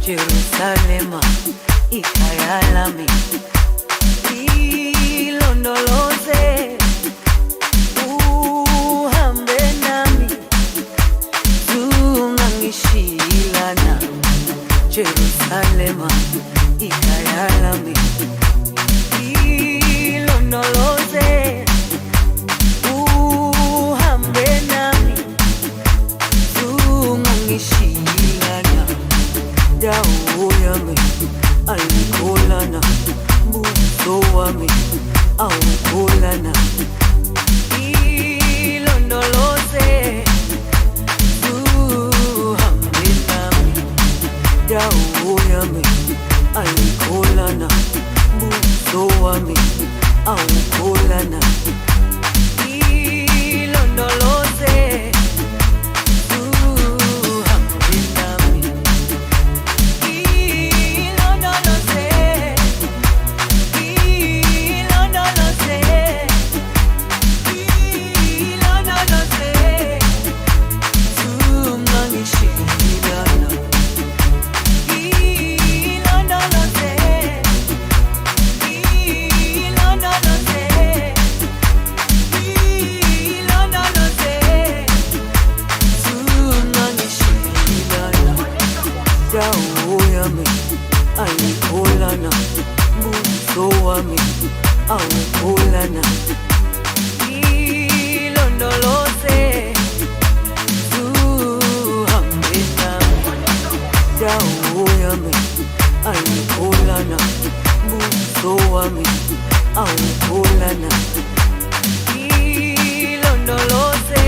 Jerusalema ikhaya lami ilondoloze uhambe nami zungangishilana Jerusalema ikhaya lami ilondoloze uhambe nami zungangishilana dawo yami alikholana buso wami awukholana ilondoloze uhambe nami dawo yami alikholana buso wami awukholana ilondoloze alikholana buso wami awukholana ilondoloze uhambe nami dawo yami alikholana buso wami awukholana ilondoloze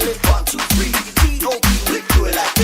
Live 1, 2, 3, T.O.P. We do it like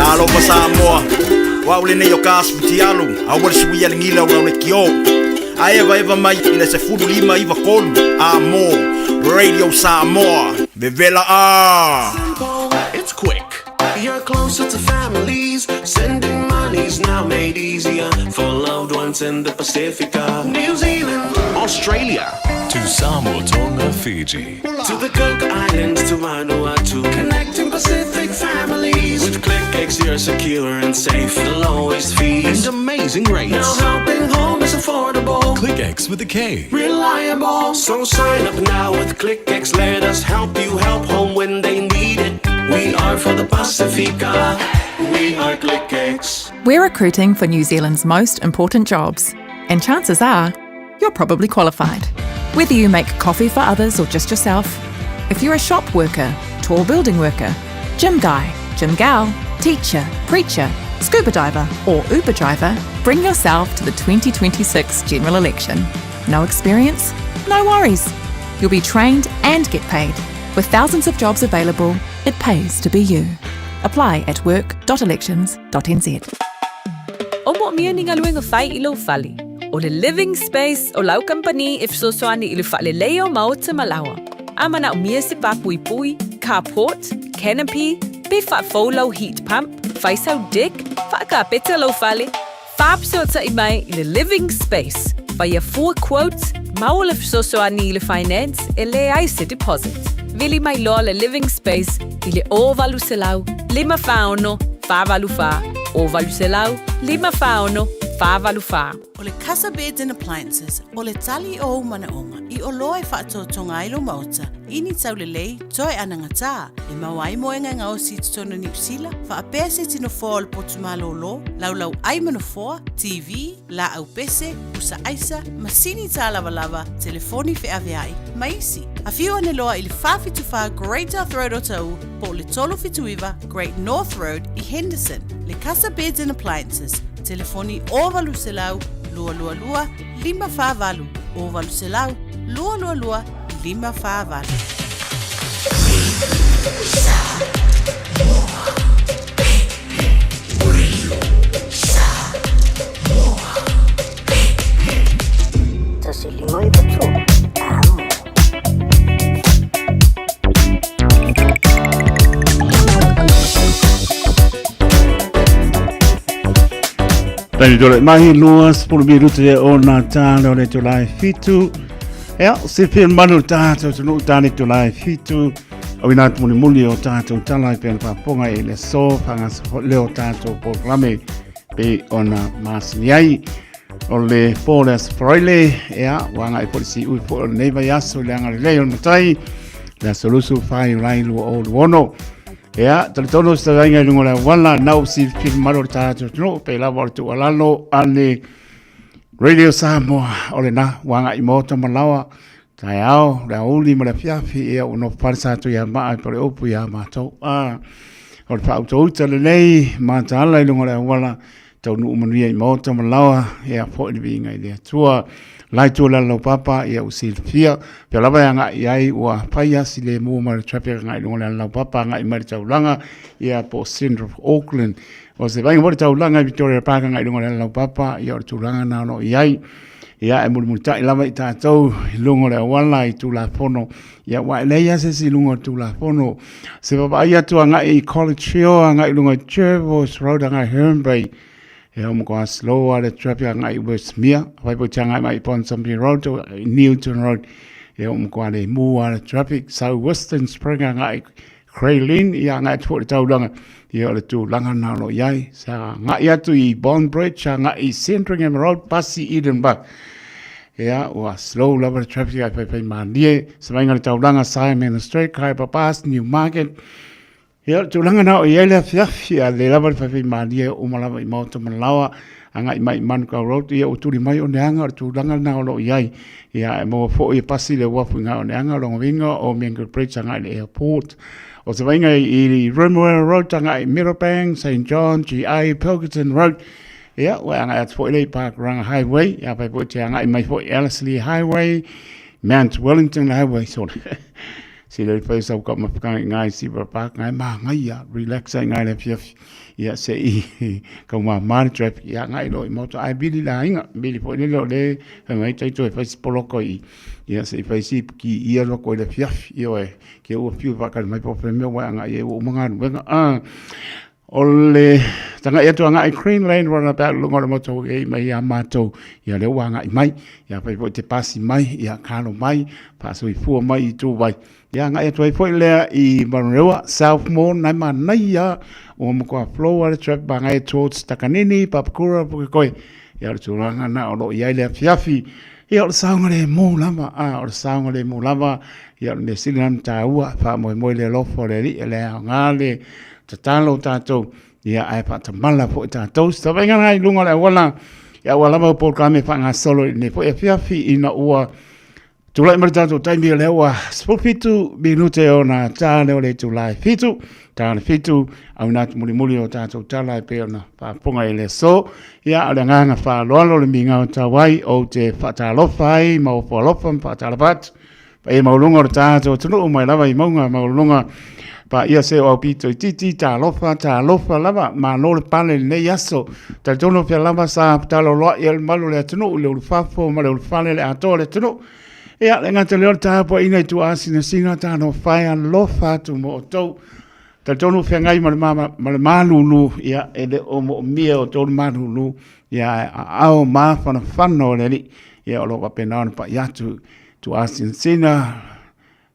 Alofa Samoa wa ule nei o kasfutialu a wale suia lingila o le kio a eva mai ina se fulu lima iva kolu a mo Radio Samoa Vevela It's quick. You're closer to families. Sending money's now made easier for loved ones in the Pacifica. New Zealand, Australia, to Samoa, Tonga, Fiji, to the Cook Islands, to Vanuatu. Connecting Pacific families. With ClickX, you're secure and safe. The lowest fees and amazing rates. Now helping home is affordable. ClickX with a K. Reliable. So sign up now with ClickX. Let us help you help home when they need it. We are for the Pacifica. We are ClickX. We're recruiting for New Zealand's most important jobs, and chances are you're probably qualified. Whether you make coffee for others or just yourself, if you're a shop worker, tall building worker, gym guy, gym gal, teacher, preacher, scuba diver or Uber driver, bring yourself to the 2026 general election. No experience? No worries. You'll be trained and get paid. With thousands of jobs available, it pays to be you. Apply at work.elections.nz. O mo mia ni ngaluenga fai ilo fali. O le living space o lau company if so soani ilu fale leo maota malawa. Ama na umia se pa pui pui, carport, canopy, be fa folo heat pump, fai sau dick, fa ka peta lo fale. Fab so ta imai ile living space. Fai a 4 quotes, maul if so soani ile finance, ele ai se deposit. Vili mai loa le living space, ile o valu se lau, lima faono, fa valu fa, o valu se lau, lima faono, fa valu fa. O le Casa Beds and Appliances, o le tali o manaonga, I o loe whaatotonga ilo mauta, ini tau le lei, toi ananga tā, e mawai moenga ngā o si tutono ni usila, wha apea se tino fōa le potumalo lo, lau ai manafoa, TV, la au pese, usa aisa, masini tā lava, telefoni fe aveai, maisi. A fiu ane loa I le whawhituwha Great North Road o tau, po le tolo fituiva Great North Road I Henderson, le Casa Beds and Appliances, telefoni o valu se lau, lua, lima wha valu, o valu se lau, lua, lima wha valu. Tasi limoi betul, Tani dole mahi lua sepuluh biru te o na tāna o le July fitu. Ea, se pēn manu tātou tunu tāne July fitu. O ina muli o tātou tala I pēn whaponga I le so panga leo tātou pōklame pe ona māsini ai. O le pōles Friday, ea, wanga I polisi ui po o neiva yaso le anga leo matai. Le solusu whai rai lua o luono. Ea, talitono sa inga lungo la wala nau si pil maro tātou tunu pe la wartu alalo ane Radio Samoa ole na wanga I moto malawa tai au la uli ma la fiafi ea uno parsa tu ya maa pore opu ya mato ole pa auto uta le nei ma tala lungo la wala tau nu umanuia I moto malawa ea po I vinga I lea tua lai tu la lo papa ia usil fia pe la banga ia wa paia si le mo ma traffic ngai lungo la lo papa ngai ma taulanga ia po Central of Auckland o se vai mo taulanga Victoria Park ngai lungo la lo papa ia taulanga na no ia e mo mutai la mai tatou lungo la wala I tu la fono ia wa le ia se si lungo tu la fono se va ia tu ngai College Trio ngai lungo Chervos Road ngai Hernbay e o mo slow ala traffic ngai Westmere vai po tanga mai Ponsonby Road to Newton Road e o mo le mu ala traffic South Western Spring ngai Craylin ia ngai tu taulanga ia le tu langa na lo iai sa ngai atu I Bond Bridge ngai Sandringham Road pasi Edinburgh ia wa slow level traffic ai pe manie sa ngai taulanga Simon Street kai papas Newmarket Ia tulanga na o iele fiafia le lava le whawhi maalia o malava I maota malawa anga I mai Manuka Road ia o turi mai o neanga o tulanga na o lo iai ia e mo fo I pasi le wafu nga o neanga o longa winga o Mangle Bridge anga I le airport o se wainga I Rimwell Road anga I Meadowbank, St. John, GI, Pilkington Road ia o anga at fo ile Park Ranga Highway ia pai po te anga I mai fo Ellerslie Highway Mount Wellington Highway so si le fai sa ka mafaka ngai si pa ngai ma ngai ya relax ngai le fia ya se I ka ma man trap ya ngai lo moto ai bili la inga bili po le lo le ngai tai to fai polo ko I ya se fai si ki ia lo ko le fia yo e ke o fiu pa ka mai po premio wa ngai e o manga wenga ole tanga ia to ngai Green Lane run about lungo le moto e mai ya mato ya le wa ngai mai ya fai po te pasi mai ya kalo mai pa so I fu mai I tu vai ya nga e toi foi le I Manurewa Southmore nai manai ya o mo ko flow le trap ba ngai towards Takanini Papakura koi ya le tulanga na o lo ia le fiafi ya o saunga le mo lava o saunga le mo lava ya le silan taua fa mo le lofo le le nga le tatalo tato ya ai pa tamala fo tato sta venga ngai lunga le wala ya wala mo por kame fa nga solo ne fo fiafi ina ua Tulai maritato taimi le wa spofitu minute ona tane o le tulai fitu tane fitu au nat muli o tato talai pe ona pa ponga ele so ia ale nganga fa lolo le minga o tawai o te fatalofai ma o folofa fatalapat pa e maulunga o tato tunu o mai lava I maunga maulunga pa ia se o pito titi talofa lava ma no le pale ne yaso ta tono pe lava sa talo lo il malu le tunu le fafo ma le fale le atole tunu ia le ngata leo tāpua ina I tu asina sina tāno whai an lofa tu mo o tau. Ta tonu whengai ma le mālulu ia e le o mo mia o tonu mālulu ia ao māwhana whano le li ia o loka penaona pa iatu tu asina sina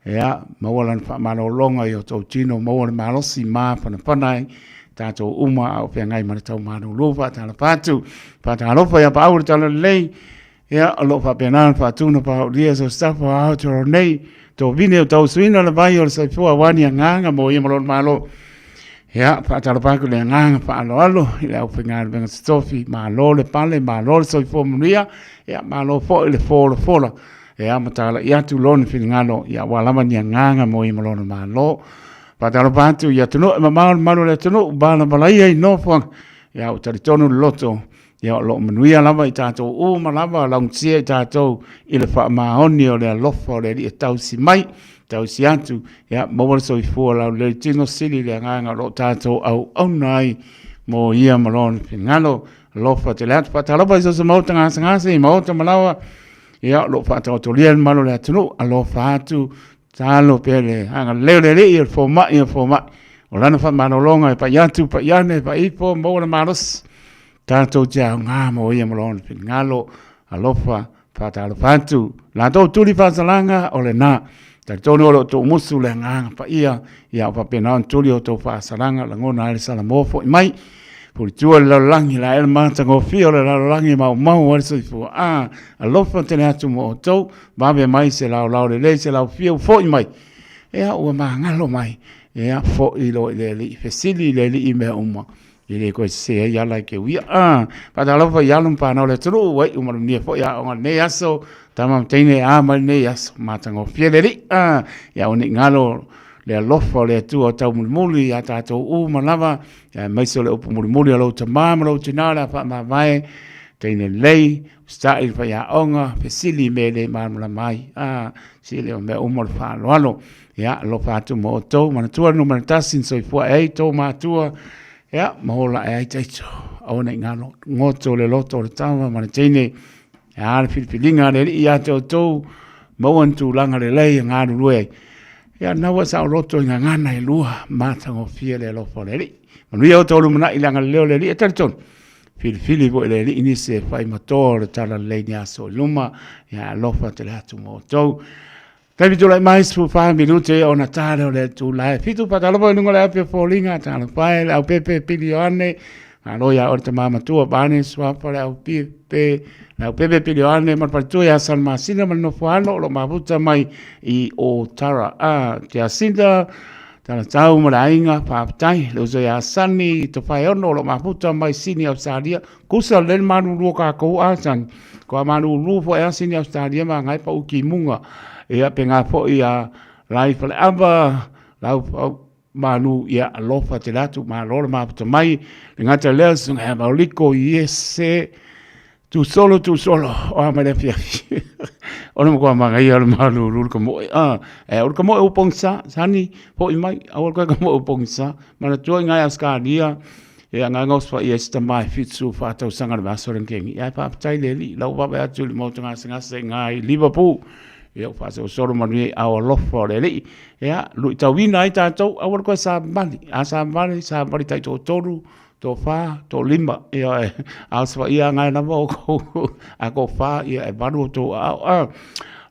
ia mawalan wha mana o longa I o tau tino mawalan malosi māwhana whanai tātou uma au whengai ma le tau mālulu pa tāna pātu pa tāna lofa ia pa aure tāna lei ia lo fa penan fa tuna pa dia so stafa out or nei to vine to suina le vai o se fu awani nganga mo ia malon malo ia fa tala pa ku le nganga fa alo ia o fingar ben stofi ma lo le pale ma lo so fu mria ia ma lo fo le fo ia matala ia tu lon fingalo ia wala man nganga mo ia malon malo pa tala pa tu ia tuno ma malo le tuno bana balai no fo ia o tali tonu loto ia lo manuia lava I tātou o malava launtia I tātou I le wha mahoni o le alofa o le li e tausi mai, tausi atu, ia mawara so I fua lau le tino sili le nganga lo tātou au nai mo ia malon pingalo, lofa te leatu patalopa I so sa mauta ngasa I mauta malawa, ia lo wha tolia malo le atunu, alofa atu, talo pele, hanga leo le li I fo mai, o lana wha manolonga I pa iatu, pa iane, pa ipo, mawara maros, tātou tia ngā mo ia malon ngalo alofa patalo patu la tau tuli fasalanga o le nā tātou no to musu le ngā pa ia pa pena tuli o to fasalanga la ngona ale sala mofo mai por tua la langi la el mata go fio la langi mau o so fu alofa tene atu mo to ba be mai se la le se la fio fo mai o ma ngalo mai fo I lo le fesili le I me uma ile ko se ya la ke wi pa da lo fa ya lum pa no le tru wai umar ni fo ya on ne yaso tamam tine ma ne yaso ma tango fiele ya on ngalo le lo fo le tu o ta muli ya ta to u malava ya mai so le o muli lo ta ma lo tinala fa ma vai tine lei sta il fa ya onga pesili me le ma mai si le me umar fa lo ya lo fa tu mo to ma tu no ma tasin so fo to ma tu ia mahola e ai taito au nei ngano ngoto le loto le tawa ma tene ia le filipilinga le ia to mawan tu langa le lei ngano lue ia na wa sa loto ngana I lua matango fie le lo fo le ma ia to lu mana ilanga leo le ia taton filifili bo le ini se fai motor tala le nia so luma ia lo fa te la tu mo to Tavi tu lai mais fu 5 minute o Natale o le tu lai fitu patalopo I lungo le ape folinga tala pai le au pepe pilioane aloia o te mama tua bane swapa le au pepe le au pepe pilioane ma patu ya san masina ma no fuano lo mabuta mai I o tara te asinda Tala tau marainga whaapatai, leo zoi a sani, to whai ono lo maputa mai sini Australia, kusa len manu lua ka kou asan, kua manu lua po ea sini Australia ma ngai pa uki munga, ea penga po ia lai pale aba, lau manu ia alofa te latu, ma lora maputa mai, ngata leo sunga ea mauliko iese, tu solo, o ama le pia. Ona mo kwa mangai ala malu lulu ka moe. Ulu ka moe upong sa, sani, po imai, awal ka moe upong sa, mana tua ngai Australia, ngai ngos pa ia sita mai fitsu whātau sanga na masoren kengi. Ia pāpatai leli, lau papa ea tuli mo tanga sangase ngai Liverpool. Ia whātau soro manu e awa lofa leli. Ia, lui tau wina i tātou, awal kwa sa mali. A sa mali tai tō toru, tō whā, tō lima, ia aswa ia ngai nama o kou, a ko whā, ia e manu o tō au.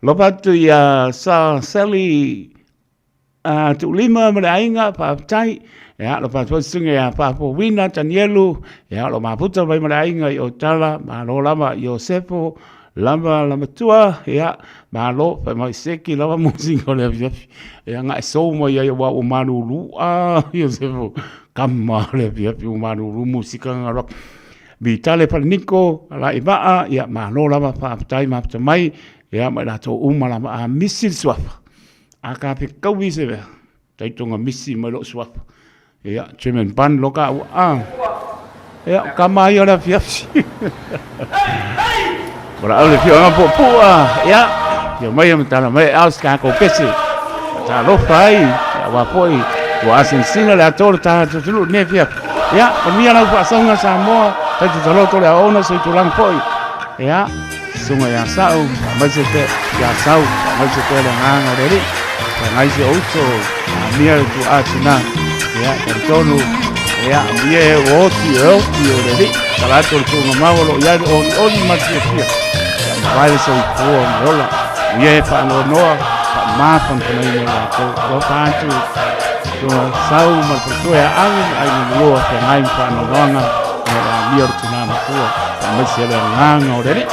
Lopa tu ia sa seli, tō lima mare ainga, pāpatai, ia lopa tu sunga ia pāpo wina, tanielu, ia lo maputa vai mare ainga i o tala, ma lo lama i o sepo, lama tua, ia, ma lo, pa mai seki, lama musinga le aviafi, ia ngai sou mo ia wa o manu lua, ia sepo, kama le aviafi o manu lu musika ngarok. Vitale Paliniko, ala imaa, ia malo lama whaapatai maputa mai, ia mai lato umalama a misi swafa. A ka pe kauwi se vea, taitonga misi mai lo swafa. Ia, Chairman Pan loka u ia, kama ia la fiafsi. Kora au le fio anga popua, ia, ia mai amatana mai aus kako pesi. Ta lofa ai, ia wapoi, wa asensina le atoro ta tutulu ne fiaf. Ia, pamia na upasonga Samoa, taitu taloto le aona so itulang poi. Ia, sunga ya sau, mai se te ya sau, mai se te le nganga reri. Ngai se outo, mia tu atina. Ia, tonu, ia, mia e oti o reri. Talato le tunga mawolo, ia oni matia. Vai so ipoa mola. Mia e pa noa, pa mafan panai mola. Ko pantu. Sau malpertua angin ai lua ke ngai pa no longa na mior tuna na tua mai se le nganga o dele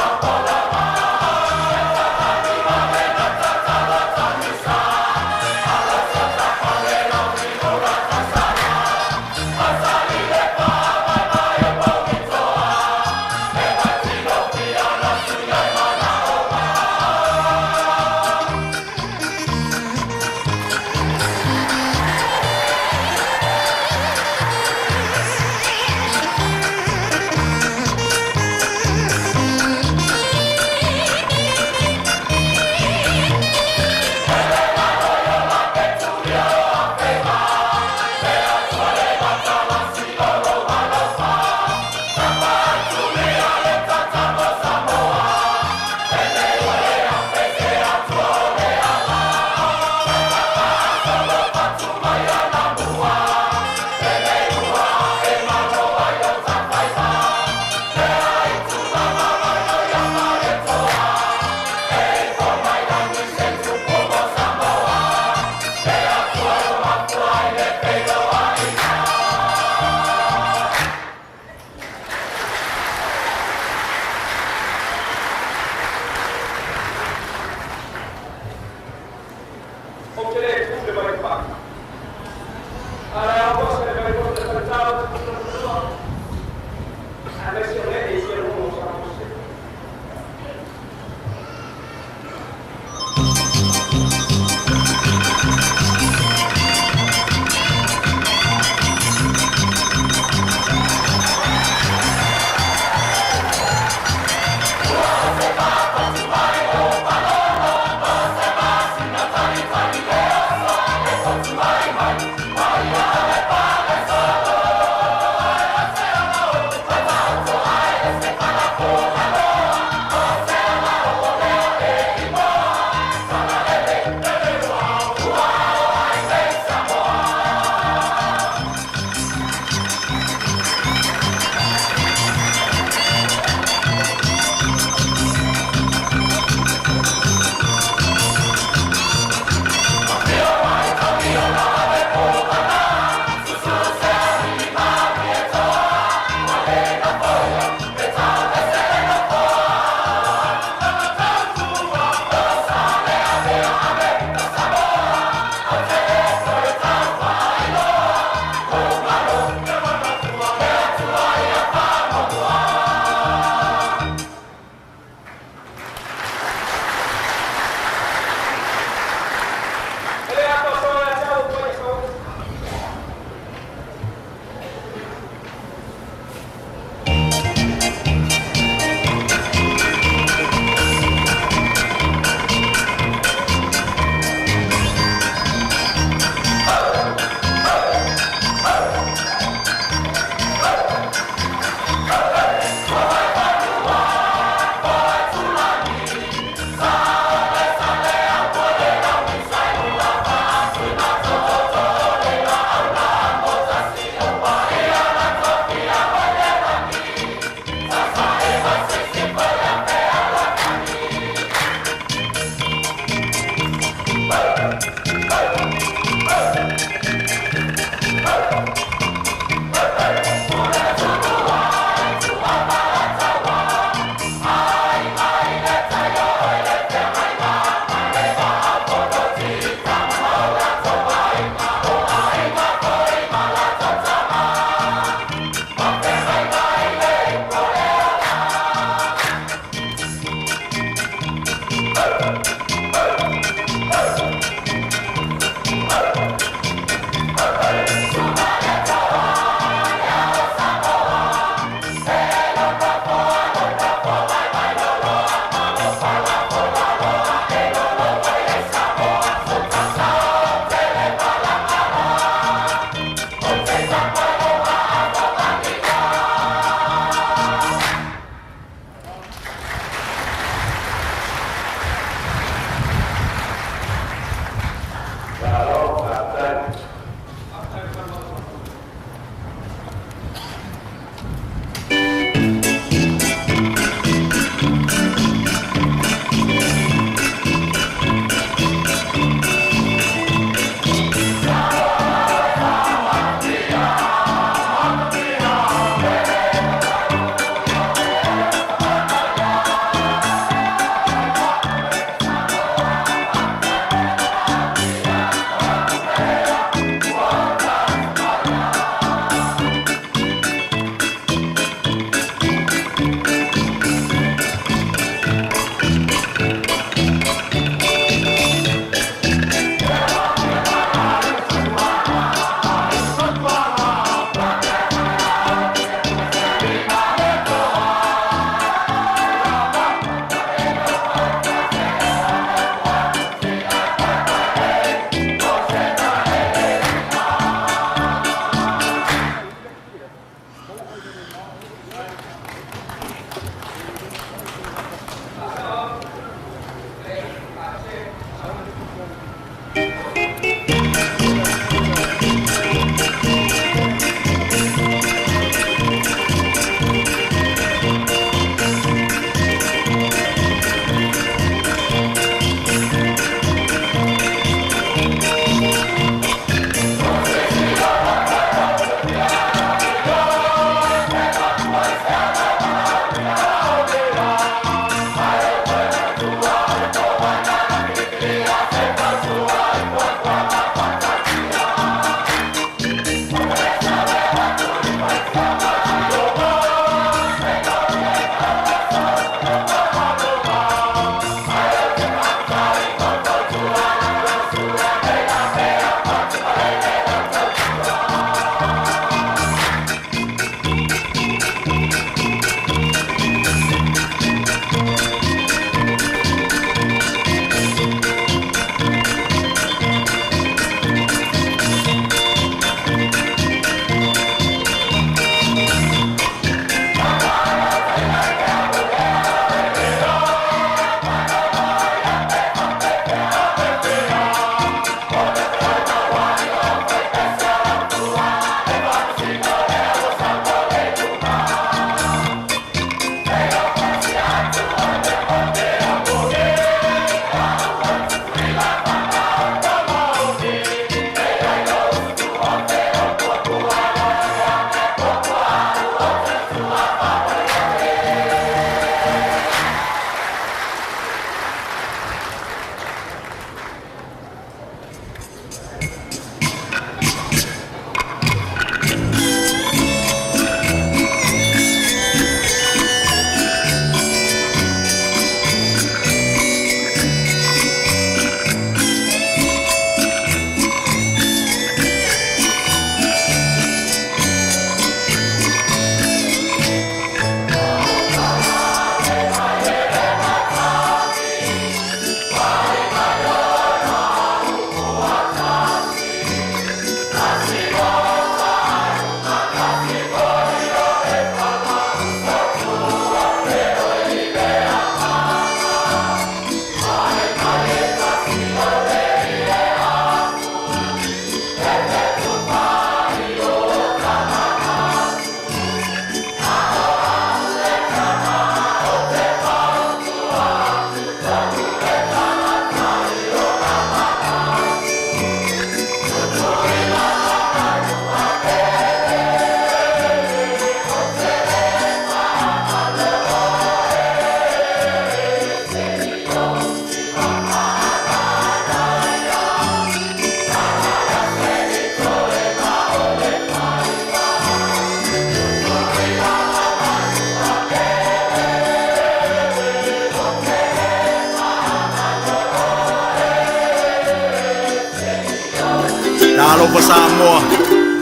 over Samoa.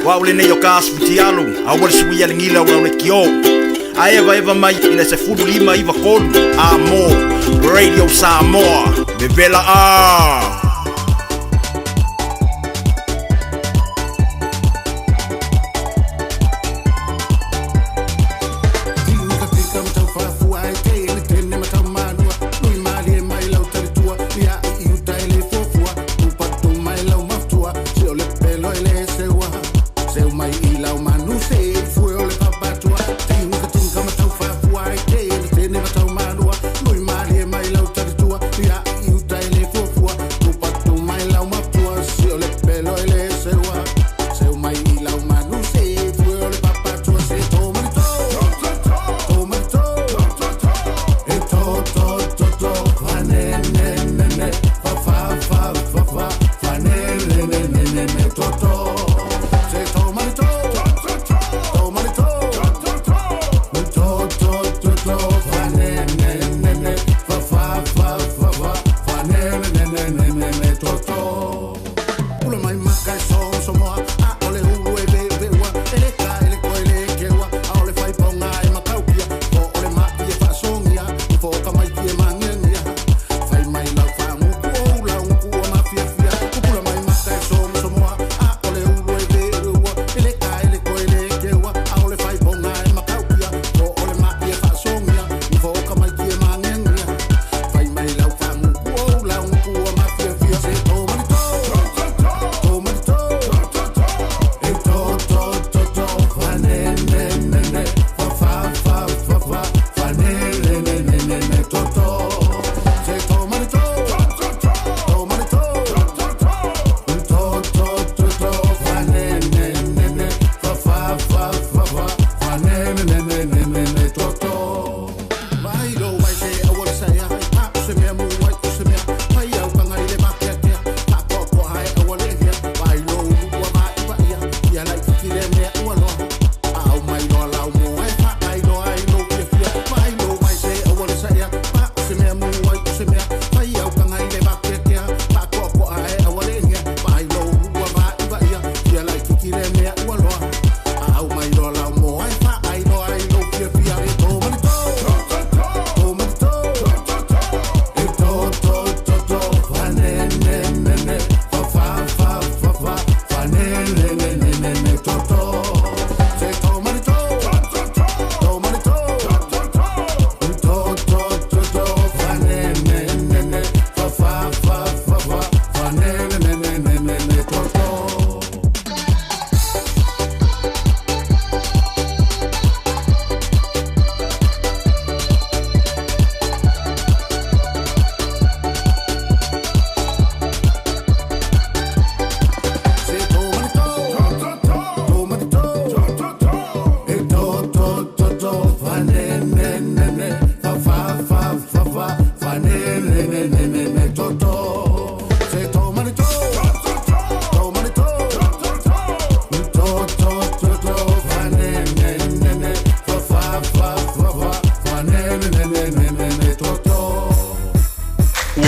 Wa ule nei o ka asputi alu. A wale sui ya lingila ula ule kio. A eva mai ina se fudu lima iwa kolu. Amo Radio Samoa. Bevela a.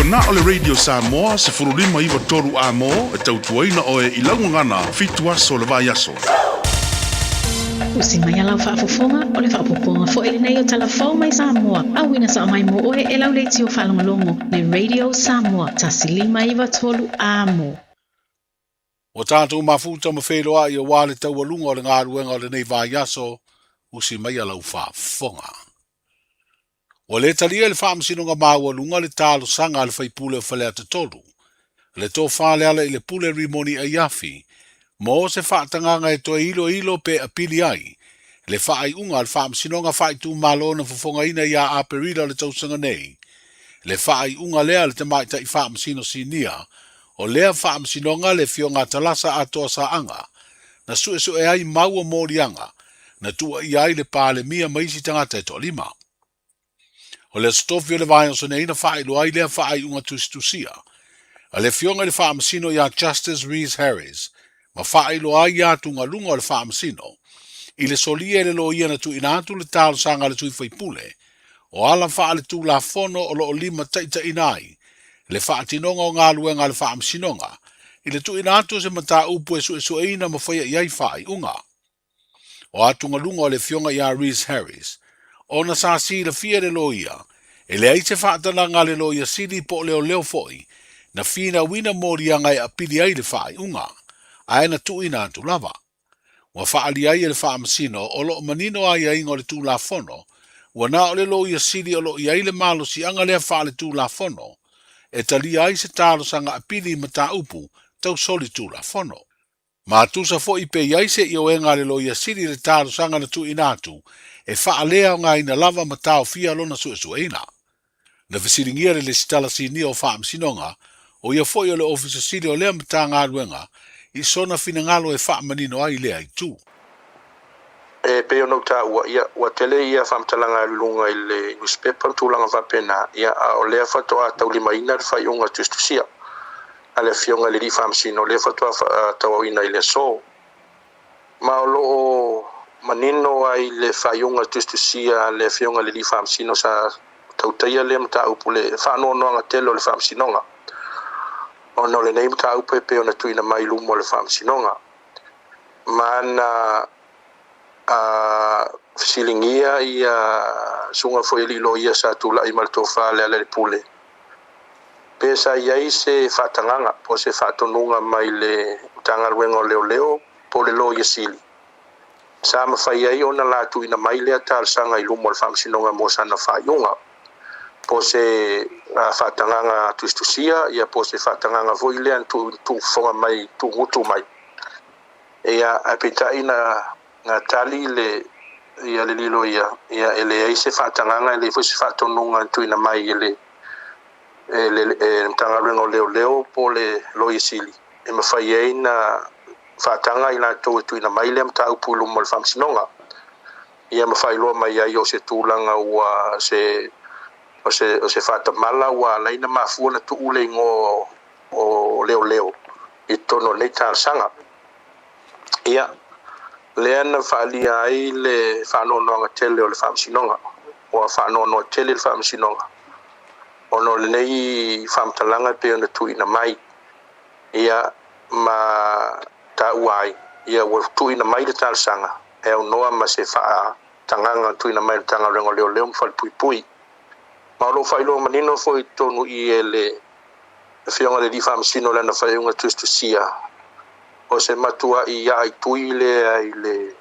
Na ole Radio Samoa se furulima iwa toru amo e tautuaina o e ilaungangana fitua so le vai aso. Usi mai alau whaafofonga o le whaapoponga fo ele nei o talafau mai Samoa. Awina sa mai mo oe e lau leiti o whalongalongo le Radio Samoa tasilima iwa tolu amo. O tātou mafuta ma wheroa i o wale taualunga o le ngāruenga o le nei vai aso usi mai alau whaafonga. O le talia le whaamsinonga māualunga le tālo sanga le whaipule o whalea te tolu. Le tō whaleala i le pule rimoni a iafi, mo se whaatanganga e toa ilo pe apili ai, le whaai unga le whaamsinonga whaitu malona fufonga ina ia a perila le tausanga nei, le whaai unga lea le te maita i whaamsino sinia, o lea whaamsinonga le fionga talasa atoa sa anga, na su e ai maua morianga, na tua i ai le pāle mia maisi tangata e toa lima. O le stofi o le vai o sone ina whaai lo ai lea whaai unga tustusia. A le fionga le whaamasino ia Justice Rees Harris, ma whaai lo ai ia tunga lunga o le whaamasino, i le solia le lo ia na tu inatu le talo sanga le tui whaipule, o ala wha le tu la fono o lo o lima taita inai, le whaatinonga o ngā luenga le whaamasinonga, I le tu ina atu se mata upu e su eina ma whaia iai whai unga. O atu ngalunga o le fionga ia Rhys Harris, o na sa si la fia le loia, e le aise whaatana ngā le loia sili po leo foi, na fina wina mori anga e apili ai le whai unga, a e na tu ina atu lava. Wa whaali ai le wha masino o lo manino ai ai ngore tu la fono, wa na o le loia sili o lo iai le malo si anga lea wha le tu la fono, e tali ai se talo sanga apili mata upu, tau soli tu la fono. Ma tusa fo i pe iai se i o e ngā le loia sili le talo sanga na tu ina atu, e wha lea o ngā ina lava matao fia lona su eina. Na visiringia le sitala sini o wha msinonga, o ia fo i o le ofisa sili o lea mata ngā ruenga, i sona fina ngalo e wha manino ai lea i tu. E pe ono ta ua tele ia whamtalanga lunga i le newspaper tūlanga whapena, ia o lea whatoa tau lima ina le whaiunga tustusia. A le fionga le rifa msino, le whatoa tau ina i le so. Ma o loo manino ai le whaiunga tustusia, le fionga le rifa msino sa tau taia le mta upu le whanoanoanga telo le whamsinonga. Ono le nei mta upu e pe ona tuina mai lumo le whamsinonga. Mana silingia ia sunga foi lilo ia sa tula i maltofa le ale pule. Pesa iai se whatanganga, po se whatonunga mai le tanga ruenga leo po le lo ia sili. Sa mawhai ai ona la tuina mai le atal sanga i lumo le whamsinonga mo sana whaiunga. Po se whatanganga tustusia, ia po se whatanganga voi lean tu fonga mai, tu ngutu mai. Ia apita ina na tali le ia le lilo ia ele ai se whatanganga ele foi se whatonunga tuina mai ele tanga rengo leo po le loi sili. E mawhai ei na whatanga ina tuina mai le mta upulu mo le whamsinonga. Ia mawhai loa mai ai o se tūlanga ua se whatamala ua laina mafua na tuule ingo o leo i tono nei tāsanga. Ia le ana whaalia ai le whanonoanga tele o le whamsinonga, o whanonoa tele le whamsinonga. Ono le nei whamtalanga pe ona tuina mai, ia ma ta uai, ia ua tuina mai le tāsanga, e au noa ma se wha tanganga tuina mai le tanga rengo leo mwhali pui. Ma lo whailo manino foi tonu i e le whionga le di whamsino le na whaiunga tustusia, o se matua i ai tui le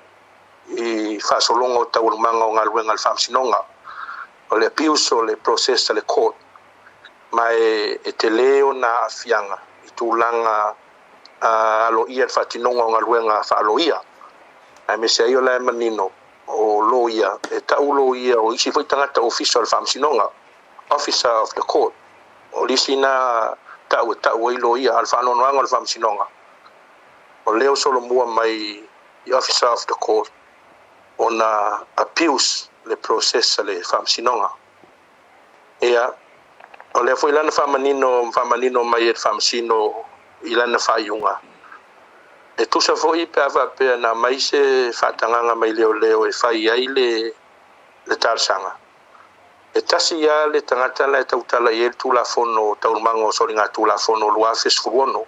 i whasolonga o taurumanga o ngā ruenga le whamsinonga, o le appeals o le process le court, ma e te leo na afianga i tūlanga alo ia le whatinonga o ngā ruenga whaalo ia. Ai me se ai o lai manino o lo ia, e tau lo ia o isi fai tangata official le whamsinonga, officer of the court, o lisi na tau i lo ia al whanonoanga le whamsinonga. O leo solo mua mai i officer of the court o na appeals le process le whamsinonga. Ea, o leo fo ilana whamanino mai e whamsino ilana whaiunga. E tusa fo i pe awa pe na mai se whatanganga mai leo e whai ai le tārsanga. E tasi ia le tangata la e tautala i e tūlafono taurumango sori ngā tūlafono luafes furuono.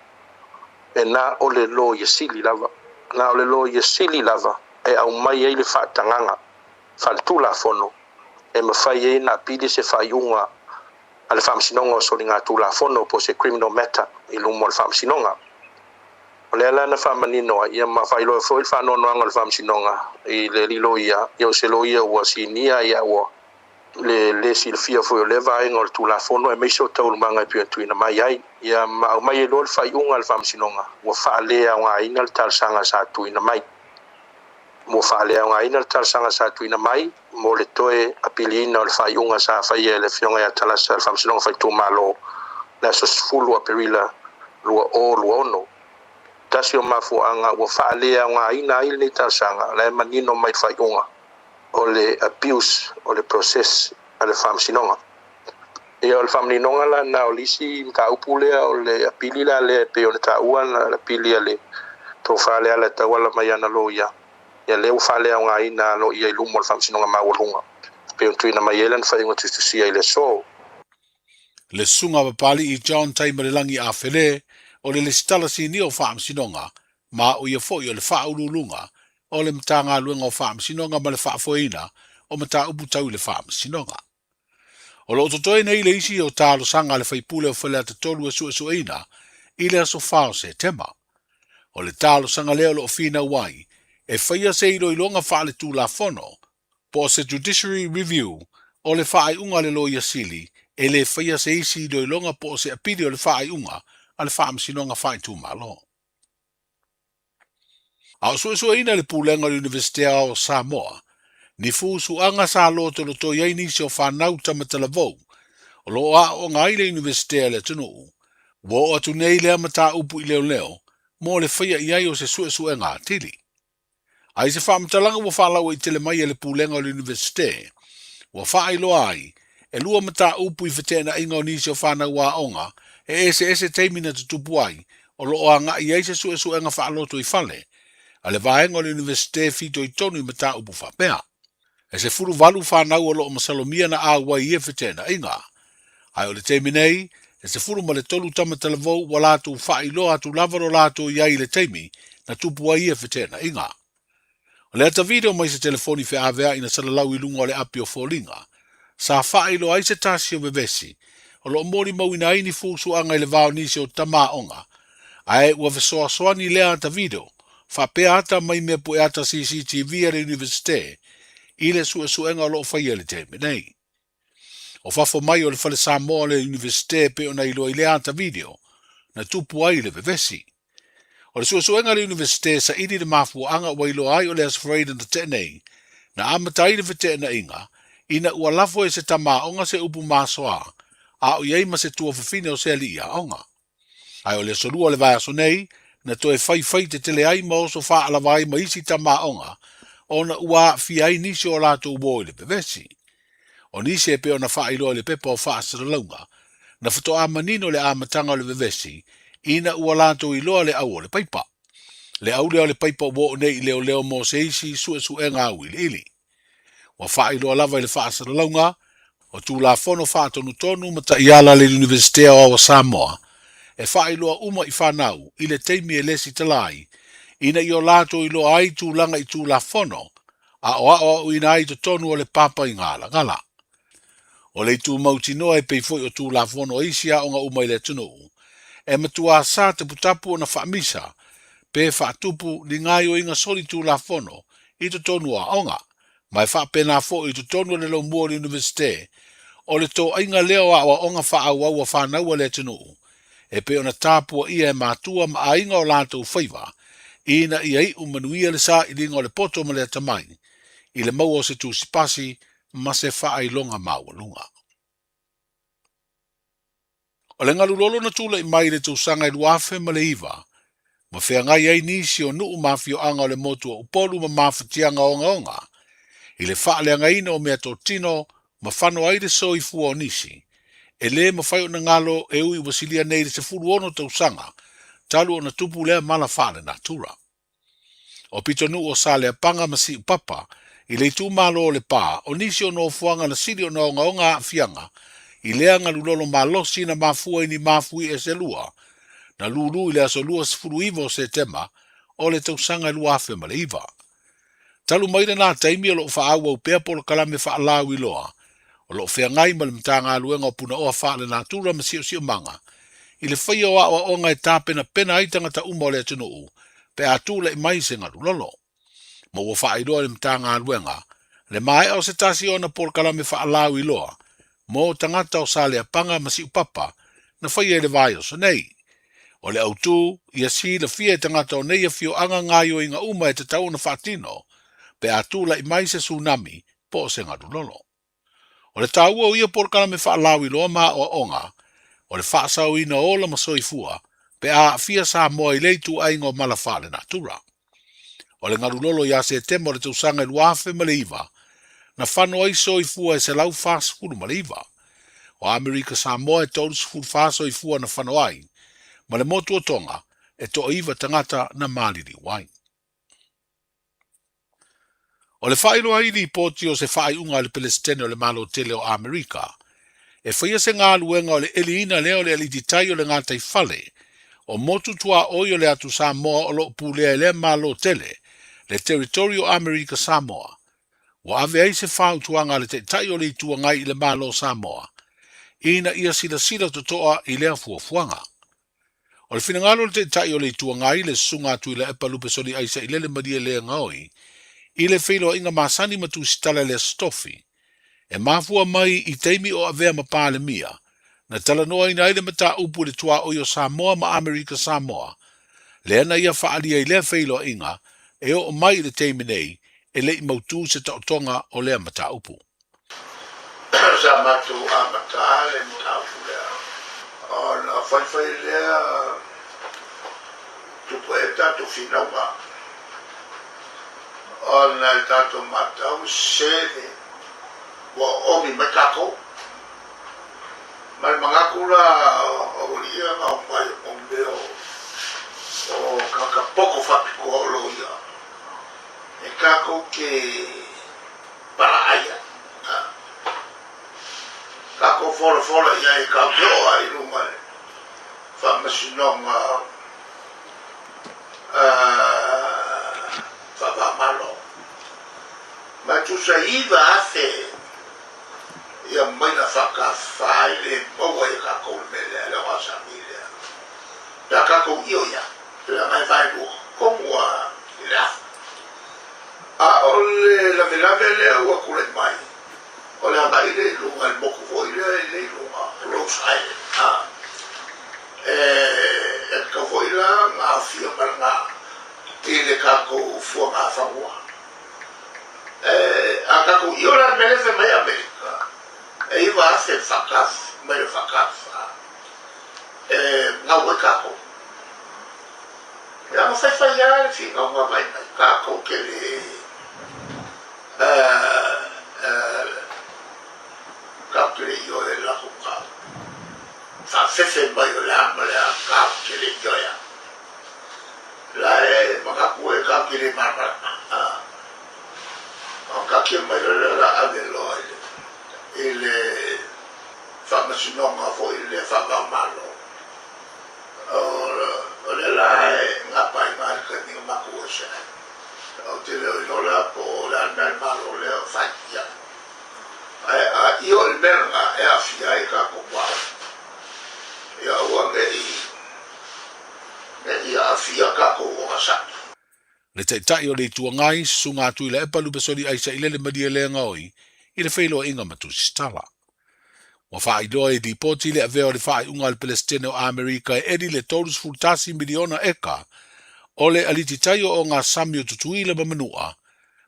E na o le lo ia sili lava. Na o le lo ia sili lava. E au mai ei le whaatanganga. Whaltula fono. E mawhai ei na pili se whaiunga. A le whamsinonga o sori ngā tula fono po se criminal matter i lumo le whamsinonga. O le ala na whamaninoa. Ia mawhai loa fo il whanonoanga le whamsinonga. I le lilo ia. Ia o se lo ia ua sinia ia ua. Le silfia foi o leva ai ngol tula fono e meiso taulumanga pia tuina mai ai ia mai lo fai unga al famsinonga mo faalea nga ina tal sanga sa tuina mai mo faalea nga ina tal sanga sa tuina mai mo le toe apilina al fai unga sa fai ele fionga ya tal sa famsinonga fai tu malo la so fulu aperila lo ono tasio mafu anga wo faalea nga ina ile tal sanga la manino mai fai unga o le abuse o le process a le whamsinonga. E o le whamsinonga la na o lisi mka upulea o le apili la le pe o le taua na le apili a le tō whalea le taua la mai ana lo ia. Ia leo whalea o ngā ina lo ia ilumo le whamsinonga mawalunga. Pe o tuina mai elan whainga tustusia i le so. Le sunga papali i John Taimarilangi a Fele, o le stala sini o wha amsinonga, ma o ia fo i o le wha ululunga, o le mtanga luenga o wha amsinonga ma le wha foina, o mata upu tau le wha amsinonga. O lo totoi nei le isi o talo sanga le whaipule o whale ata tolu e su eina, i le aso whao se tema. O le talo sanga leo lo fina wai, e whaia se ilo ilonga wha le tū la fono, po se judiciary review, o le wha unga le loia sili, e le whaia se isi ilo ilonga po se apiri o le wha unga, a le wha amsinonga wha i tū malo. A o su eina le pūlenga le Universitea o Samoa, ni fusu anga sa lo to to ye ni so fa nau tama televou o lo a o ngai le Universitea le tunu wo atu nei le mata upu i leo mo le fia ia o se su nga tili ai se fa mtalanga wo fa la o tele mai le pulenga le Universitea wo fa i lo ai e lua mata upu i fetena inga ni so fa na wa onga e ese teimina tupu ai o lo anga ia se su nga fa lo to i fale ale vaenga le Universitea fito i tonu mata upu fa pea. E se furu valu whanau o loo masalomia na a wai e whetena inga. Ai o le teimi nei, e se furu ma le tolu tama televou wa lātou whailo atu lavaro lātou iai le teimi na tupu wai e whetena inga. O le ata video mai se telefoni whi awea ina salalau i lunga o le api o fōlinga. Sa whailo ai se tasi o vevesi, o loo mori mau ina ini fusu anga i le vao nisi o tama onga. Ai ua vesoa soani lea ata video, whapea ata mai me pu ata CCTV a le Universitea, ile su enga lo fa yele te nei o fa fo mai o le fa le Samoa le Universite pe ona ilo ile ata video na tupu ai le vevesi o le su enga le Universite sa idi de mafu anga wa ilo ai o le asfraid and te nei na amata ile vete na inga ina ua lafo e se tama onga se upu masoa a o yei ma se tua fafine o se alia onga ai o le solua le vai so nei na to e fai te tele ai ma o so fa ala vai ma isi tama onga ona ua fiai nisi o lato ubo le pevesi. O nisi e pe ona wha ilo le pepa o wha asaralaunga, na whato a manino le amatanga o le pevesi, ina ua lato ilo le au o le paipa. Le au leo le paipa ubo nei leo mo se isi su enga au ili. Wa wha ilo lava le wha asaralaunga, o tu la fono wha tonu mata iala le Universitea o Samoa, e wha ilo uma i whanau, i le teimi e lesi talai, ina i o lato i lo ai tu langa i tu la fono, a o ina ai to tonu o le papa i ngala. O le tu mauti noa e pei foi o tu la fono isia o nga umai le tunu. E matua sa te putapu o na whaamisa, pe whaatupu ni ngai o inga soli tu la fono, i to tonu a onga, mai whaapena fo i to tonu le lo mua le Universite, o le to inga leo a onga whaau a whanau le tunu, e pe ona tāpua ia e matua ma a inga o lato whaiva, ina iai umanuia le sa i linga o le poto ma le tamai, i le maua se tu sipasi ma se wha longa maua lunga. O le ngalulolo na tula i mai le tausanga i luafe ma le iwa, ma whea ngai ai nisi o nuu mafio anga o le motua upolu ma mafutianga onga, i le wha le angaina o mea to tino ma whano aire so i fua o nisi, e le ma whai o na ngalo e ui wasilia nei le se furu ono tausanga, talu o na tupu lea mala whale na tura. O pito nu o sa lea panga masi upapa, i le tu malo o le pā, o nisi o no fuanga na siri o na onga a fianga, i lea ngalulolo malosi na mafua ini mafui e se lua, na lulu i lea so lua sifuru iwa o se tema, o le tausanga lua afe ma le iwa. Talu maire na taimi o lo fa awa upea polo kalame fa alau i loa, o lo fea ngai ma le mtanga aluenga o puna oa fa le na tura ma sio manga, i le whaia o awa onga e tāpena pena aitanga ta uma o le atunuu, pe atula i mai se ngalulolo. Ma ua wha iloa le mtanga aluenga, le mai au se tasi o na polo kalame wha alau i loa, mo tangata o sa lea panga masi upapa, na whaia e le vai o nei. O le autu, ia si le fia e tangata o nei a fio anga ngaio i nga uma e te tau na whatino, pe atula i mai se tsunami, po se ngalulolo. O le taua o ia polo kalame wha alau i loa ma o onga, o le whaasau ina ola masoifua, pe a fia sa moa i leitu aingo malafale na tura. O le ngarulolo ia se temo le tausanga i luafe ma le iwa, na whano ai soifua e se lau whaasfuru ma le iwa. O Amerika sa moa e tolu sifuru whaasoifua na whano ai, ma le motu o tonga e to iwa tangata na maliri wai. O le whailo ai li poti o se whai unga le Palestine o le malo tele o Amerika, e whaia se ngā luenga o le eliina leo le alititai o le ngātai whale, o motu tua oi o le atu Samoa o lo pulea le malo tele, le Territorio America Samoa. Wa ave ai se whau tuanga le te tai o le tuangai i le malo Samoa. Ina ia sila to toa i lea fuafuanga. O le finangalo le te tai o le tuangai le sunga tu i le epalupe soli aisa i le madia lea ngaoi, i le whilo inga masani matu sitala le stofi. E mafua mai i teimi o avea mapale mia, na tala noa ina ile mata upu le tua o yo Samoa ma America Samoa. Le ana ia whaalia i lea whilo inga, e o mai le teimi nei, e le i mautu se tautonga o lea mata upu. Sa matu a mata le mata upu lea. O na whaiwhai lea tupu e tatu whinaunga. O na tatu matau sele wa omi matako. Mai mga kura o lia nga o mai o mbeo o kakapoko whapiko o loia. E kako ke paraaya. Kako fola ia e kakeo ai rumare. Whamasinonga whapamalo. Ma tu sa iwa afe ia maina whakawhai le maua e kako mele le wasamilea. Da kako io ia. Le mai vai lua. Komua i le afu. A ole la velave le ua kule mai. Ole mai le lunga il moku voi le lunga Rose Island. E ka voi la ngā fia maranga i le kako fua ngā whanua. A kako iora mele fe mai Amerika. E iwa afe whakaf, mele whakaf. Ngā ue kako. Ia ma whaiwhai ia le fi ngā mai mai. Kako ke le kapere yo e la kuka. Fa fefe mai o le ama le a kapere yo ya. La e makakue kapere marmara. O kakia mai o la ave loa ele whamasinonga fo ele whamamalo. O le la e ngapai marika ni makua se. O te leo inola po la nai malo leo whaikia. Io il merga e a fia e kako kwao. Ia ua ngei a fia kako o asaki. Le te tai o le tuangai, sunga tu i le epa lupe soli aisa i le madia lea ngaoi, i le whailo inga matu stala. Wa wha idoa e dipoti le aveo le wha unga le Palestine o Amerika e edi le tolus fultasi miliona eka, o le alititai o ngā sami o tutui le mamanua,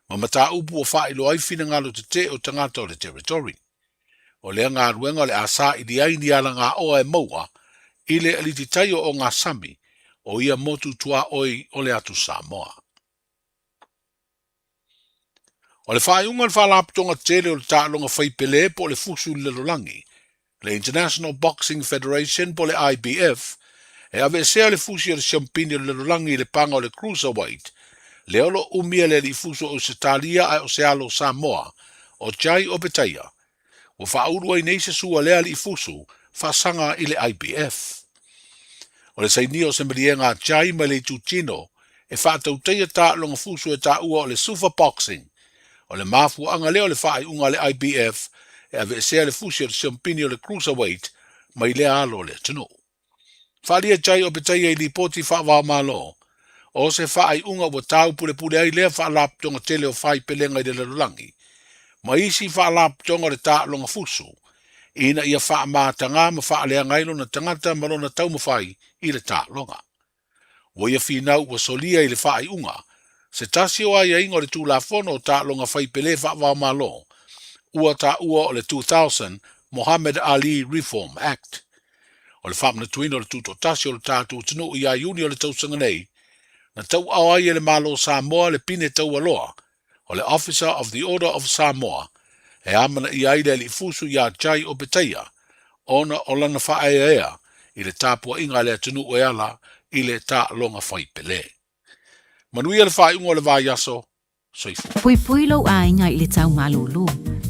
ma mata upu o wha ilo ai fina ngalo te o tangata o le territory. O lea ngā ruenga le asa i di aini ala ngā oa e maua, i le alititai o ngā sami, o ia motu tua oi o le atu Samoa. O le whaiunga le whalaptonga tele o le tālonga whaipele po le fusu le lolangi, le International Boxing Federation po le IBF, e ave sea le fusi o le champini o le lolangi le panga o le cruiserweight, le olo umia le li fusu o se talia ai o se alo Samoa, o Jai o Betaia, o whaurua i neise sua lea li fusu, whasanga i le IBF. O le saini o se merienga Jai ma le tutino, e whaatauteia tālonga fusu e tā ua o le super boxing, o le mafu anga leo le whaai unga le IBF, e ave sea le fusi o le champini o le cruiserweight, mai le alo le tino. Whalia Jai o Betaia i li poti whawa malo, o se whaai unga wa tau pule ai lea whaalaptonga tele o whai pelenga i le lalulangi. Ma isi whaalaptonga le tālonga fusu, ina ia whaamātanga ma whaalea ngailo na tangata malona tau mawhai i le tālonga. Wa ia whinau wa solia i le whaai unga, se tasi o aia ingo le tūlafono o tālonga whai pele whawa malo, ua tā ua o le 2000 Muhammad Ali Reform Act. O le whamna tuino le tūto tasi o le tātou tinu i a iuni o le tausanga nei, na tau au ai le malo Samoa le pine tau aloa, o le Officer of the Order of Samoa, e amana i aile li fusu ia Jai o Betaia, ona o lana whaeea i le tāpua inga le atunu o ala i le tā longa whaipele. Manuia le whaeunga o le vāiaso, soifu. Pui pui lau a inga i le tau malulu,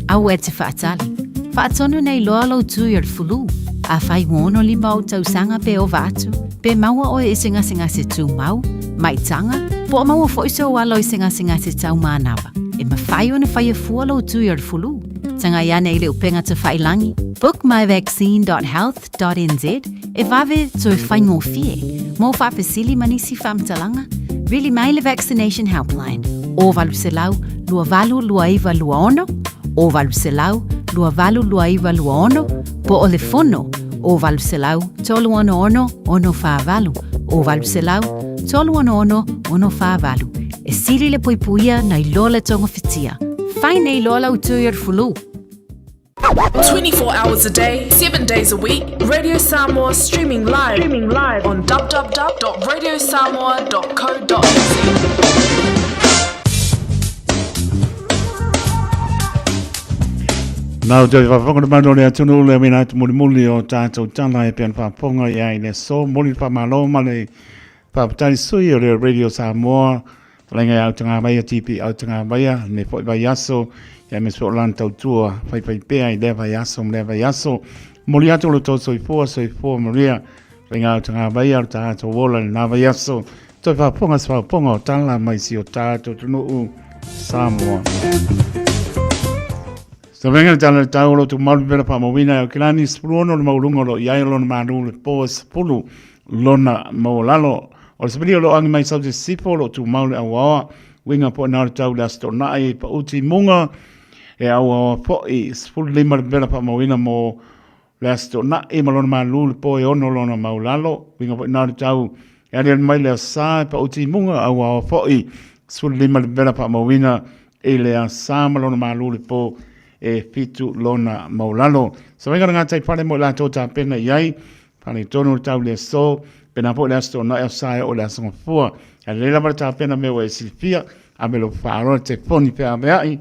au e te whaatali, whaatonu nei loa lau tui ar fulu. A whai ngono li mau tausanga pe o vatu, pe maua o e singa se tu mau, mai tanga, po maua fo iso walo i singa se tau manawa. E ma whai o na whai e fualo tu i ar fulu. Tanga iane i le upenga te whailangi, bookmyvaccine.health.nz, e vave to e whai ngō fie, mo whapesili manisi whamtalanga, really mai le vaccination helpline, o valu se lau, lua valu lua iwa lua ono, o valu se lau, lua valu lua iwa lua ono, po o le fono, o valu se lau, tolu ono ono, ono wha valu, o valu se lau, tolu ono ono, ono wha valu, e sili le poipuia na i lola tonga fitia, whai nei lola utui ar fulu. 24 hours a day, 7 days a week, Radio Samoa streaming live on www.radiosamoa.co.nz. Nau te whawhonga na mano le atunu le mina atu muli o tātou tala e pian whaponga i ai le so muli whamaloma le whapatani sui o le Radio Samoa whalenga au tanga maia tipi au tanga maia ne fwoi vai aso ia me so lan tau tua fai pea i le vai aso muli atu lo tau soifua maria whalenga au tanga maia o tātou wola le na vai aso toi whaponga o tala mai si o tātou tunu Samoa. So venga tala tau lo tu malu pera pa mawina o kilani spruono le maulungo lo iai lo na manu le po spulu lona maulalo o le sabili lo angi mai sauti sipo lo tu maule awawa winga po na tau la sto na ai pa uti munga e awawa po i spulu lima le pera pa mawina mo la sto na e malona manu le po e ono lona maulalo winga po na tau e ali mai le sa pa uti munga awawa po i spulu lima le pera pa mawina e le sa malona manu le po e fitu lona maulalo. So venga ngā tai pare mo la tota pena iai, pare tonu tau le so, pena po le asto na elsaia o le asonga fua. A le lamara ta pena mewa e silfia, a me lo whaaro te poni pe a meai,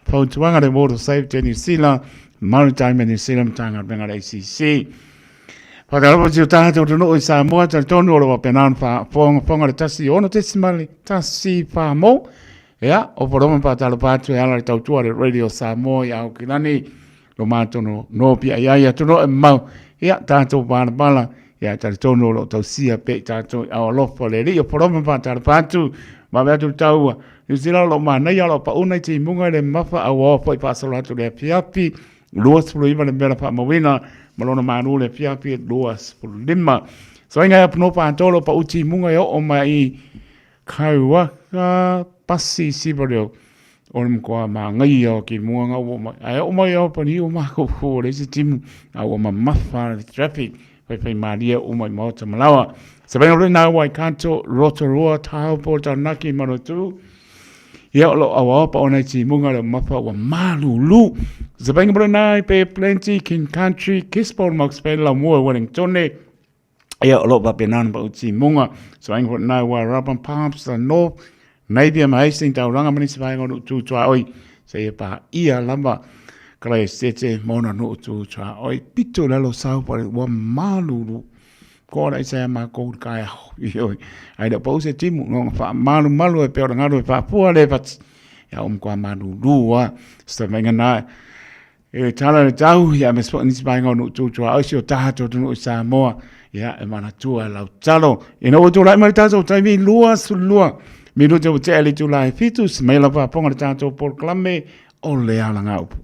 pautuanga le Water Safety New Zealand, Maritime New Zealand tanga benga le ACC. Whakarapo tiu tātou tunu o i Samoa, ta tonu o lo wa penaan whaonga le tasi ono tesimali, tasi whaamo, ya, o poroma pa talo patu e ala tau tua le Radio Samoa ya o kilani lo matono no pia ya tono e mau ya tātou bala ya talo tono lo tau sia pe tātou a lofo le ri o poroma pa talo patu ma bea tu tau New Zealand lo mana ya lo pa una ti munga le mafa a wo po i pasalo atu le piapi luas pulu iwa le mera pa mawina malona manu le piapi luas pulu lima so inga ya pano pa antolo pa uti munga yo o mai kaua ka pasi sibareo o le mkoa ma ngai o ki muanga o mai ai o mai o pani o ma ko ko le si timu a o ma mafa le traffic pai maria o mai mota malawa se vai o na wai kanto Rotorua Taupo Taranaki Marotu ia o lo awa pa ona ti munga le mafa o malulu se vai o na pe plenty King Country Kisport Max Pela mo Wellington ia o lo pa penan pa uti munga so vai o na wa Rabban Palms the North maybe am Hastings tauranga mani se vai ngonu tu tua oi se pa ia lamba kala sete mona no tu tua oi pito lalo sau pa wa malulu ko la se ma ko kai oi ai da pose timu no fa malu e pe ngalo fa pu ale pat ya kwa malulu wa sta venga na e tala tau ya me spo ni se vai ngonu tu tua oi se ta to no Samoa ya e mana tua lau talo e no to la mai ta so tai mi lua su lua Minuto o te ali tu lai fitus, me la pa ponga tātou por klame o le alanga upu.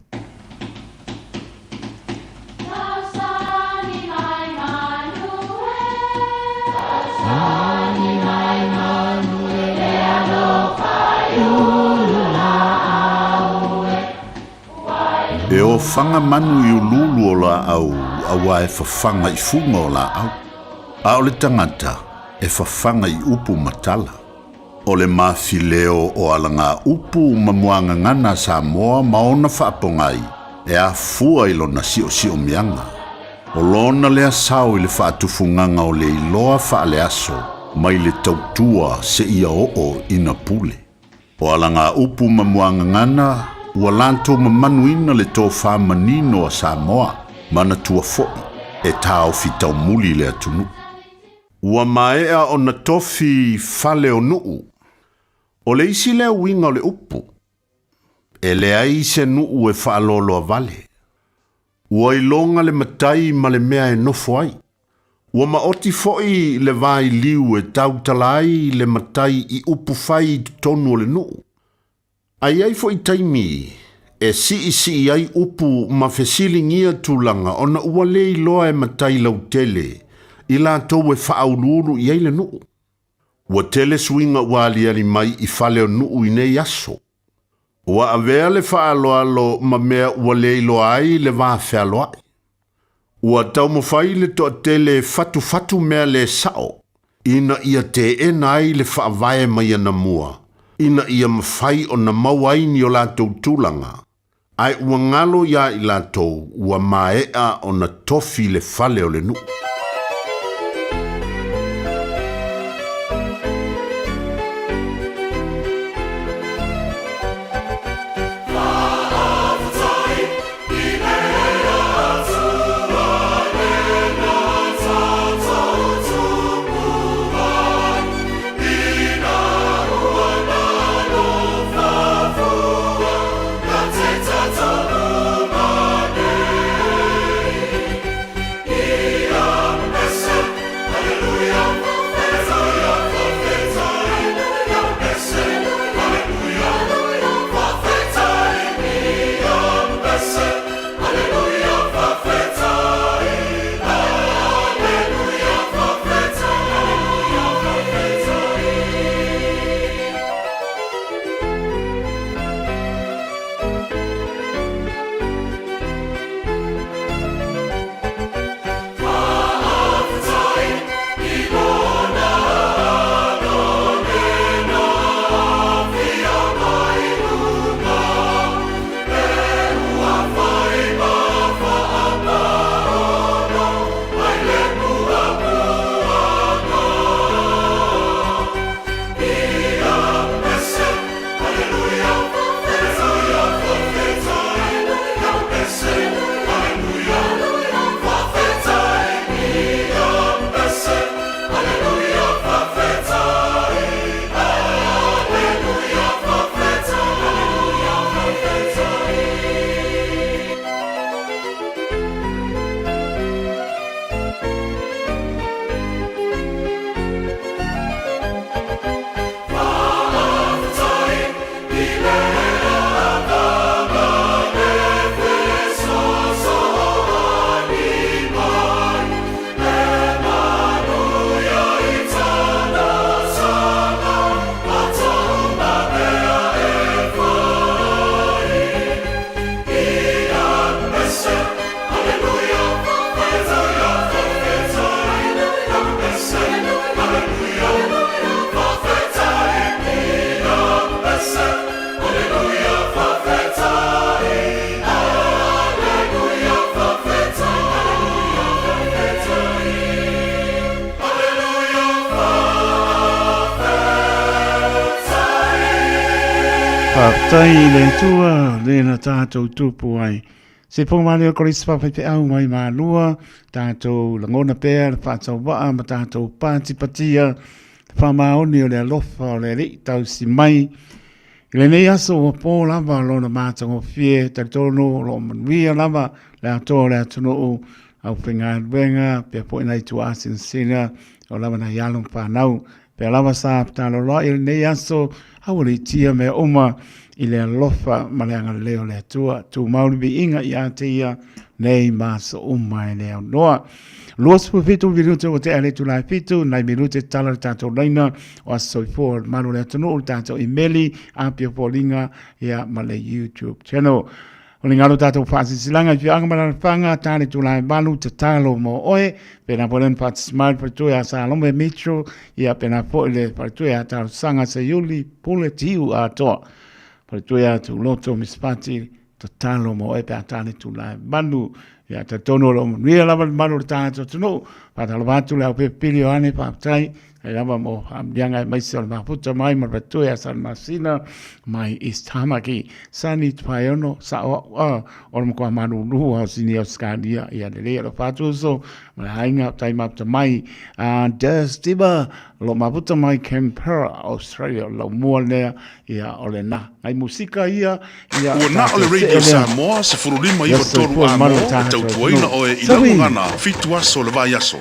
E o whanga manu i ululu o la au, awa e whawhanga i funga o la au. A o le tangata e whawhanga i upu matala. O le mafileo o alanga upu mamuanga ngana Samoa maona whaapongai e a fua ilo na sio mianga. O lona lea sao i le whaatufunganga o le iloa whaale aso mai le tautua se ia o ina pule. O alanga upu mamuanga ngana ua lanto mamanuina le tō whamanino a Samoa mana tua foi e tau fitau muli le atunu. Ua maea o na tofi fale o nuu. O le isi lea winga o le upu. E le ai se nuu e whaalolo a vale. Ua ilonga le matai ma le mea e nofo ai. Ua maoti foi le vai liu e tau talai le matai I upu fai tonu o le nuu. Ai ai foi taimi e si ai upu ma fesilingia tulanga ona ua le iloa e matai lau tele I la tau e whaaululu I ai le nuu. Ua tele swinga ua aliali mai I fale o nuu I nei aso. Ua avea le whaaloalo ma mea ua le iloa ai le vaa whialoa ai. Ua tau mawhai le toa tele fatu mea le sao. Ina ia te ena ai le whaavae mai ana mua. Ina ia mawhai o na mauaini o lātou tūlanga. Ai ua ngalo ia I lātou ua maea o na tofi le fale o le nuu. Tai le tua le na tātou tupu ai. Se pōmane o korisi whawhaipe au mai mā lua, tātou langona pēr, whātau waa, ma tātou pāti patia, whamaoni o le alofa o le ri, tau si mai. I le nei aso o pō lava lo na mātango fie, taritono lo manuia lava, le ato le atono o au whenga ruenga, pia po inai tu asin sina, o lava na yalong whanau, pia lava sa aptalo loa, i le nei aso, au le tia me oma, I le alofa maleanga leo le atua, tu mauri bi inga I ate ia nei maso umai leo noa. Lua sipu fitu virute o te ale tu lai fitu, nai mirute tala tātou reina, o asoi for maru le atunu o tātou imeli, apia polinga, ia male YouTube channel. O le ngalo tātou whaasisilanga, I whianga mana whanga, tāne tu lai malu te talo mo oe, pena polen whaatismai paritue a Salome Mitro, ia pena po le paritue a tātou sanga se yuli, pule tiu a toa. Paritue a tu loto mispati, to talo mo e pe atane tu lai manu, ia te tono lo ria lava manu tātou tunu, patalo vatu le au pe pili o ane pāptai, e lava mo amdianga mai se o le maputa mai, ma paritue a San Masina, mai East Hamaki, sani tupaiono, sa o le mkua manu nuhu au sini au skadia, ia le lea lo patu so, ma le hainga tai maputa mai, Des Tiba, lo maputa mai Canberra, Australia, lo mua lea, ia o le na. Ai musika ia, Ua na o le Radio Samoa, se furulima iwa toru a mo, te tau tuaina oe i lau ngana fitu aso le vai aso.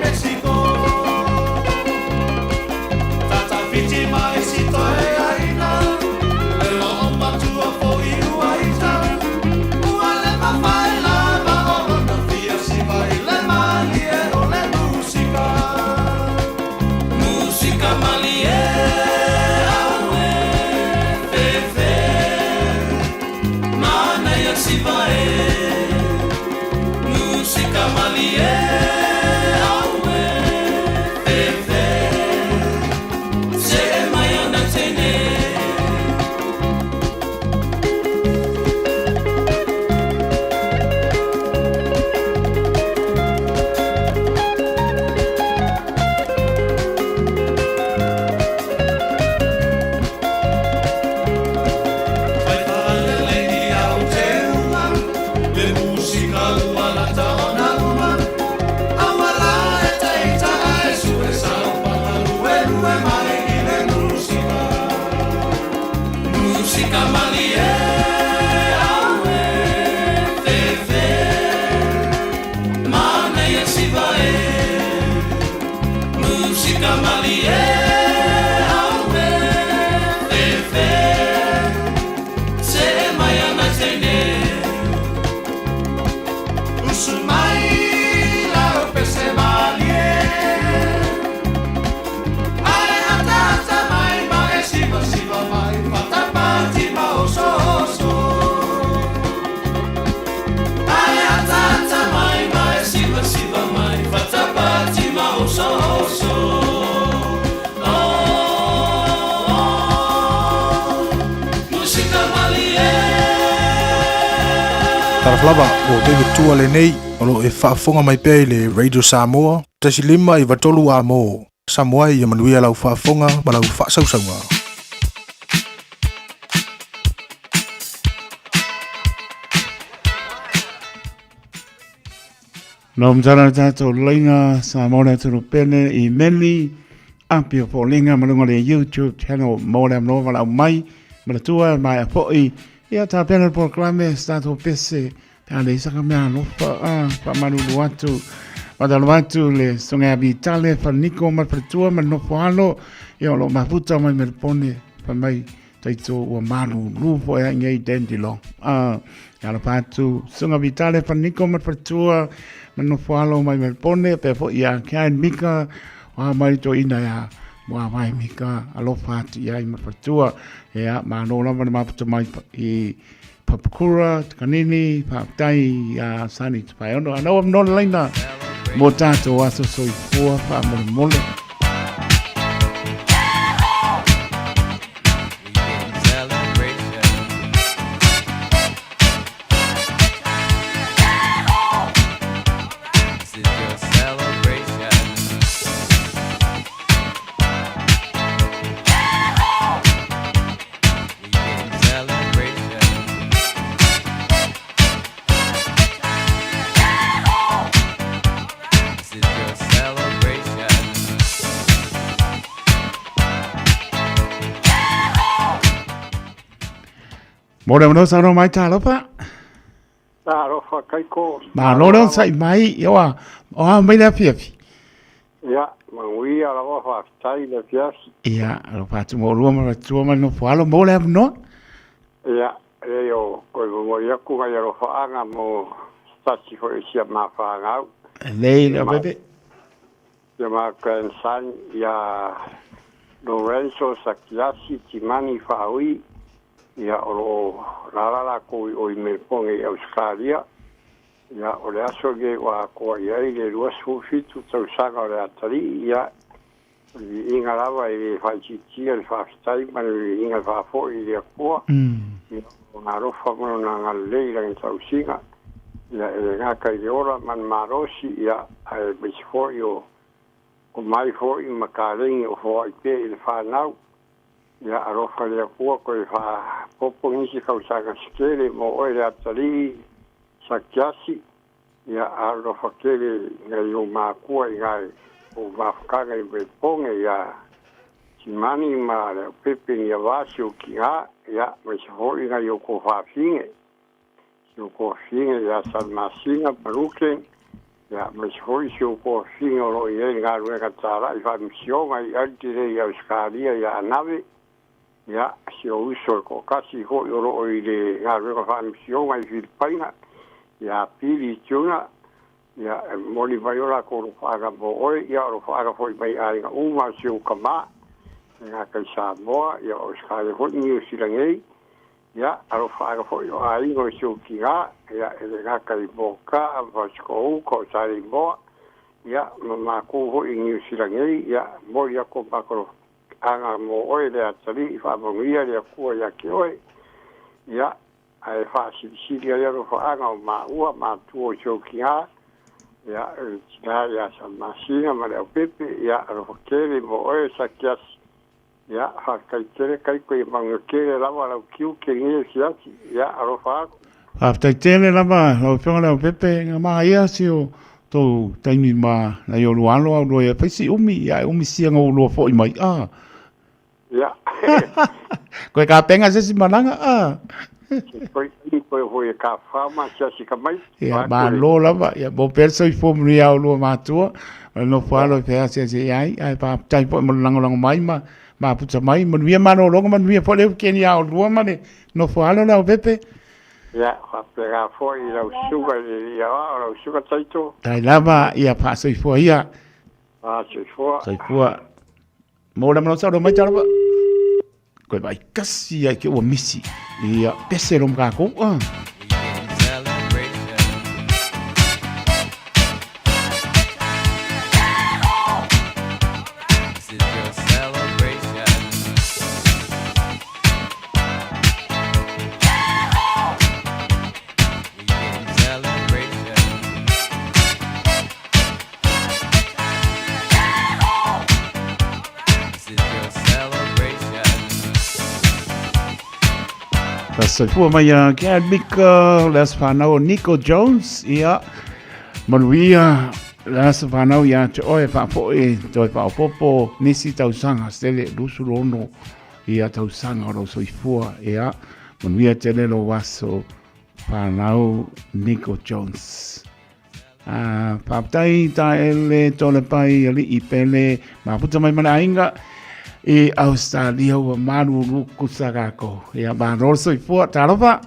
Mexico. Taraflava o David Tua le nei o lo e whaafonga mai pēi le Radio Samoa. Tasi lima i watolu a mo Samoa i manuia lau whaafonga ma lau whaasausaunga. No mtara tato leina Samoa turu pene i meni api o polinga malunga le YouTube channel Mola Mnova lau mai malatua mai a poi ia ta pena proclame stato pese ale saka mea lofa pa manulu atu padalo atu le songa abitale fa Nico ma pretua ma no poalo ia lo mafuta mai merpone pa mai taito o manu lupo e ngai dendilo ala patu songa abitale fa Nico ma pretua ma no poalo mai merpone pe fo ia kain mika wa mai to ina ya wa mai mika alo fatu ia ma pretua ia ma no lava ma puta mai I Papakura, Kanini, Papai, Sani, Paiono. I know I'm not like that. Motato, aso soi fua, pa mole. Mora no sa no mai talo pa. Taro fa kai ko. Ma loro sai mai yo o mai la fiafi. Ya, mangui ala wa fa tai la fias. Ya, lo fa tu mo ma tu ma no falo mo le no. Ya, yo ko mo ya ku ga ro fa anga mo stasi ho sia ma fa nga. Lei la bebe. Ya ma kan san ya Lorenzo Sakiasi Timani fa ui. Ia o la ko o I Melbourne I Australia ia o le aso ge wa ko ia I le lua sufitu tau sanga o le atari ia inga lava I whaichitia le whaftai manu inga whafo I le akua o ngā rofa mono na ngā leira in tau singa ia e ngā kai le ora man marosi ia e besifo I o mai fo I makarengi o fo I pe I le whanau ia arofa le akua ko I wha popo nisi kausanga skele mo oe le atari sakiasi ia arofa kele ngai o mākua I ngai o mafukanga I Melbourne ia Timani ma le pepe ni avasi o ki ngā ia mai se hoi ngai o ko whawhinge si o ko whinge ia san masinga maruke ia mai se hoi si o ko whinge o lo I ngā ruenga tāra I whamsionga I altire I Australia ia anawe ia si o uso ko kasi ho I ro I le ngā ruenga whamsionga I Filipaina ia pili tuna ia moli vaiora ko ro whaga mo oi ia ro whaga foi mai ainga uma si o kama ia kai Samoa ia o skale ho New Zealand ia ro whaga foi o ainga si o kinga ia e ngā kai boka vasko ko sari mo ia ma ko ho I New Zealand ia moli ko pakoro anga mo oi le atari fa bongia le ko ia ki oi ia ai fa si ia ro anga ma ua ma tu o chokia ia ia sa masina ma le pepe ia ro kele mo oi sakias ia ha kai tere kai ko I mango kele lava la kiu ke ni siati ia ro fa after tele lava lo fonga le pepe ma ia si o to taimi ma na yo lualo lo ia pesi umi ia umi si ngo lo fo I mai ia Koe ka penga se si malanga Koe ka whama si ka mai. Ia ma lo lava, ia mo perso I fo mri au lua mātua. No whalo pēa se ai pa tai po mo lango mai ma puta mai, mo via mano longa man via po leu keni au lua mane. No whalo la o pepe. Ia, whapega fo I lau suga ia lau suga taito. Tai lava ia pa so I fo ia. So fo. So fo. Mo la mo sa do mai tala. Koe vai kasi ai ke o misi. Ia pese rom ka ko. So for my Cadmica, let's find out Nico Jones, yeah. Manuia, let's find out ya to oil for a popo, Nisi Tausanga, Stelle, Lusurono, yeah, Tausanga, also for, yeah. When we are telling was so find out Nico Jones. Paptai, Taele, Tolepai, Ipele, Maputa Manainga. Australia wa maru ruku sagako ya baroso I fua tarofa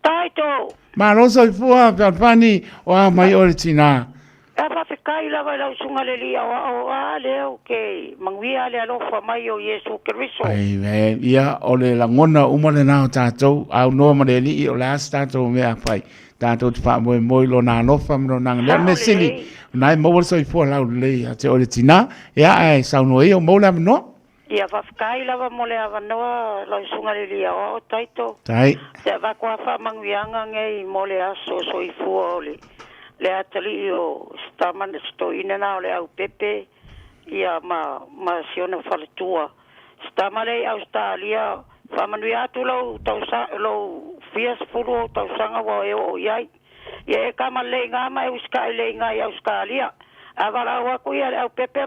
taito baroso I fua papani wa mai oritina fa fikai lava la sungalelia wa leo ke mangwia le alofa mai o Yesu Kristo amen ya ole la ngona umale na tato au no maleli o last tato me afai tato fa mo lo na no fa mo na le mesili nai mo so I fua la le ya te oritina ya ai sa no e mo la no ia whafkai lava mo le awanoa lo sungalelia o taito. Tai. Te wakua whamangianga ngei mo le aso so I fua o le atali o staman sto inena o le au pepe ia ma siona whaletua. Stamale Australia whamanui atu lo fias furu o tausanga wa o iai. Ia e kama le ngama e uskai le ngai Australia. Awara waku ia le au pepe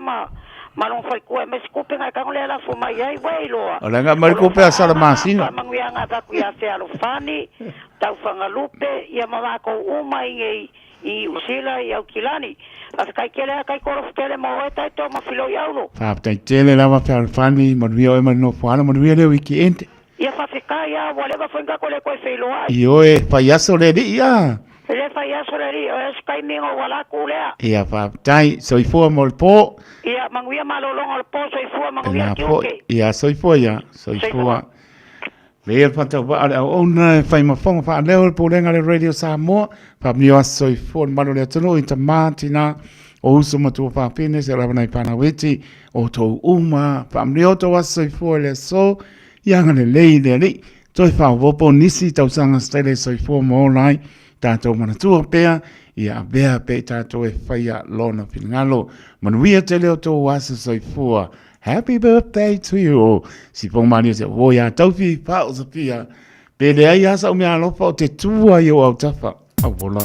malong fai kua mes kupe ngai kang le la fo mai ai wei loa. Ola nga mai kupe asala masina. Manguia nga ta ku ia fe alo fani tau fanga lupe ia mama ko umai ngei I usila I au kilani. As kai kele kai korof kele mo eta to ma filo yaulo. Fa tai tele lava fe fani mo vio e no fala mo vio le weekend. Ia fa fica ia wale ba fanga kole ko filo ai. Io e fa yaso le dia. Le fa yaso le dia es kai mingo wala kulea. Ia fa tai so I fo mo po. Ia manguia malolong al po so I fo manguia kiuke. Ia so I fo ia so I fo. Vea pata wa ona fai mafonga fa leo po lenga le radio Samoa fa mio so I fo malo le tono I tamatina o uso matu fa pene se la na pana weti o to uma fa mio to was so I fo le so yanga le le toi fa vopo nisi tausanga stele so I fo mo online tato mana tu pea ia bea pe tato e faia lona pinngalo manuia te leo to was so I fo. Happy birthday to you. Si pong mani se wo ya taufi pa o Sofia. Pele ai asa o me alofa o te tua yo au tafa. Au vola.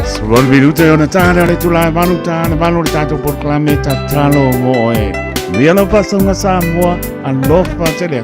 Sulon minute o na tana le tula manu tana manu le tato por clame tatalo mo e. Mia lo paso nga Samoa alofa te le.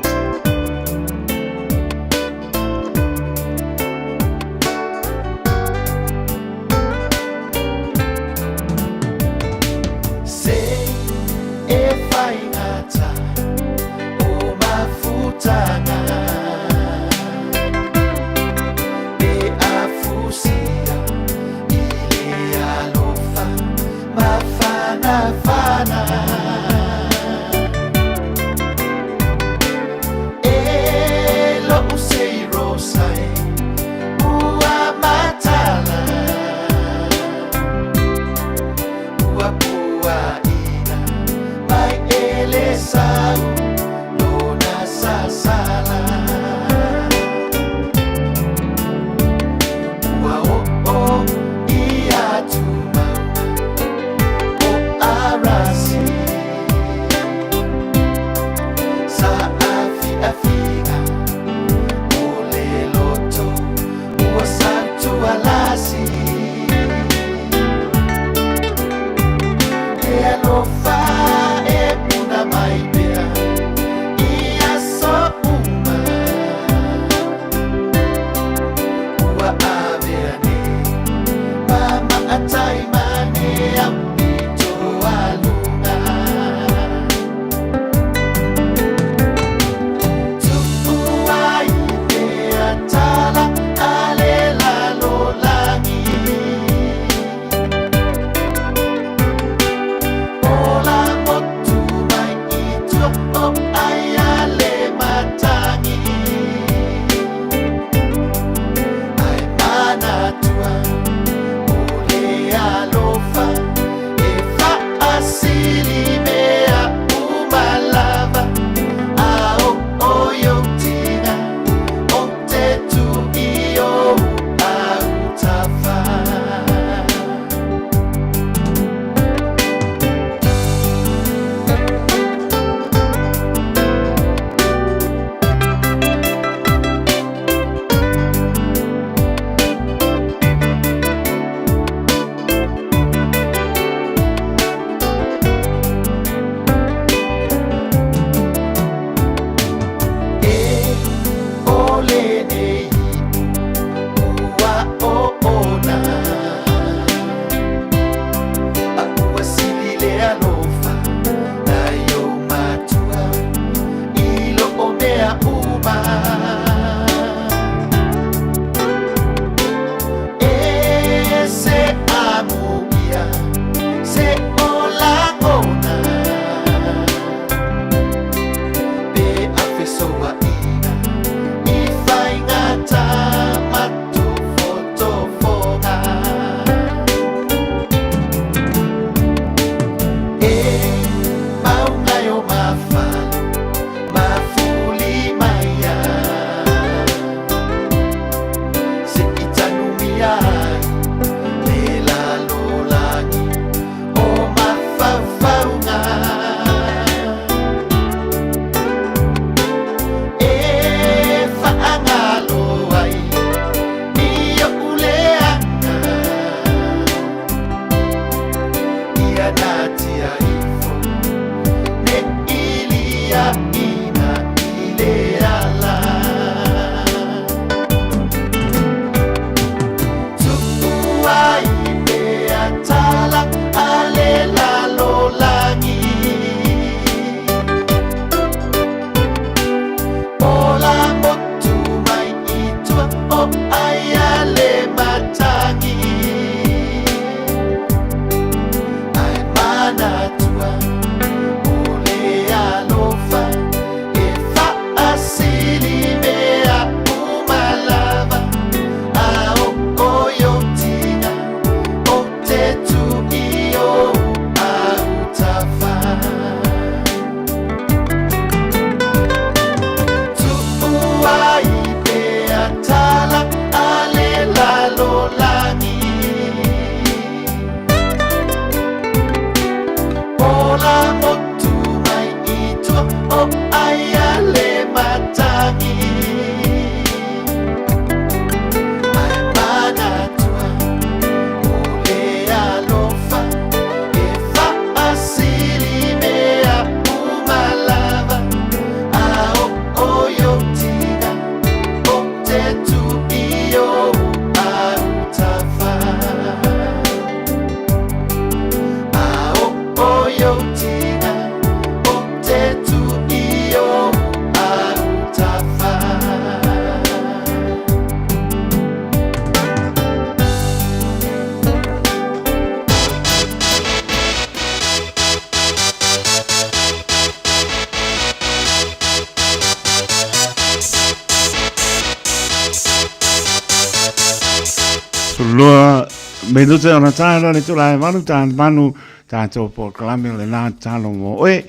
Sulua menute ona tala le tula manu tan manu tato por kalamio le na talo mo oe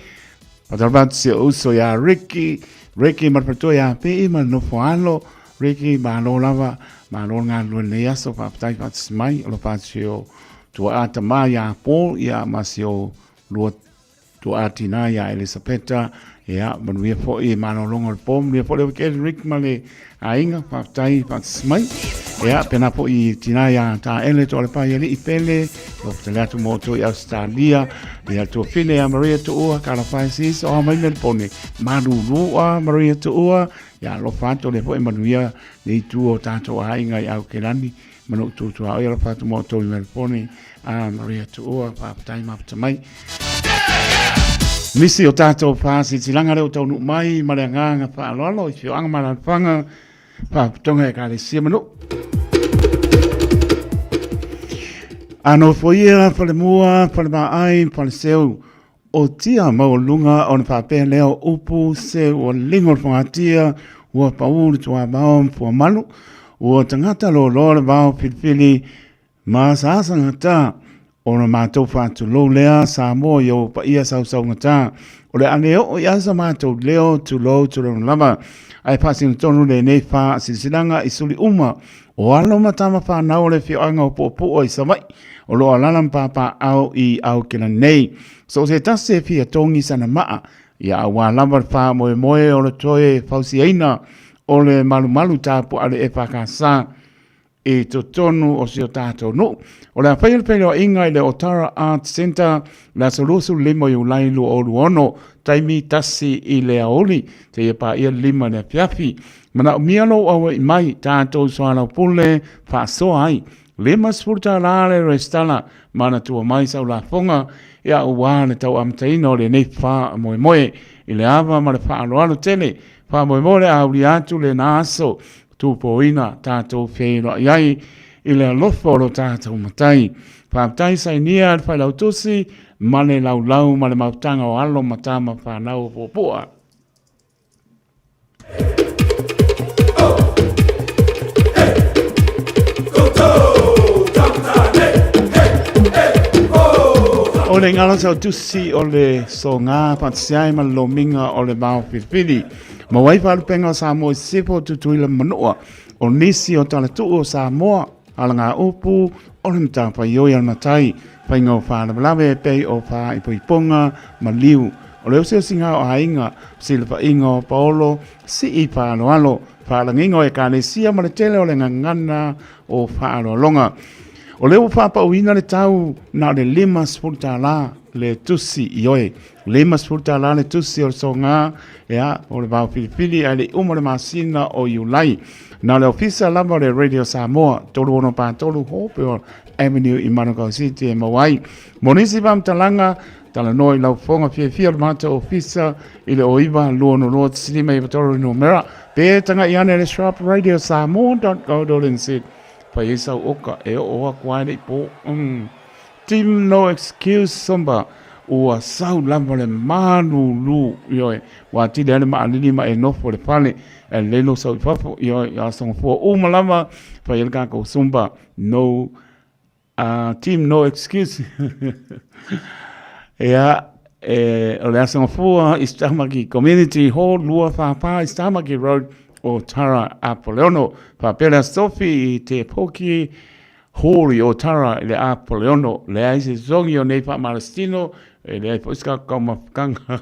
patalbat se uso ya Ricky marpato ya pe ima no foalo Ricky malo lava malo nga lu le yaso pa tai pat smai lo patio tu ata maya po ya masio lu tu atina ya Elisabetta ya manuia po i mano longo pom le po le ke Rick male ainga pa tai pat smai ya pena po i tina ya ta ele to le pa ya i pele lo tele tu moto ya Australia ya tu fine ya Maria tu o kala pa sis o mai le pone manu lu a Maria tu o ya lo fato le po manuia ni tu o tato ainga ya ke lani manu tu tu a ya lo fato moto le pone a Maria tu o pa tai ma mai Misi o tato pa si tilanga le o tau mai ma le nganga pa lolo i fio anga ma fanga pa tonga ka le sia manu ano foia pa le mua pa le mai pa le seu o tia ma o lunga on pa pe leo upu se o lingo fongatia o pa ulu tua baom po malu o tangata lo le bao pilpili ma sa ngata ona mātou whātu lo lea sa mo yo pa ia sau ngata o le ane o ia sa mātou leo tu lo lama ai pasing tonu le nei wha silsilanga i suli uma o alo matama whanau le whioanga o po o i samai o lo alalam papa au i au kina nei so se tase fia tongi sana maa ia awa lama wha moe o le toe fausi eina o le malu tapu ale e whakasa e to tonu o si o tātou no. O le whailepele o inga i le Otara Art Center la solusu limo i ulailu o luono taimi tasi i le aoli te e pa ia lima le piafi. Mana o mialo awa i mai tātou soana pule wha soa ai. Lima spurta lale restala mana tua mai sau la fonga ia ua le tau amtaino le nei wha moe i le awa ma le wha aloalo tele wha moe le auri atu le naaso tupoina tātou whēra iai i le alofo lo tātou matai. Whāptai sainia al whailau tusi, male lau male mautanga o alo matama whanau popua. O le ngalo sau tusi o le so ngā patsiai ma lo minga o le mau whiwhiri. Ma wai whalupenga sa moa sipo tutuila manoa o nisi o tala tuu o sa moa ala ngā upu o le mta pa ioi al matai pa inga o whaala malawe pei o wha i poiponga ma liu o leo seo singa o hainga sila pa inga o paolo si i pa alo whaala ngingo e ka le sia ma le tele o le ngangana o whaalo longa o leo whapa uina le tau na le lima spurta la le tusi ioi lima spurta la le tusi o so ngā ea o le vau pilipili a le umo le masina o iulai na le ofisa lama le Radio Samoa tolu ono pa tolu hope o Avenue i Manukau City e mawai monisi pam talanga tala noi lau fonga fia mata ofisa i le oiva luono lua tisilima i patoro no mera pe tanga iane le Sharp Radio Samoa.co.nz pa isa oka e o akwaile po team no excuse somba ua sau lama le manu lu yoe wa tide ale maalini ma e nofo le pale e lelo sau fafo yoe ya songa fua uma lama pa yelka ko sumba no team no excuse ya o le songa fua Istamaki Community Hall lua fa Istamaki Road o Tara Apoleono pa pela Sophie i te poki hori o Tara le Apoleono le aise zongi o nei pa Malastino e le poska kama kanga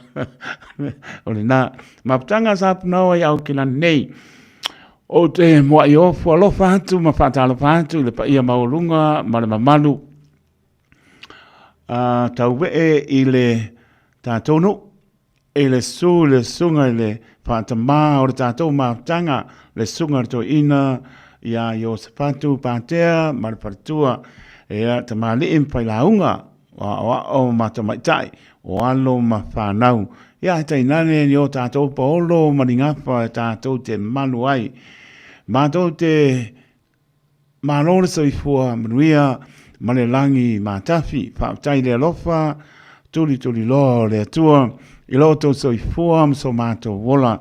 o le na maptanga sa pnawa i au kila nei o te moa i ofu alofa atu ma fata alofa atu le pa ia maulunga ma le mamalu tau wee i le tātono e le sunga i le fata maa o le tātou maptanga le sunga to ina ia yo sepatu patea ma le partua e a te mali impai launga o matamaitai o alo ma whanau. Ia tai nane ni o tātou paolo maringapa tātou te manu ai. Mātou te malore soifua manuia male langi mātafi whaaptai le alofa tuli lo le atua i loto soifua mso mātou wola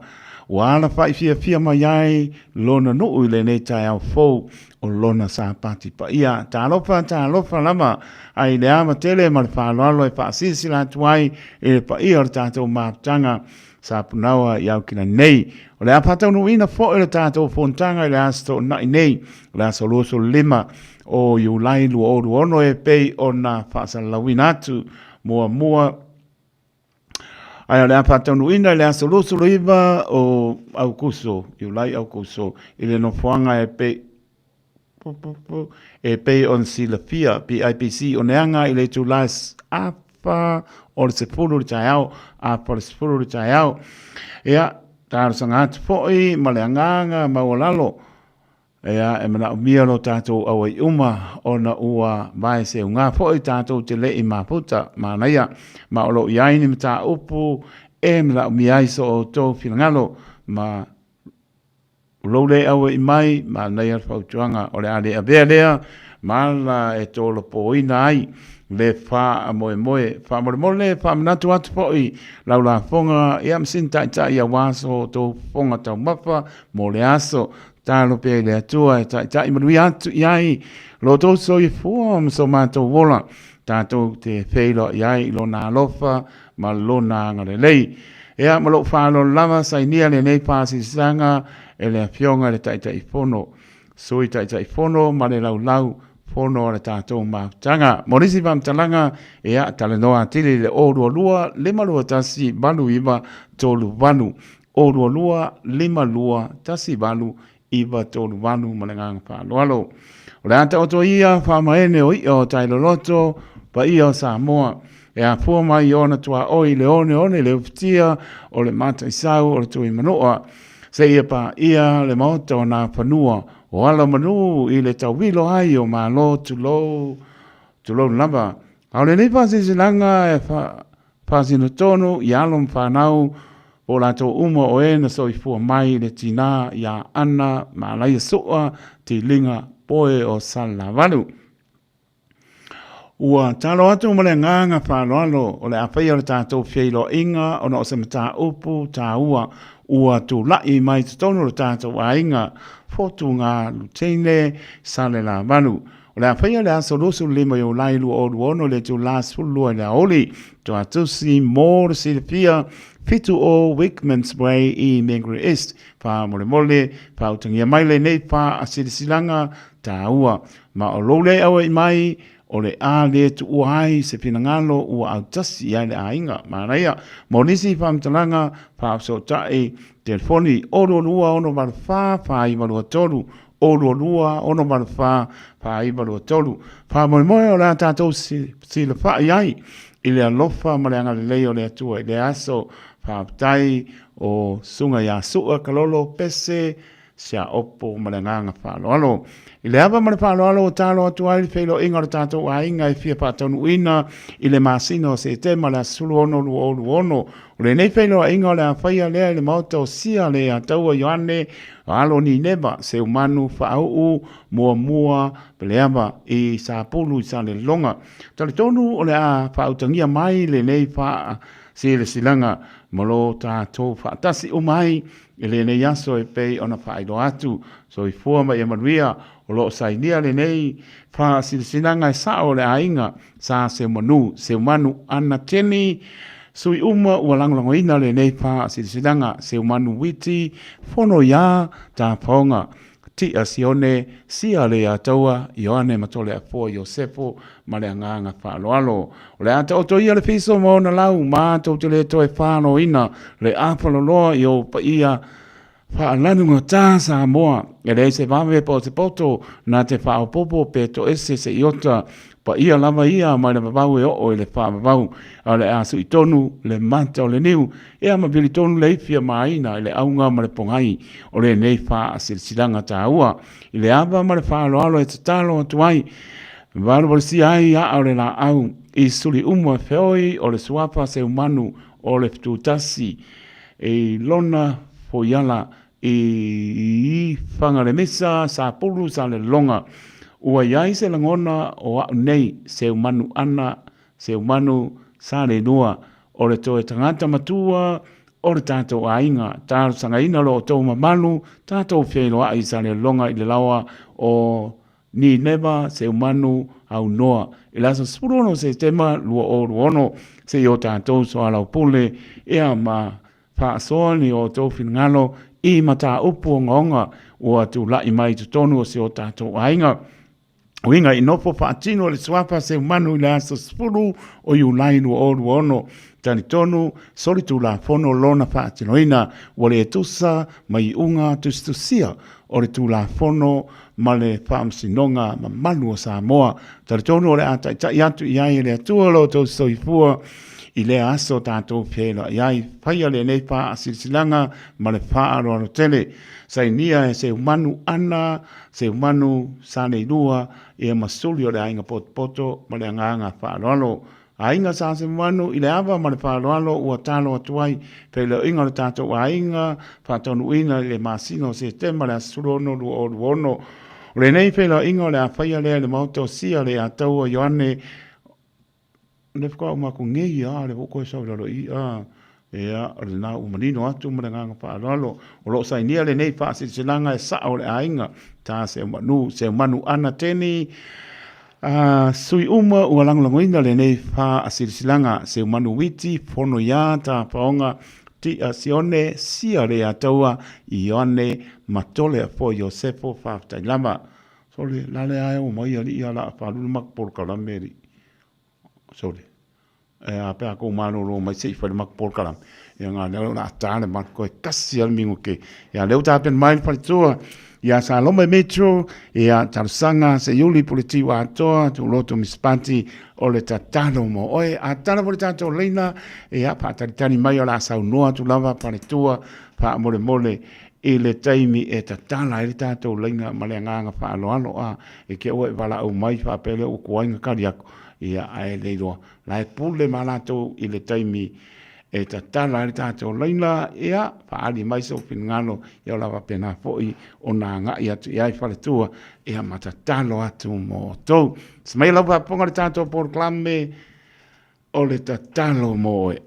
Wala fai fia mai ai lona no ile ne tai au fo o lona sa pati pa ia ta lofa lama ai le ama tele ma fa lo e fa sisi la tuai e pa ia ta to ma tanga sa punawa ia kina nei o le apata no ina fo e ta to fontanga le asto na nei la solo lima o yu lai lu o ono e pei ona fa sa lawinatu mua ai le apata no ina le solo iva o au kuso yu lai au kuso ile no fuanga e pei on silafia PIPC o neanga ile tu las apa o le sepulu taiao apa le sepulu taiao ia tar sangat foi maleanganga mawalalo ia e mana mia lo tato au uma ona ua vai se unga foi tato te le i maputa manaya ma olo yaini mta upu e mla mia iso to filangalo ma lole au i mai ma nei fa tuanga o le ale abelea ma la e tolo poina ai le fa moe fa mole fa natu atu foi la fonga ia msinta ia waso to fonga tau mapa mole aso talo pe le atua ta i manu atu iai lo to so i form so mato vola tato te feilo iai lo na lofa ma lo na ngare lei ia malo fa lo lava sai nia le nei pasi sanga e le fionga le tai fono so i tai fono ma le lau fono le tato ma tanga morisi vam talanga ia talenoa tili le oru lua le malua tasi balu iba tolu vanu oru lua le malua tasi balu iba tolu vanu malengang pa loalo o le ata oto ia fa maene o tai loloto pa ia Samoa e a fua mai ona tua oi le one le uftia o le mata isau o le tui manoa se ia pa ia le mauta o na panua o ala manu i le tauwilo ai o malo tu lo lava au le nei pasi silanga e pasi no tono i alom whanau o la to uma o e na so i fua mai le tina ia ana ma lai soa ti linga poe o sala valu ua talo atu mo le nganga whanoalo o le awhai o le tātou whieilo inga o na o se mata upu tā ua tu lai mai te tono le tātou a inga fotu ngā lutene sale la manu. O le awhai o le aso losu lima i o lailu o luono le tu las fulua le aoli tu atusi mō le silipia fitu o Wickman's Way i Mengri East pa mole pa utangia mai le nei pa asilisilanga tā ua ma o lole awa i mai o le a le tu uai se pinangalo ua au tasi ai le ainga manaia monisi whamtalanga pa so tae telefoni oro lua ono marfa pa i malua tolu oro lua ono marfa pa i malua tolu pa moe o la tatou si le wha iai i le alofa ma le anga le leo le atua i le aso pa tai o sunga ya sua kalolo pese sia opo ma le nganga whaaloalo. I le ava ma le whaaloalo o talo atu ai le whailo inga le tātou a inga i fia pātaunu ina i le masino se te ma le asulu ono luo. O le nei whailo a inga o le a whaia lea i le mauta o sia le a taua Ioane alo ni neba se umanu whaau mua le ava i sa pulu i sa le longa. Tale tonu o le a whautangia mai le nei wha se le silanga malo tātou whaatasi o mai e le nei aso e pei ona whaedo atu so i fua mai e manuia o lo sainia le nei wha silsinanga e sa o le ainga sa se manu ana teni sui uma ua langolango ina le nei wha silsinanga se manu witi fono ya ta paonga ti asione sia le ataua Ioane matole a po Iosefo ma le anganga whaaloalo. O le ata oto ia le fiso mo na lau ma tau te le toe whano ina le apaloloa i o pa ia whaalanunga tā Samoa e le se vame po te poto na te whaopopo pe to ese se iota pa ia lava ia mai le mabau e o le wha mabau a le asu i tonu le mata o le niu e ama pili tonu le ifia maina i le aunga ma le pongai o le nei wha asilsilanga tā ua i le ava ma le wha aloalo e te talo atu ai Valo polisi ai a o le la au i suli umwa feoi o le suapa se umanu o le tutasi e lona foiala i whanga le mesa sa pulu sa le longa ua iai se langona o au nei se umanu ana se umanu sa le nua o le toe tangata matua o le tātou ainga, tāru sanga ina lo tau mamalu, tātou whiailoa i sa le longa i le lawa o ni neba se umanu au noa. I lasa spurono se tema lua o luono se i o tātou so alau pule ea ma whaasoa ni o tau whingalo i mata upu o ngonga o atu lai mai tutonu o se o tātou ainga. Winga i nopo whaatino le swapa se umanu i le aso spuru o iu lainu o luono. Tani tonu, soli tu la fono lona whaatinoina, wale e tusa mai unga tustusia, o le tu la fono ma le whaamsinonga ma manu o Samoa. Tani tonu o le ata i atu i ai le atua lo tau soifua i le aso tātou pēla i ai whaia le nei pā asilsilanga ma le whaaro ano tele. Sai nia e se umanu ana, se umanu sane ilua, e masuli o le ainga poto ma le anganga whaaro alo. Ainga sa se manu i le awa ma le whaaloalo ua talo atuai pe le inga le tātou ainga whaatonu ina le masino se tema le asurono o luono. O le nei pe le inga le awhaia lea le mauto sia le atau o Ioane le whakao mako ngei le woko e sauraro i ea o le nā umanino atu ma le nganga whaaloalo. O lo sa inia le nei whaasisilanga e sa o le ainga tā se manu ana teni sui uma ua langolangoina le nei wha asirisilanga se umanu witi pono ia ta paonga ti sione sia le ataua i one matole a po Iosefo whaftai lama. Sole, lale ae o mai ali ia la whalulu mak por kalameri. Sole, a pēa kou mano ro mai sei whare mak por kalam. Ia ngā leo na atane mak koe kasi al mingo ke. Ia leo tāpen mai whalitua. Ia sa loma metro, ia tarusanga se yuli politi wa atoa, tu loto mispati o le tatano mo. Oe, a tana mo le tato leina, ia pātaritani mai o la sau noa tu lava paritua, pā mole mole, i le taimi e tatana, i le tato leina, ma le nganga pā aloalo a, e ke oe wala au mai pā pele o kuainga kariako, ia ae leiroa. La e pule malato i le taimi e tatala le tātou leina ea whaari mai so whingano i o lawa pena foi o nā ngai atu i ai whaletua ea matatalo atu mō tau. Smai lau ponga le tātou por klame o le tatalo mō e.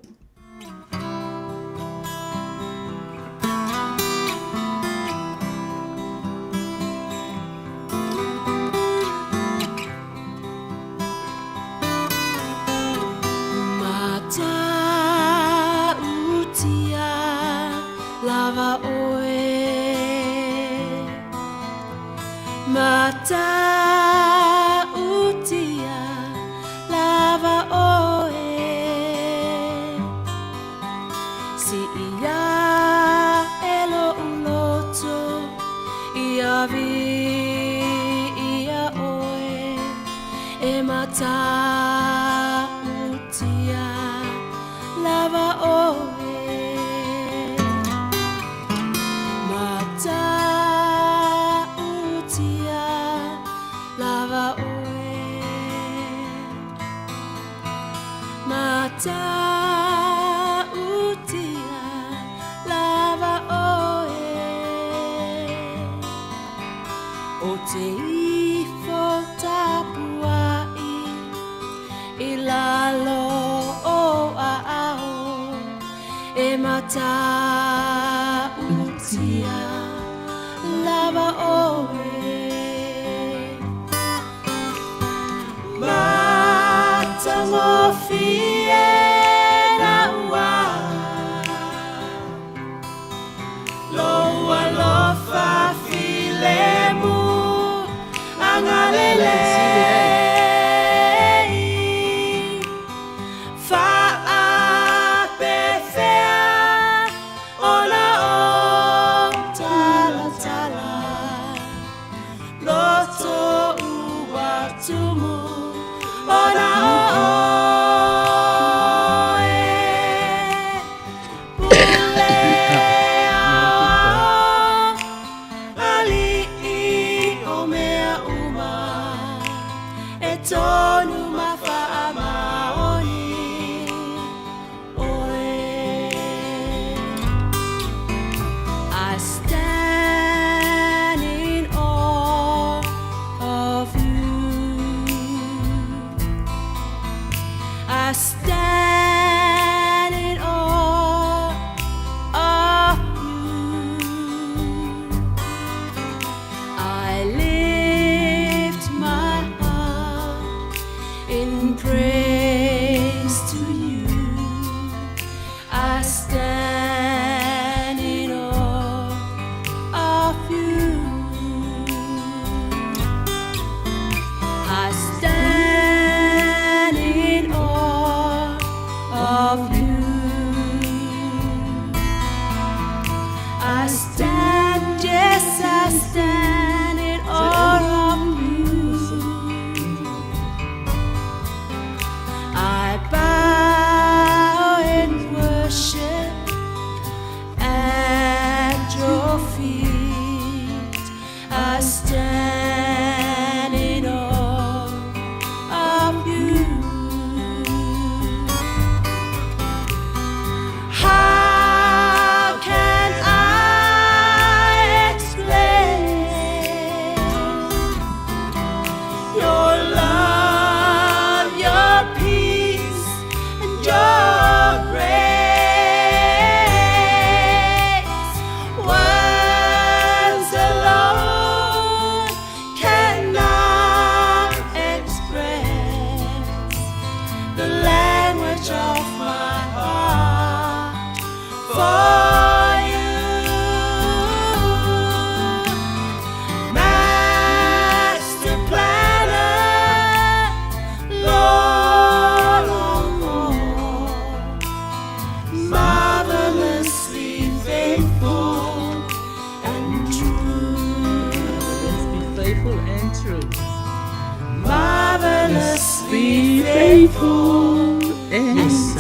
Yes.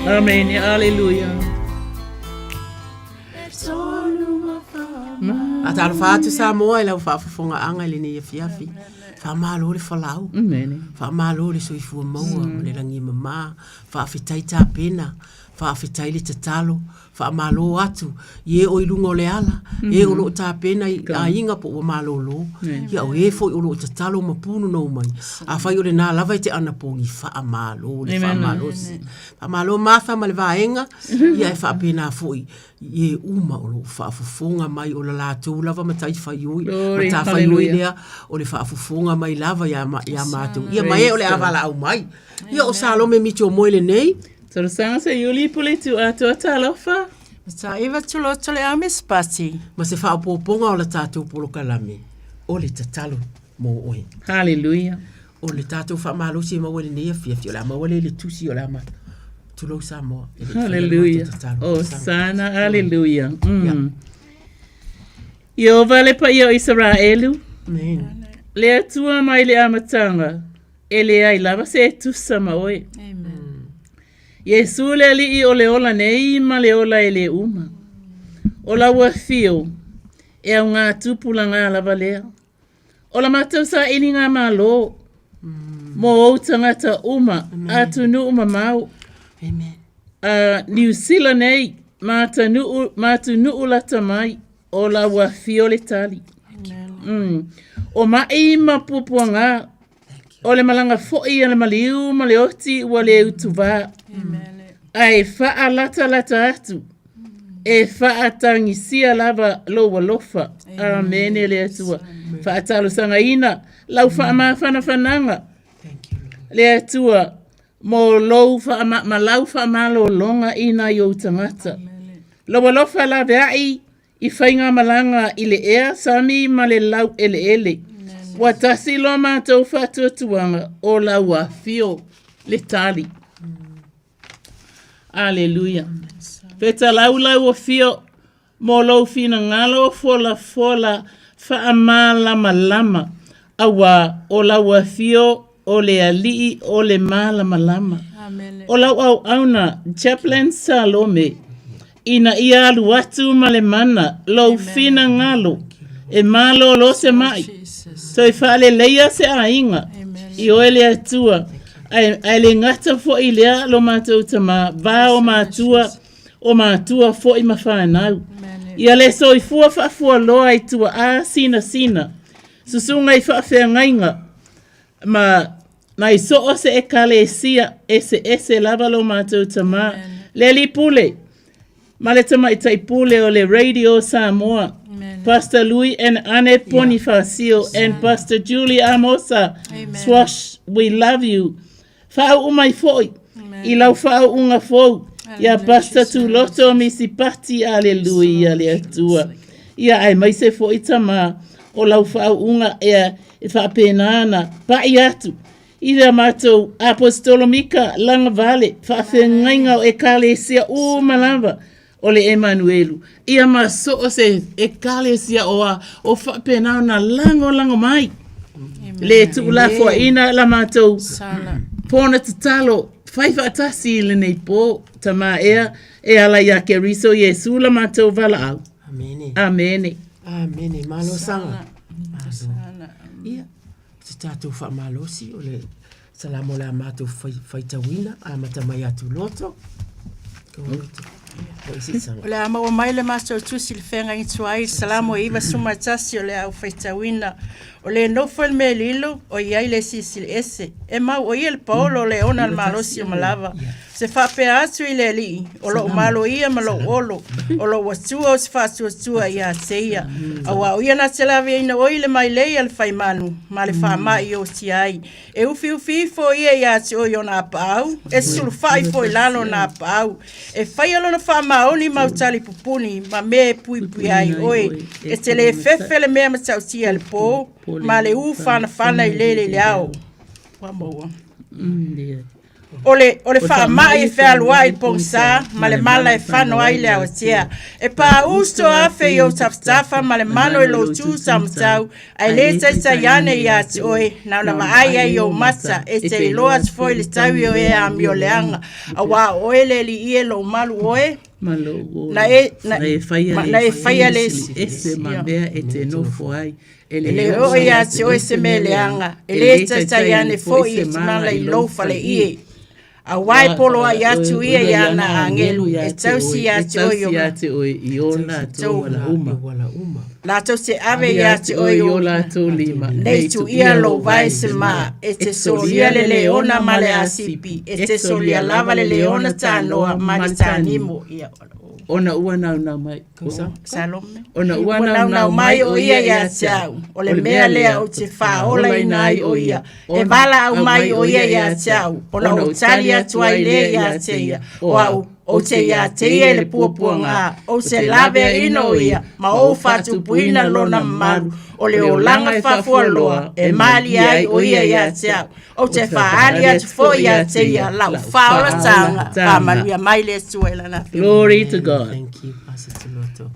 Amen. Hallelujah. Ata fatu sa moa ila fa fonga anga le ni fiafi. Fa malo le falau. Amen. Fa malo le soifu maua le langi mama. Fa fitai ta pena. Fa fitai le tatalo. Fa malo atu. Ye o ilungo le ala. E o lo ta pena a inga po o malo lo. Ya o e fo o lo tatalo mapunu no mai. A fa yo le na lava te ana po ni fa malo le fa malo. Fa malo matha ma le vaenga. Ya fa pena foi. Ye uma o lo fa fufunga mai o la tu lava matai fa yui. Mata fa yui lea o le fa fufunga mai lava ya matu. Ia mai o le avala au mai. Ia o salome miti o moile nei. Toro sanga se yuli pule tu ato talofa. Sa iwa tulo tole ame spasi. Ma se fa poponga o la tatu polo kalame. O le tatalo mo oi. Hallelujah. O le tatu fa malo si ma wale nei fia la ma wale le tusi o la ma. Tulo sa mo. Hallelujah. Oh sana hallelujah. Yo vale pa yo Israelu. Amen. Le atua mai le amatanga. Ele ai lava se tu sama oi. Amen. Yesu le li I o le ola nei ma le ola ele uma. Ola wa fio. E au ngā tupula ngā lava lea. Ola matau sa ini ngā malo. Mo o tangata uma. Atu nu uma mau. Amen. New Zealand nei. Matu nu ulata mai. Ola wa fio le tali. Amen. O mai ma pupua ngā. O le malanga fo'i le maliu ma le oti ua le utuva. Ai faa lata atu. E faa tangisia lava lo walofa. Amen le atua. Faa talo sanga ina. Lau faa maa fananga. Le atua. Mo lau faa ma lau faa maa lo longa ina yo tangata. Lo walofa la veai. I whainga malanga I le ea sami ma le lau ele. Watasi lo mātou whatua tuanga o la wafio le tali. Alleluia. Peta lau o fio mo lau fina ngalo fola lama. Awa o la wafio o le alii o le lama. O lau au auna Chaplain Salome. Ina ia alu watu male mana lau fina ngalo. E malo lo se mai. So I whaale leia se ainga. I oele atua. Ai le ngata fo I lea lo mātou tama. Vā o mātua fo I mawhanau. Ia le so I fua loa I tua a sina. Susunga I whaafea ngainga. Ma i so o se e kale sia. Ese lava lo mātou tama. Le li pule. Ma le tama I taipule o le Radio Samoa. Pastor Louis and Anne Bonifacio and Pastor Julie Amosa. Swash, we love you. Fa'au umai foi. I lau fa'au unga fou. Ia Pastor Tuloto Misipati, aleluia, le atua. Ia ai mai se foi tama. O lau fa'au unga e whaapenana. Pai atu. Ida matou apostolomika langa vale. Whaafengainga o e kale sia malava. O le Emanuelu. Ia maso o se e kale sia o whapena na lango mai. Le tu la fo ina la matou. Pona tatalo. Whaifa atasi le nei po. Tama e ala ya ke riso Yesu la matou vala au. Amene. Malo sanga. Ia. Se tatu wha malosi o le salamo la matou whaitawina. A matamai atu loto. O le ama o mai le maso tusi le whenga I tuai salamo iwa sumatasi o le au whaitawina. O le nofo el me lilo o iai le sisi le ese. E mau o ia le paolo le ona al malosi o malava. Se whapea atu I le li. O lo malo ia ma lo olo. O lo watua o se whatuatua ia teia. Awa o ia na te lawe ina o ile mai lei al whaimanu. Ma le whamai o si ai. E ufi fo ia ia te o na apau. E sulu whai fo I lano na apau. E whai alo na whamaoni mautali pupuni. Ma me pui ai oi. E te le fefele mea matautia le po. Ma le u whana I lele le au. Wamoa. ole fa mai e fa lua i ponsa male mala e fa no ai le atia e pa usto a fe yo taftafa male mano e lo tu samtau ai le sa yane ya oi na na ai ai yo masa e te loas foi le tau yo e a mioleanga a wa oele li ie lo malu oe na e faia le ese mabea e te no foi ele o ia te o se meleanga ele tata yane fo i te mala i lo fale i a wai polo a yatu ia yana angelu e tausi yatu o yo yatu o iola to wala uma la to se ave yatu o yo la to lima nei tu ia lo vai se ma e te solia le leona male asipi e te solia lava le leona tanoa mali tanimo ia ona ua na mai Salome ona ua na mai o ia ya tau o le mea lea o te fa ola inai o ia e bala au mai o ia ya tau ona o talia tuai le ya te ia o te ia te ia le puapuanga o se lave ino ia ma o fatu puina lona maru o le o langa fafualoa e mali ai o ia ya tau o te faali atu fo ia te ia lau faola tanga ka maluia mai le suela na glory to God. Thank you, Pastor Toloto.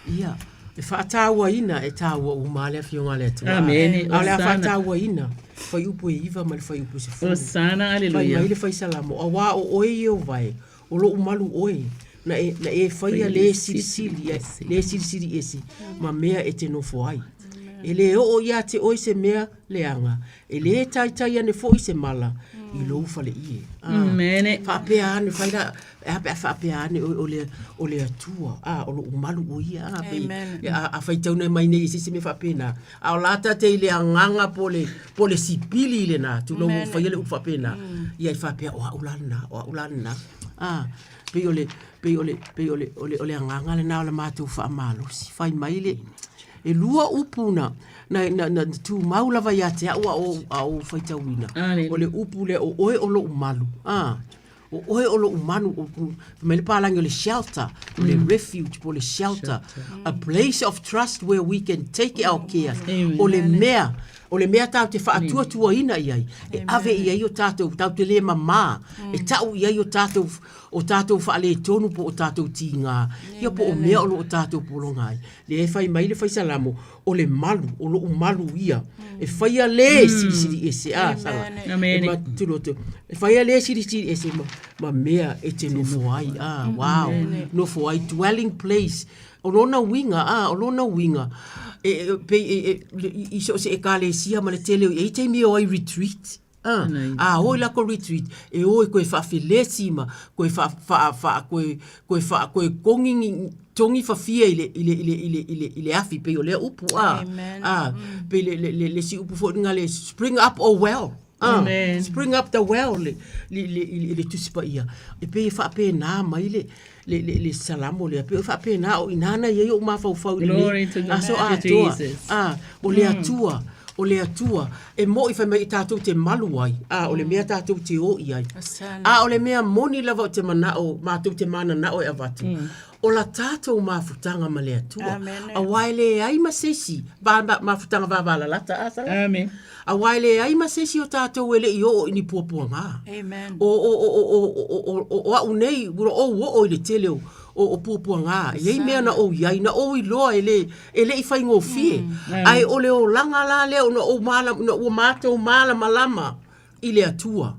Ia, e whaataua ina e tāua umale fionga le tu. Amen. Au lea whaataua ina. Whai upu e iwa ma le whai upu se funu. Osana, aleluia. Whai mai le whai salamo. A wā o oe i o vai. O lo umalu oe. Na e whaia le sirisiri. Le sirisiri esi. Ma mea e te nofo ai. E le o ia te oe se mea leanga. E le tai ane fo i se mala. I lo ufale ie. Mene. Whapea ane whaida. Whapea ane o le atua. O lo umalu o ia. A whaitau nei mai nei sisi me whapena. A o lata te ile anganga po le sipili ile na. Tu lo whaiele u whapena. Ia i whapea o aulana. Pei ole anganga le nao le mātou whaamalo. Si whai maile. E lua upuna na tu maulava ia te au whaitauina. O le upu le o oe o lo umalu. O oe o lo umanu. Me le pālangi o le shelter. O le refuge po le shelter. A place of trust where we can take our care. O le mea. O le mea tau te whaatua ina iai. E ave iai o tātou, tau te le mamā. E tau iai o tātou whaale tonu po o tātou tī ngā. Ia po o mea o lo o tātou polongai. Le e whai mai le whai salamo, o le malu, o lo o malu ia. E whaia le siri ese, sanga. E ma tuloto. E whaia le siri ese, ma mea e te nofo ai. Wow. Nofo ai, dwelling place. O lona winga. Iso se e kalesia ma le tele e te mi o ai retreat. O la ko retreat e o ko fa filesi ma ko ko konging tongi fa fia ile afi pe o le upu pe le si upu fo ngale spring up or well. Spring up the well le tusipa ia e pe fa pe na mai le salamo le pe fa pe na o inana ye o ma fa glory to God. So Jesus. O le atua e mo i fa mai tātou te malu ai o le mea tātou te o i ai o le mea moni lava o te mana o mātou te mana na o e avatu o la tātou mafutanga ma le atua a waile ai masesi mafutanga vāvala lata amen a waile ai masesi o tātou ele i o ini puapuanga amen o unei o le tele o puapuanga iei mea na o iai na o i loa ele i whaingo fie ai o le o langa la leo na o mātou mala malama i le atua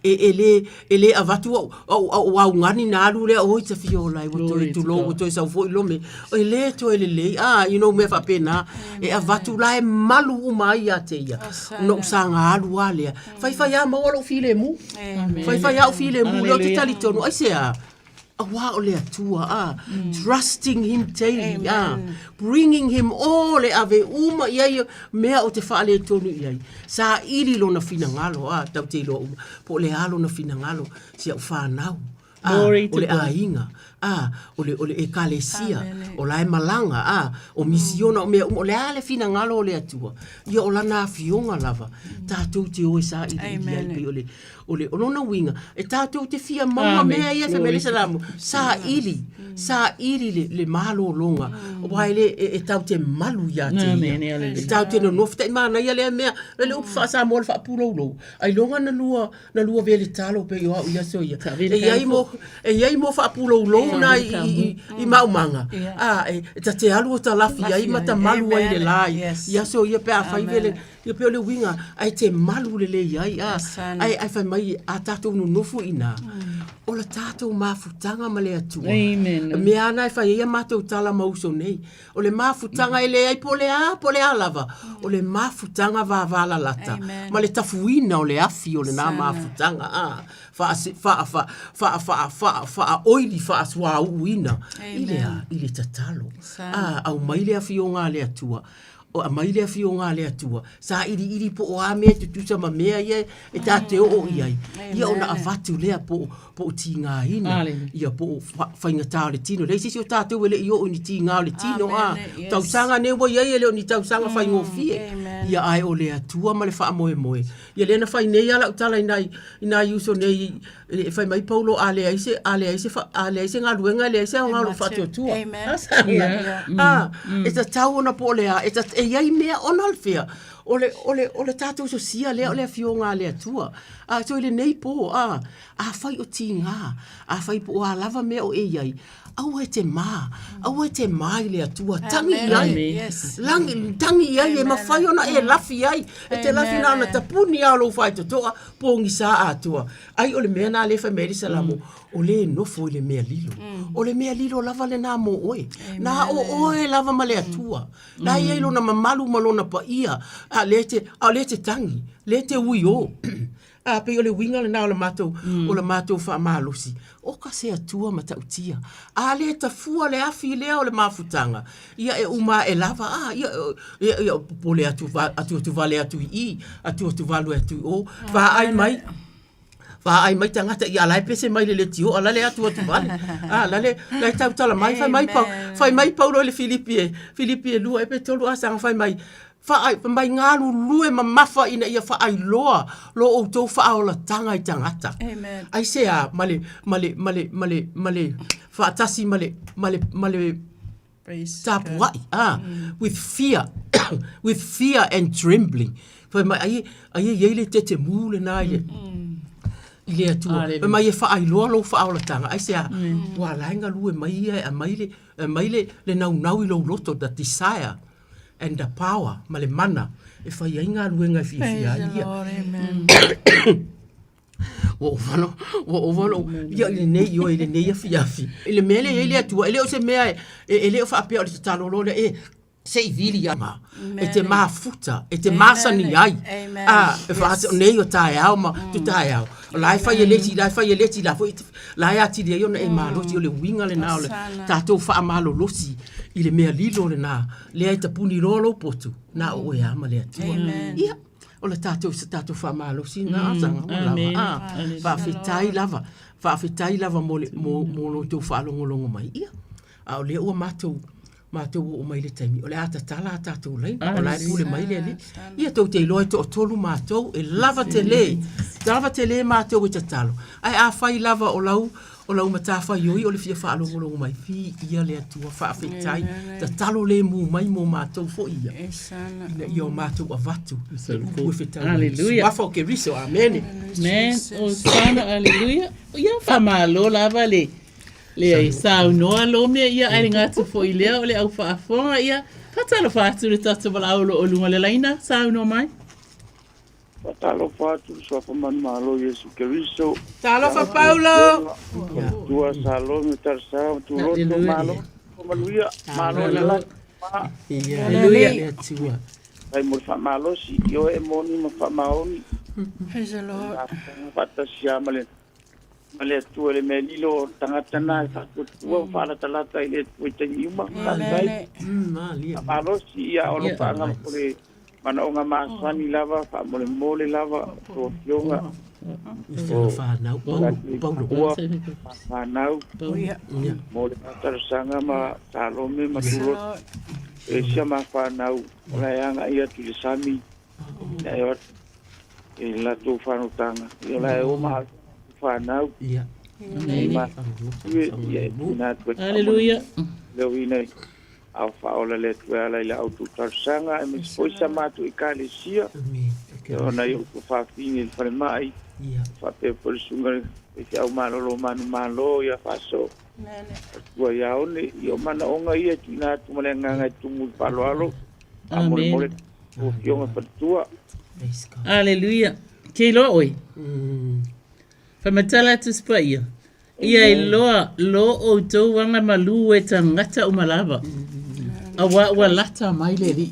ele avatu au ngani na alu le o te fiola i tu lo to sa fo lo me ele to ele you know me fa pena e avatu la e malu mai ate ia no sanga alu ale fa ya ma o file mu fa ya o file mu lo te tali tonu ai se o le atua trusting him daily bringing him all ave uma ia mea o te whaale tonu iai sa iri lo na fina ngalo tau te ilo uma po le alo na fina ngalo si au whanau o le ainga o le ekalesia o la e malanga o misiona o mea o le ale fina ngalo o le atua ia o lana fionga lava tātou te oe sa iri iai pe olona winga e tātou te fia maua mea ia fe mele salamu sa ili le malo longa o baile e tau te malu ya te e tau te no nofta mana ia le mea le upa sa mo fa pulo lo ai longa na lua vele talo pe yo ia so ia e ia mo fa pulo lo na i maumanga e te alu ta lafi ai mata malu ai le lai ia so ia pe a fai vele ia pe le winga ai te malu le ai ai fai mai a tātou no nofu ina o la tātou mafutanga ma le atua. Amen. Me ana e whai ia mātou tala mauso nei. O le mafutanga e le ai pole a lava. O le mafutanga vāvala lata. Ma le tafuina o le afi o le nā mafutanga. Wha oili wha aswa uina. I le tatalo. Au mai le afi o ngā le atua. O a mai lea fio ngā lea tua. Sa iri po o a mea te tusa ma mea ia e tā te o iai. Ia o na avatu lea po o ti ngā hina. Ia po o whainga tā le tino. Reisi si o tātou ele i o ni ti ngā le tino. Tau sanga ne wa iai ele o ni tau sanga whaingo fie. Ia ai o lea tua ma le wha moe moe. Ia lena whai nei ala utala ina iuso nei e whai mai paulo a lea ise ngā ruenga lea ise o ngā ro whatio tua. E ta tau ona po lea. E iai mea ona alfea. Ole tātou so sia lea o lea fionga lea tua. So ile nei po. A whai o ti ngā. A whai po a lava mea o e iai. Au e te mā. Au e te mā i lea tua. Tangi iai. Tangi iai e mawhai ona e lafi iai. E te lafi nana tapuni a lo whai to toa. Pōngi sā a tua. Ai ole mea nā lefa meri salamo. O le nofo i le mea lilo. O le mea lilo lava le nā mo oe. Nā o oe lava ma le atua. Nā iai lo na mamalu malona pa ia. A le te tangi. Le te ui o. Pe o le winga le nā o le mātou wha mālosi. O ka se atua ma tautia. A le ta fua le afi lea o le mafutanga. Ia e uma e lava. Ia po le atu vale atu i. Atu valu atu o. Va ai mai. Fa ai mai tangata ia lai pese mai le tio ala le atu vale. La tau tala mai fai mai Paulo le Filipi lua e pe tolu asanga fai mai. Fa mai ngalu lue ma mafa ina ia fa ai loa lo o to fa ola tanga I tangata. Amen. Ai se a male fa tasi male tapuai with fear and trembling. Fa mai ai ele te mule na ile. Ile atua. Mai e wha ai loa lo wha aula tanga. Ai sea, wa laenga lue mai e a maile le nau I lo loto, the desire and the power, ma le mana. E whai ainga luenga I fia ia. O ovano, ia ile nei o ile nei a fiafi. Ile mele ile atua, ile o se mea, ile o wha apea o le tatalo lole se vili ama e te mafuta e te masani ai e fa nei o tae au ma tu tae au lai fa ye leti la fo la ya ti de yo na e malo ti o le winga le na o le tatou fa malo losi I le mea lilo le na le ai tapuni rolo potu na o e ama le atua ia o le tatou fa malo si na sanga fa fitai lava mo lo tu fa longo mai ia a o le o matou o mai le taimi. O le ata tala tātou lai. O lai pule mai le. Ia tau te iloa to o tolu mātou. E lava te le. Lava te le mātou I te talo. Ai a whai lava o lau mata whai oi. O le fia wha alongo mai. Fi ia le atua wha awhitai. Ta talo le mu mai mo mātou fo ia. Ia o mātou a vatu. Hallelujah. Wafo ke riso. Amen. Amen. O sana. Hallelujah. Ia wha malo lava le. Lea I sau noa lo mea ia ai ngatu fo I lea o le au whaafonga ia. Patalo whaatu le tatu wala aulo o lunga le laina, sau noa mai? Patalo whaatu sa whamanu malo Yesu Keriso. Talo wha Paulo! Tua salo me tarsao, tu roto malo. Manuia, malo le la. Hallelujah. Lea tua. Ai mo whamalo si, yo e moni ma whamaoni. Praise the Lord. Pata siama le. Male tu le melilo tangata na fatua fala talata ile tuite yuma kai alo si ya olo panga pole mana onga masani lava fa mole lava to yonga fa nau paulo fa nau mole tar sanga ma salome ma duro e sia ma fa nau la yanga ia tu sami e la tō whanutanga. I la e o maa whanau. Ia. Hallelujah. Leo ina au whaola le tuela i la autu tarsanga e mis poisa matu i kālesia. Ona i uku whawhini i whare mai. Whape polisunga e te au malolo manu ia whaso. Tua ia one i o mana onga ia tina tumale nganga i tumu paloalo. Amore mole o fionga patua. Hallelujah. Kei loa oi. Whamatala tu spaia. Ia i loa o tau wanga malu e tangata o malava. A wa lata mai le ri.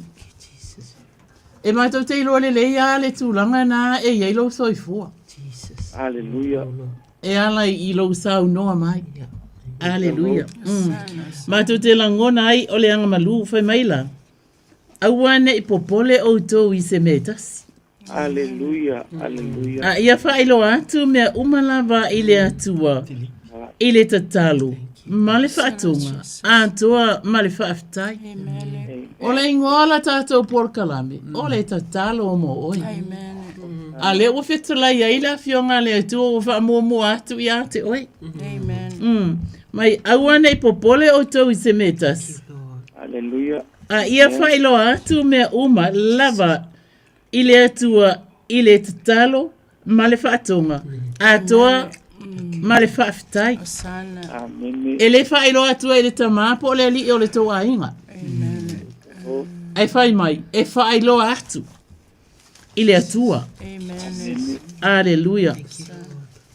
E mai tau te iloa le leia le tūlanga na e ia ilo soifua. Hallelujah. E ala i ilo sau noa mai. Hallelujah. Mai tau te langona ai o le anga malu whai maila. Awane i popole o tau i se metasi. Hallelujah. Hallelujah. Ia whailo atu mea umalava i le atua. I le tatalo. Ma le whaatunga. Atoa ma le whaafitai. O le ingoala tātou porkalame. O le tatalo o mo oi. A le ua whetulai ai la fionga le atua o whaamuamu atu i ate oi. Mai awane i popole o tau i se metas. Hallelujah. Ia whailo atu mea uma lava i le atua i le tatalo ma le whaatunga. Atoa ma le whaafitai. E le whailo atua i le tamapo o le li o le toa inga. Ai whai mai, e whailo atu i le atua. Alleluia.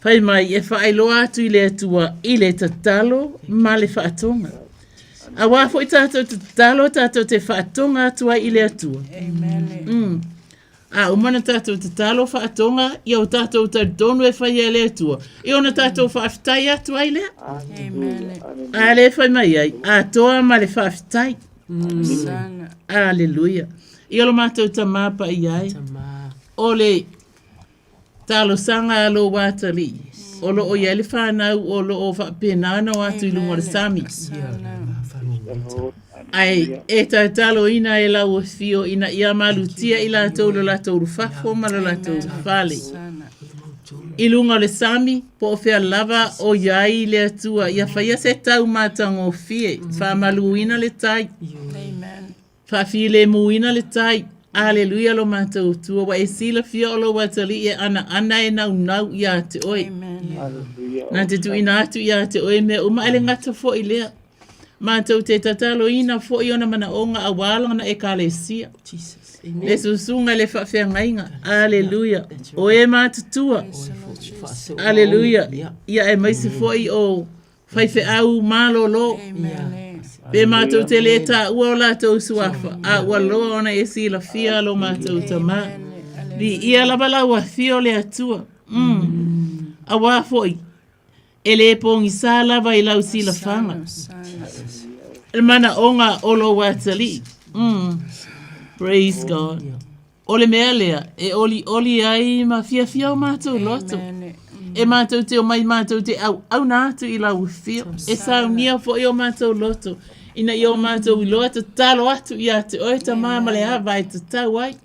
Whai mai, e whailo atu i le atua i le tatalo ma le whaatunga. A wafo i tātou te tatalo, tātou te whaatunga atua i le atua. Umana tātou te talo whaatonga, i au tātou te donu e whai e le atua. I ona tātou whaafitai atua i lea. A le whai mai ai, a toa ma le whaafitai. Alleluia. I alo mātou ta māpa i ai. O le talo sanga alo wātali. O lo o i ele whanau, o lo o whaapenana o atu i lunga le sami. Ai, e talo ina e lau o fio ina ia malutia i la tau lo la tau rufafo ma lo la tau rufale. I lunga le sami, po o fea lava o iai le atua, ia whaia se tau mātango fie, wha maluina le tai, wha file muina le tai, aleluia lo mātau tua, wa e sila fia o lo watali e ana e nau i a te oi. Nā te tu ina atu i a te oi me uma ele ngata fo i lea. Mātou te tatalo ina fo i ona mana onga a wālanga na e kālesia. Le susunga le whawhea ngainga. Aleluia. O e mātutua. Aleluia. Ia e maisi fo i o whaiwhe au mālolo. Pe mātou te le tā ua o lātou suafa. A ua loa ona e sila fia lo mātou tamā. Li ia labalau a fio le atua. A wā fo i. E le pongi sā lava i lau sila whanga. E mana onga olo watali. Praise God. Ole mea lea, e oli ai ma fia o mātou loto. E mātou te o mai mātou te au nātu i lau fio. E sau nia fo i o mātou loto. Ina i o mātou i loa te talo atu i a te oe ta māma le hawa e te tau ai.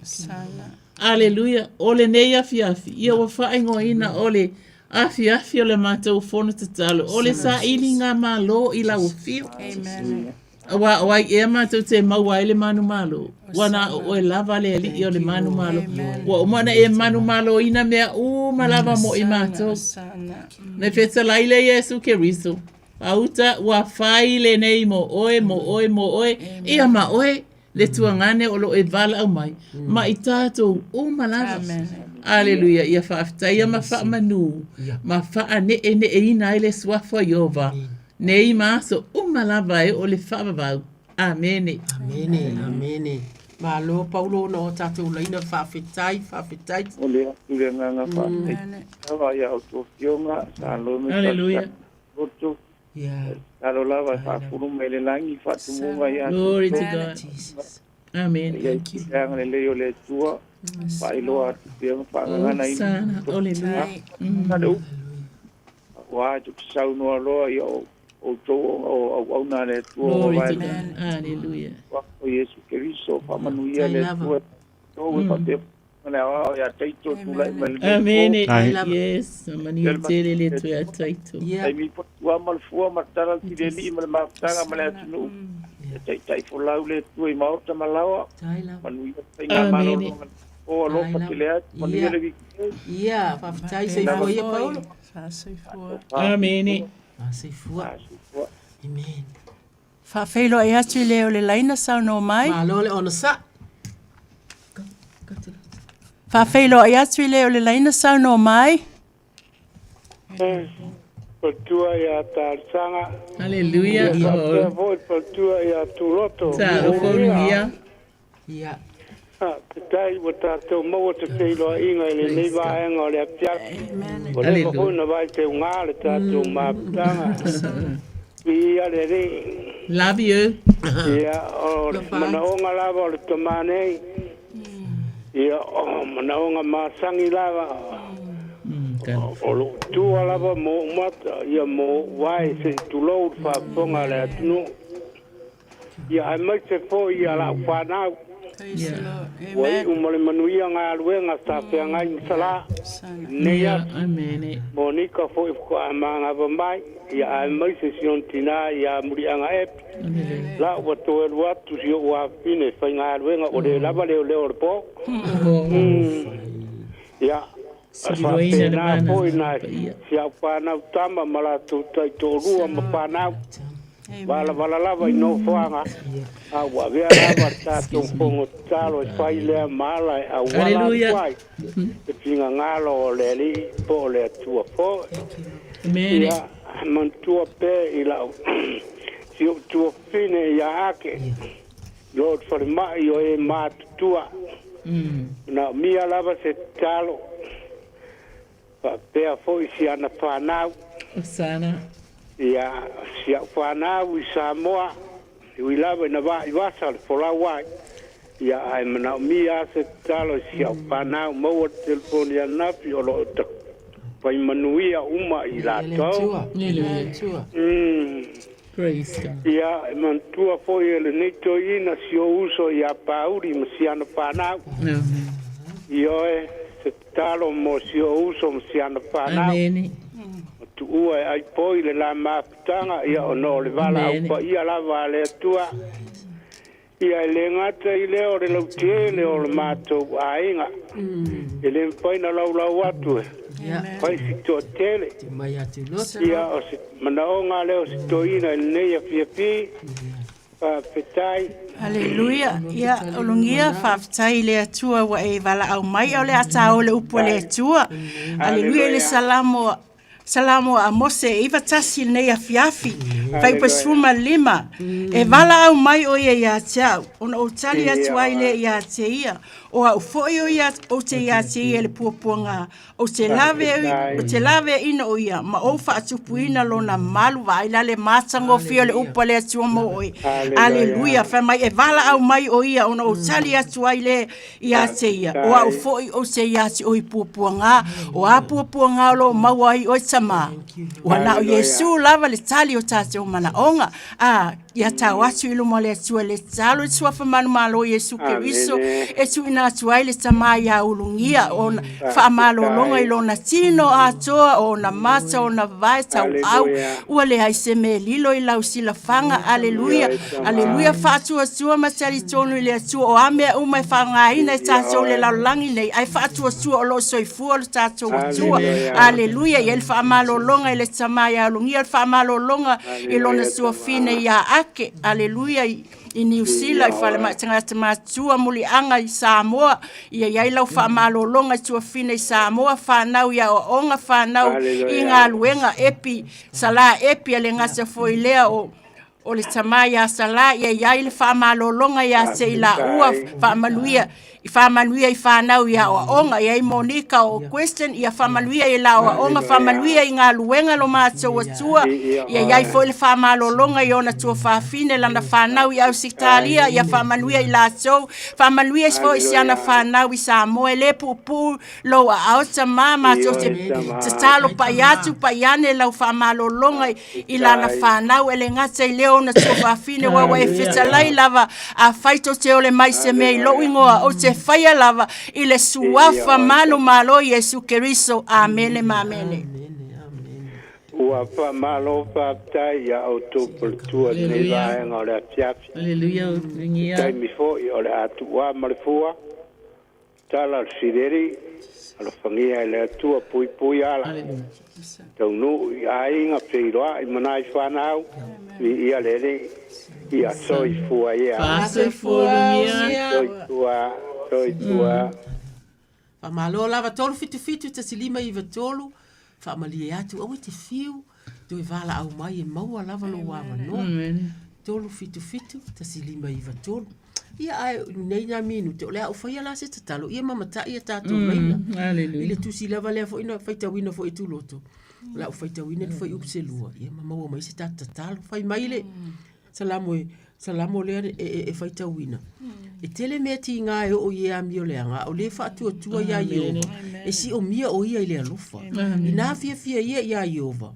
Aleluia. Ole neia fiafi. Ia wa whaingo ina ole afi o le mātou whono te talo. Ole sa ili ngā mālo i lau fio. Awai e mātou te maua e le manu malo. Wana o e lava le ali i o le manu malo. Wa umana e manu malo ina mea malava mo i mātou. Ne feta laile Yesu Keriso. Auta wa whai le nei mo oe. Ia ma oe le tuangane o lo e vala au mai. Ma i tātou malava. Aleluia, ia whaafitai ia ma wha manu. Ma wha ne ina ele swafo iova. Nei maso umalava e o le whaavavau. Amene. Amene. Ma lo Paulo no tātou laina whaafetai. O le atu le nganga whaafetai. Awa ia o tō fionga, sa lo me Aleluia. Roto. Talo lava whaafuru me le langi whaatumunga ia. Glory to God. Amen. Thank you. Ia le leo le tua. Whailoa atu fionga whaangana ina. Sana, aleluia. Nadu. Wa tuk sau noa loa ia o tō au nā le tua. Glory to God. Aleluia. O Yesu Keriso, whamanuia le tua. Tō e whate Mana o ya taito tula mal. Amen. Yes, mani tele le tu ya taito. Ai mi wa mal fu ma tara ti de li mal ma tara mal atu. Tai fu lau le tu i mau ta malawa. Manu i na malo. O lo fa ti le manu le vi. Ia, fa tai sei fo ia Paulo. Fa sei fo. Amen. Fa sei fo. Amen. Fa feilo e atu le o le laina sa no mai. Ma lo le ona sa. Fa feilo e atu le o le laina sa no mai. Patua ya tarsanga. Hallelujah. Patua ya turoto. Taro folia. Ia. Tai wata to mo te feilo inga le nei va enga le pia. Ole ko na vai te unga le tato ma tanga. Ia le re. Love you. Ia o mana onga lava le tomane. Ia o mana onga masangi lava. O tu lava mo mata ia mo vai se tu lo fa ponga le tunu. Ia ai mai se fo ia la fana. Wai umale manuia ngā luenga sa pia ngai sala. Nea. Amen. Monika fo ko amanga vamai. Ia ai mai se sion tina ia muri anga ep. La wa to el wa tu sio wa fine fa ngā luenga o le lava le le po. Ia. Siroina na mana. Poina. Sia pana tama mala tu tai to rua ma pana. Vala lava i no fuanga. A wa vea lava tato pongo talo fai lea mala a wala kwai. Te pinga ngalo o le li po le tua po. Amen. Ia mantua pe i lau. Sio tua fine ia ake. Lord for mai o e matutua. Na mia lava se talo. Pa pea foi si ana whanau. Osana. Ia sia whanau i Samoa. I lava na va i wasa for la wai. Ia ai mana mia se talo sia whanau mo o telefoni a napi o lo ta. Pai manuia uma i la tau. Praise God. Ia mantua foi ele neto ina sio uso ia pauri masiana whanau. Io e se talo mo sio uso masiana whanau. Amen. Tu ua ai poi le la maputanga ia ono le vala au pa ia la vale tua. Ia le ngata i leo le lautiele o le matou ainga. Ele mpoi na lau atu e. Pai si to tele. Ia o se manaonga leo si to ina il neia fiapi. Petai. Hallelujah. Ia olungia whaftai le atua wa e vala au mai au le ata o le upo le atua. Hallelujah le salamo a mose iwa tasi nei a fiafi. Pai pa suma lima. E vala au mai o ia tia. Ona o tali atua ile ia te ia. O au foi o ia o te ia te ia le puapuanga. O te lave ina o ia. Ma o wha atupu ina lona malu wa ila le matango fio le upa le atua mo oi. Aleluia. Wha mai e vala au mai o ia. Ona o tali atua ile ia te ia. O au foi o te ia te oi puapuanga. O a puapuanga lo mawai o sama. Wana o Yesu lava le tali o tate o mana onga. Ia tau atu ilu mo le atua le talo. Tua whamanu malo Yesu Keriso. E tu ina atuai le tamai a ulungia. O whamalo longa i lona tino atoa. O na mata o na vai tau au. Ua le haise me lilo i lau sila fanga. Aleluia. Aleluia whaatua tua matari tonu i le atua. O amea umai whanga ina i tatou le lau langi nei. Ai whaatua tua o lo soifua lo tatou atua. Aleluia. I el whamalo longa i le tamai a ulungia. El whamalo longa i lona sua fine i a ake. Aleluia. I New Zealand, i whale mai tangata mātua muli anga i Samoa. Ia iai lau whaamalo longa i tua fine i Samoa. Whanau ia o onga whanau i ngā luenga epi. Sala epi ale ngasa foi lea o le tamai a sala. Ia iai le whaamalo longa i a te ila ua whaamanuia. I whamanuia i whanau ia o onga. Ia i Monika o question. Ia whamanuia i la o onga. Whamanuia i ngā luenga lo mātou atua. Ia iai foi le whamalo longa i ona tua whawhine lana whanau i au Sitalia. Ia whamanuia i la tau. Whamanuia i foi si ana whanau i Samoa. Le pupu lo a aota mā mātou te talo pai atu pai ane lau whamalo longa i lana whanau. Ele ngata i leo ona tō whawhine wawa e whita lai lava a whaito te ole mai se mei lo ingoa o te whaia lava i le suafa manu malo Yesu Keriso. Amene, mamene. Ua wha malo wha tai ia o tōpul tua nei vaenga o le atiafi. Aleluia, ringia. Tai mi fo i o le atu wa marifua. Tala al sireri, alo whangia i le atua pui pui ala. Tau nu i a inga peiroa i manai whanau. I ia lere, i a soi fua ia. Soi fua ia. Soi fua. Fa malo lava tolu fitu te silima i vatolu. Fa malie atu o te fiu. Tu e vala au mai e maua lava lo wava no. Tolu fitu te silima i vatolu. Ia ai nei na minu te olea o faia la se tatalo. Ia mamata ia tato reina. Ile tusi lava lea fo ina faita wina fo e tuloto. La o faita wina fo i upselua. Ia mamaua mai se tatalo. Fai maile. Salamo lea e faita wina. E tele mea ti ngā e o ia mio leanga. O le fa atua ia Iova. E si o mia o ia i lea lofa. I nā fia ia Iova.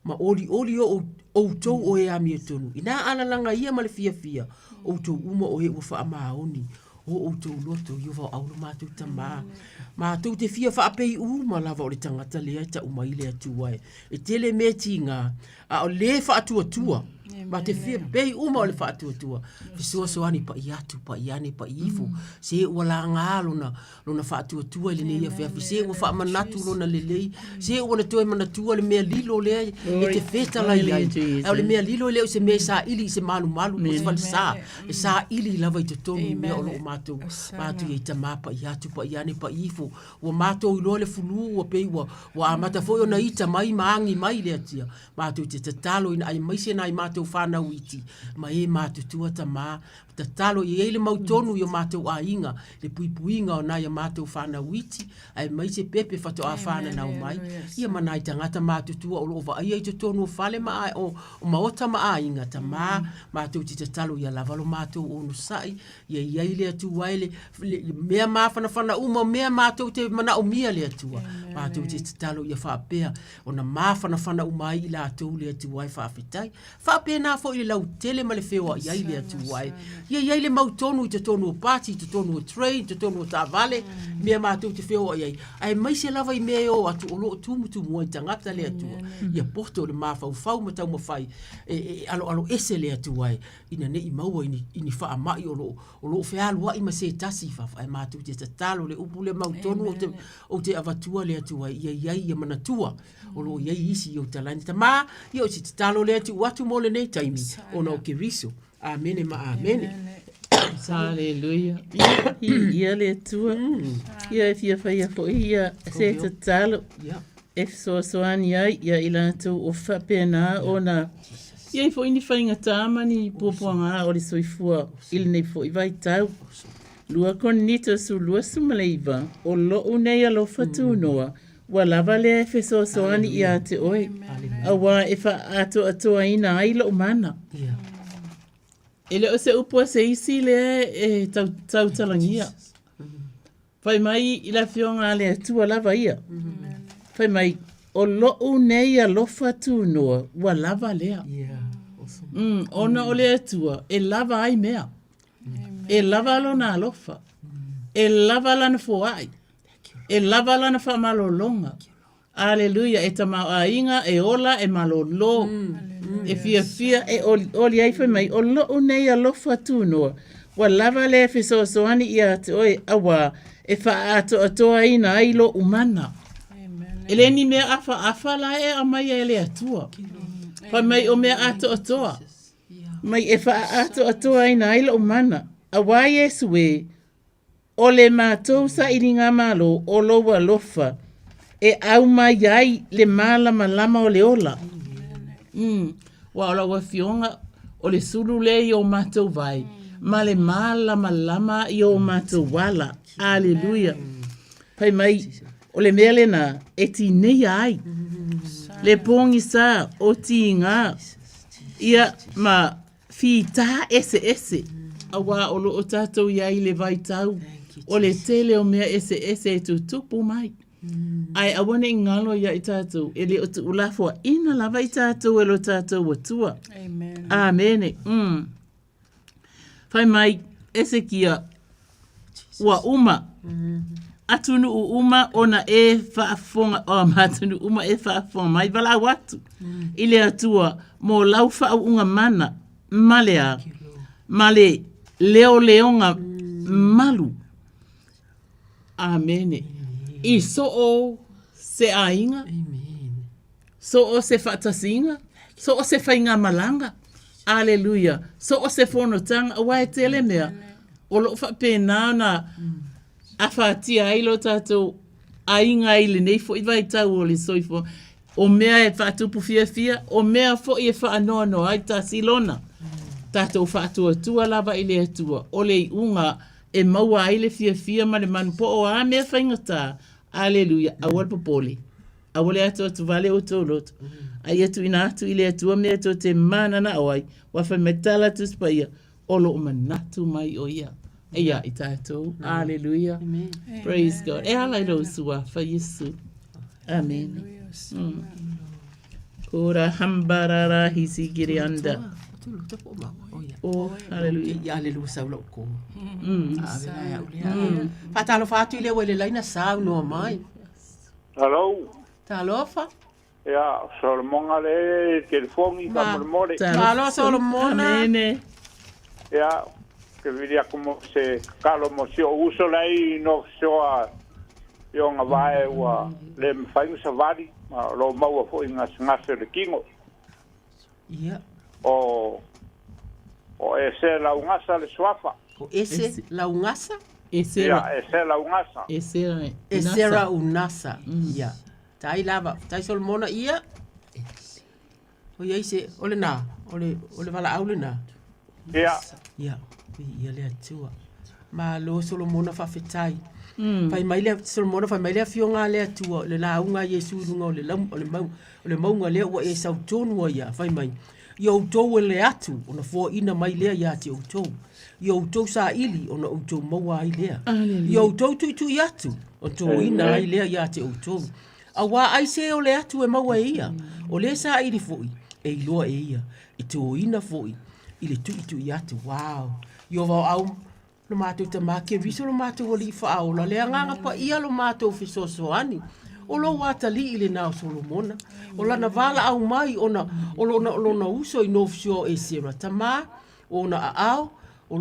Ma oli o tau o e amia tonu. I nā analanga ia ma le fia. O tau uma o e ua wha amaoni. O tau loto Iova o aula mātou tamā. Mātou te fia wha apei uma lava o le tangata lea ta uma i lea tuai. E tele mea ti ngā. A o le wha atua. Ma te fia bei uma o le wha atua. Fisua soani pa i atu, pa i ane, pa i ifu. Se ua la ngā lona wha atua i le neia fea. Se ua wha manatu lona le lei. Se ua na toi manatua le mea lilo lea. E te feta lai lai. E o le mea lilo lea o se mea sa ili i se malu. O se wale sa. E sa ili lava i te tonu mea o loo mātou. Mātou i tamā pa i atu, pa i ane, pa i ifu. Ua mātou i loa le fulu ua pei ua amata foi o na ita mai maangi mai lea tia. Mātou te tatalo ina ai maise na i mātou whanau iti. Ma e mātou tua tamā. Tatalo i eile mautonu i o mātou a inga. Le puipuinga o na i mātou whanau iti. Ai maise pepe whato a whana nau mai. Ia manai tangata mātou tua o lova. Ai te tonu o whale maa o maota maa inga tamā. Mātou te tatalo i a lavalo mātou o nusai. Ia eile atu waile. Mea mawhana uma mea mātou te mana o mia le atua. Mātou te tatalo i a whaapea. O na mawhana umai i la atou le atu wai whaafetai. Whaapea nā fo i le lau tele ma le whewa i le atu wai. Ia le mautonu i te tonu o pati, te tonu o train, te tonu o tāwale. Mea mātou te whewa i ai mai se lava i mea o atu o loo tumutu mua i tangata le atua. Ia porto le mawhau matau mawhai. Alo ese le atu wai. Ina ne i maua ini wha mai o loo whealua i ma se tasi whafa. Ai mātou te tatalo le upu le mautonu o te avatua le atu wai. Ia manatua. O loo iai isi i o talani. Tamā, ia o te tatalo le atu watu mo le nei taimi. Ona o Keriso. Amene ma amene. Hallelujah. Ia le tua. Ia fia whaia fo ia se tatalo. E soani ai ia ilatou o whapena ona. Ia fo ini whainga tāmani puapuanga o le soifua ili nei fo i vai tau. Lua konito su lua sumaleiva o loo nei alo fatunoa. Wa lava le e soani ia te oi. Awa e wha ato atoa ina ai lo mana. Ele o se upua se isi le e tau talangia. Whai mai i la fionga le atua lava ia. Whai mai o loo nei a lofa tūnoa wa lava lea. Ona o le atua e lava ai mea. E lava lona alofa. E lava lana foai. E lava lana wha malolonga. Aleluia, e tamau a inga, e ola, e malolo. E fia, e oli ai whai mai, o loo nei a lofa tūnoa. Wa lava le fe soani ia te oe awa, e wha ato atoa ina ai lo umana. Ele ni mea afa la e amai e le atua. Whai mai o mea ato atoa. Mai e wha ato atoa ina ai lo umana. Awa Yesu e, o le mātou sa iringa malo o loa lofa. E au mai ai le malama o le ola. Wa ola wa fionga o le sulu le i o mātou vai. Ma le malama i o mātou wala. Aleluia. Pai mai, o le mea lena e ti nei ai. Le pongi sa o ti ngā. Ia ma fi tā ese. Awa o lo o tātou iai le vai tau. O le tele o mea ese e tu tupu mai. Ai awane ngalo ia i tātou. E le o tu ulafo ina lava i tātou e lo tātou wa tua. Amen. Amene. Whai mai Esekia wa uma. Atunu u uma ona e whaafonga. O matunu uma e whaafonga. Mai wala watu. Ile atua mo lau whaunga mana. Malea. Male leo leonga malu. Amene. I so o se ainga. So o se whatasinga. So o se whainga malanga. Aleluia. So o se whonotanga. Wai tele mea. O lo whapena na a whatia ailo tātou ainga ile nei fo i vai tau o le soifo. O mea e whatupu fia. O mea fo i e whaanono ai tā silona. Tātou whaatua tua lava i le atua. O le unga e maua ai le fia ma le manpo o a mea whaingata. Aleluia. Awal popole. Awale ato atu vale o tōloto. Ai atu ina atu ile atua mea to te mana na awai. Wafa metala tu spaia. Olo o manatu mai o ia. Ia i tātou. Aleluia. Praise God. E ala i sua fa Yesu. Amen. Kora hambarara hisi giri anda. Oh, hallelujah. Ya aleluia saula ko. Fatalo fatu ile wele laina sau no mai. Hello. Talofa. Ya, Solomon ale telefoni ka mormore. Talo Solomon. Amene. Ya, que viria como se calo mocio uso lai no soa yo nga vai wa le mfaingu savari lo mau fo inga ngase le kingo. Ya. O ese la ungasa le swafa. O ese la ungasa? Ese la ungasa. Ese la unasa. Ya. Tai lava, tai Solomona ia. O ia se ole na, ole wala aule na. Ya. Ya. Ia le atua. Ma lo Solomona fa fetai. Fai mai le Solomona fa mai le fionga le atua le la unga Yesu lunga ole mau le o e sau tonu ia fai mai. Yo to le atu ona fo ina mai le ia te o to. Yo to sa ili ona o to maua ai le. Yo to tu atu o to ina ai le ia te o to. Awa ai se o le atu e maua ia. O le sa ili foi e iloa e ia. I to ina foi. Ile tu atu. Wow. Yo va au lo matou te make viso lo matou o li fa au la le nganga pa ia lo matou fisoso ani. O lo watali ile na Solomona. O la na vala au mai ona o lo na uso i nofsio e sera tama o na au o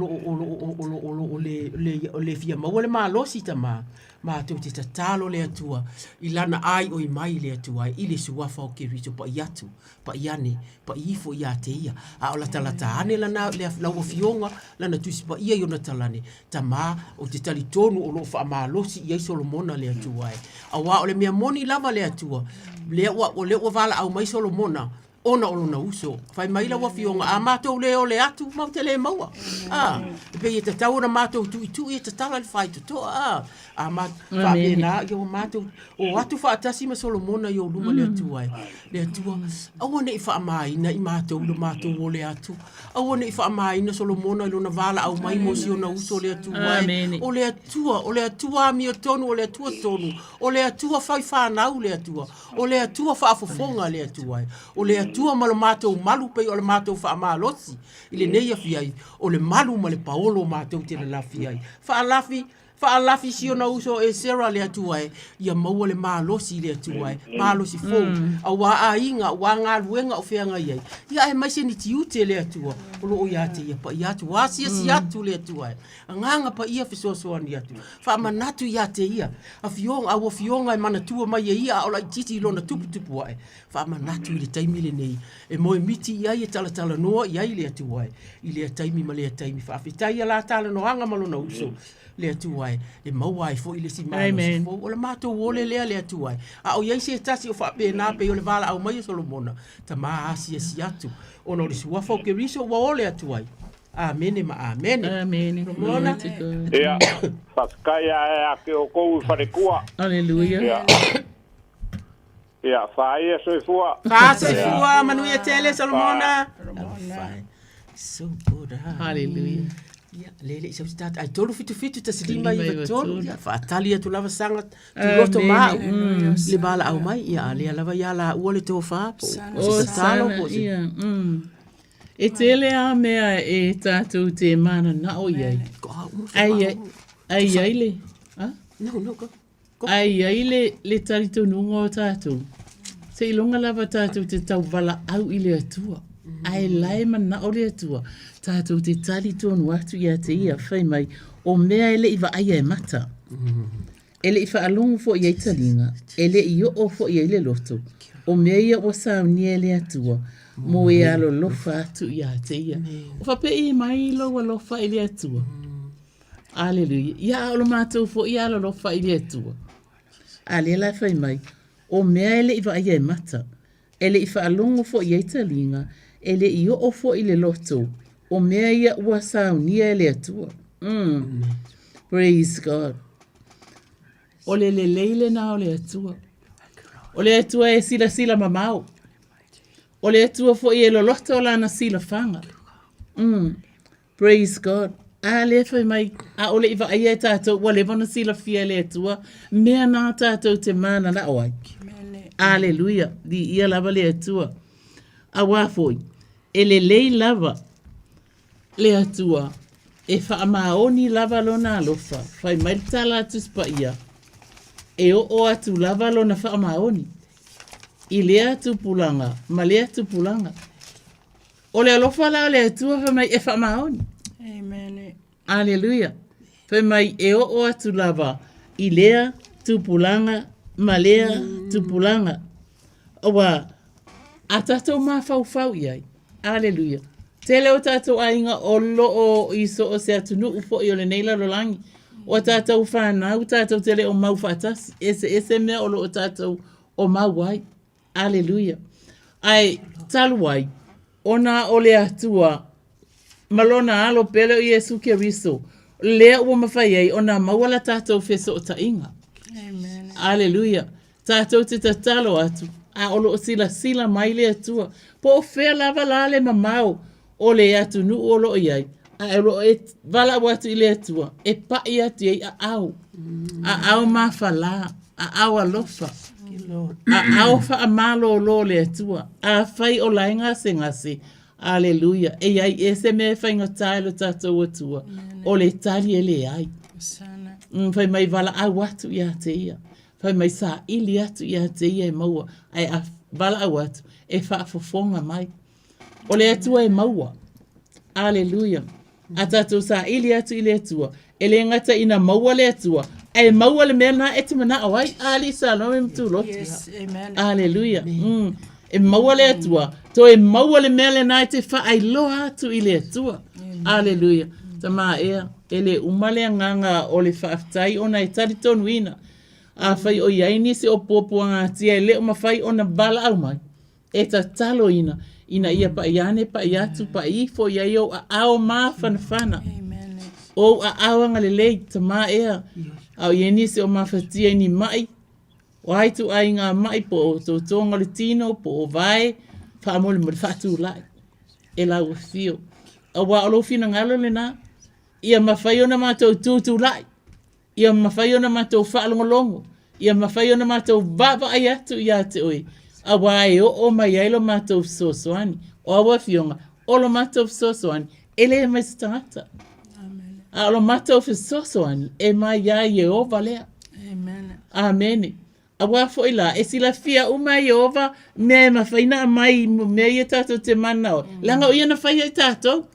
le fia ma wale ma losi tama ma te te tatalo le atua i lana ai o i mai le atua i le suafa o ke riso pa iatu pa iane pa ifo ia te ia a o la talata ane lana le lau fionga lana tusi pa ia yona talane tama o te tali tonu o lo fa ma losi i Solomona le atua a wa o le mea moni lava le atua le o vala au mai Solomona ona o na uso fai mai la wafionga a matou le o le atu mau te le maua pe e te taura matou tu e te tala le fai to a ma fa pena yo matou o atu fa atasi ma Solomona yo luma le atu ai le atu a wona i fa mai na i matou o le atu a wona i fa mai na Solomona lo na vala au mai mo si ona uso le atu ai o le atu a mi tonu o le atu tonu o le atu fai fa na o le atu fa fofonga le atu ai o le tua malo matou malu pe o le matou fa malosi ile nei afiai o le malu ma le paolo matou te la fiai fa alafi si ona uso e sera le atua ia mau le malosi le atua malosi fo a wa ainga wa nga luenga o feanga ia ia e mai se ni tiute le atua o lo ia te ia pa ia tu wasi si atu le atua nganga pa ia fisoso ani atu fa manatu ia te ia a fionga e mana tua mai ia o la titi lo na tupu ai fa manatu le taimi le nei e mo miti ia e tala no ia le atua ile taimi ma le taimi fa fitai la tala no anga malo na uso le atuai e mauai fo ile si mai fo o le mato wole le atuai a o yai se tasi o fa pe na pe o le vala au mai Solomona ta ma asi atu ona le suafa o ke riso wa ole atuai amen ma amen Mona ya paskaya ya ke o ko fa de kua haleluya ya fa ia so fua manu ia tele Solomona so good hallelujah Ia, lele isa tata ai tolu fitu tasilima i vatolu. Ia, faatali atu lava sanga tu loto mau. Le bala au mai, ia, le lava ia la ua le tofa po. O talo sana, po. ia. E tele a mea e tātou te mana na o iai. Ai le. No, go. Ai le tarito nunga o tātou. Se ilonga lava tātou te tau wala au i le atua. Ai lai mana o le atua. Tātou te tarito nu atu ia te ia whai mai. O mea ele iwa aia e mata. Ele iwa alongo fo i talinga. Ele i o fo i le loto. O mea ia o sauni ele atua. Mo e alo lofa atu ia te ia. O whape i mai loa lofa i le atua. Aleluia. Ia alo mātou fo i alo lofa i le atua. Ale la whai mai. O mea ele iwa aia e mata. Ele iwa alongo fo i talinga. Ele i o fo i le loto. O mea ia ua saunia ele atua. Praise God. O le leile na o le atua. O le atua e sila mamau. O le atua fo i e loloto la na sila fanga. Praise God. A le whai mai. A o le iwa aia e tātou. Wa le wana sila fia le atua. Mea nā tātou te mana na oai. Aleluia. Di ia lava le atua. A wafoi. E le lei lava. Le atua. E wha maoni lava lona alofa. Whai mai tala atu spa ia. E o atu lava lona wha maoni. I le atu pulanga. Ma le atu pulanga. O le alofa la le atua wha mai e wha maoni. Amen. Aleluia. Whai mai e o atu lava. I lea tu pulanga. Ma lea tu pulanga. Owa. A tatou ma fau iai. Aleluia. Tele o tātou ainga o loo iso o se atunu ufo i o le neila rolangi. O tātou whanau, tātou tele o mau whatas. Ese mea o loo tātou o mau wai. Aleluia. Ai, talu wai. Ona o le atua. Malona alo pele o Yesu ke riso. Lea ua mawhai ai. Ona mawala tātou feso o tainga. Amen. Aleluia. Tātou te tatalo atu. A o loo sila mai le atua. Po o whea lava lale mamau. O le atu nu o lo iai. A ero e vala watu i le atua. E pai atu ei a au. A au mawhala. A au alofa. A au wha a malo lo le atua. A whai o lainga se ngase. Aleluia. E ai e se me whainga tailo tātou atua. O le tali e le ai. Whai mai vala au atu i a te ia. Whai mai sa ili atu i a te ia e maua. Ai a vala au atu. E wha fofonga mai. O le atua e maua. Aleluia. A tātou sa ili atu i le atua. E le ngata ina maua le atua. E maua le mea na e te mana awai. Ali sa no me mtu loti. Yes, amen. Aleluia. E maua le atua. To e maua le mea le na e te wha ai loa atu i le atua. Aleluia. Tama ea. E le umale nganga o le whaaftai ona e tari tonu ina. A whai o iaini se o pōpuanga tia e le o mawhai ona bala au mai. E ta talo ina. Ina ia pa iane, pa iatu, pa ifo, ia iau a ao maa whanawhana. O a ao anga le lei, ta maa ea. Au ieni se o mawhatia ni mai. O haitu ai ngā mai po o tō tōnga le tino, po o vai, whaamole mo le whatu lai. E lau o fio. A wā alo fina ngalo le nā. Ia mawhai ona mātou tūtū lai. Ia mawhai ona mātou whaalongolongo. Ia mawhai ona mātou vava ai atu i a te oi. A wai o mai ai lo mātou sosoani. O awa fionga, o lo mātou sosoani. Ele e mai stangata. A lo mātou sosoani. E mai ai e ova lea. Amen. Amen. A wā fo ila, e sila fia uma i ova, mea e mawhaina mai, mea i tātou te mana o. Langa o ia na whaia i tātou.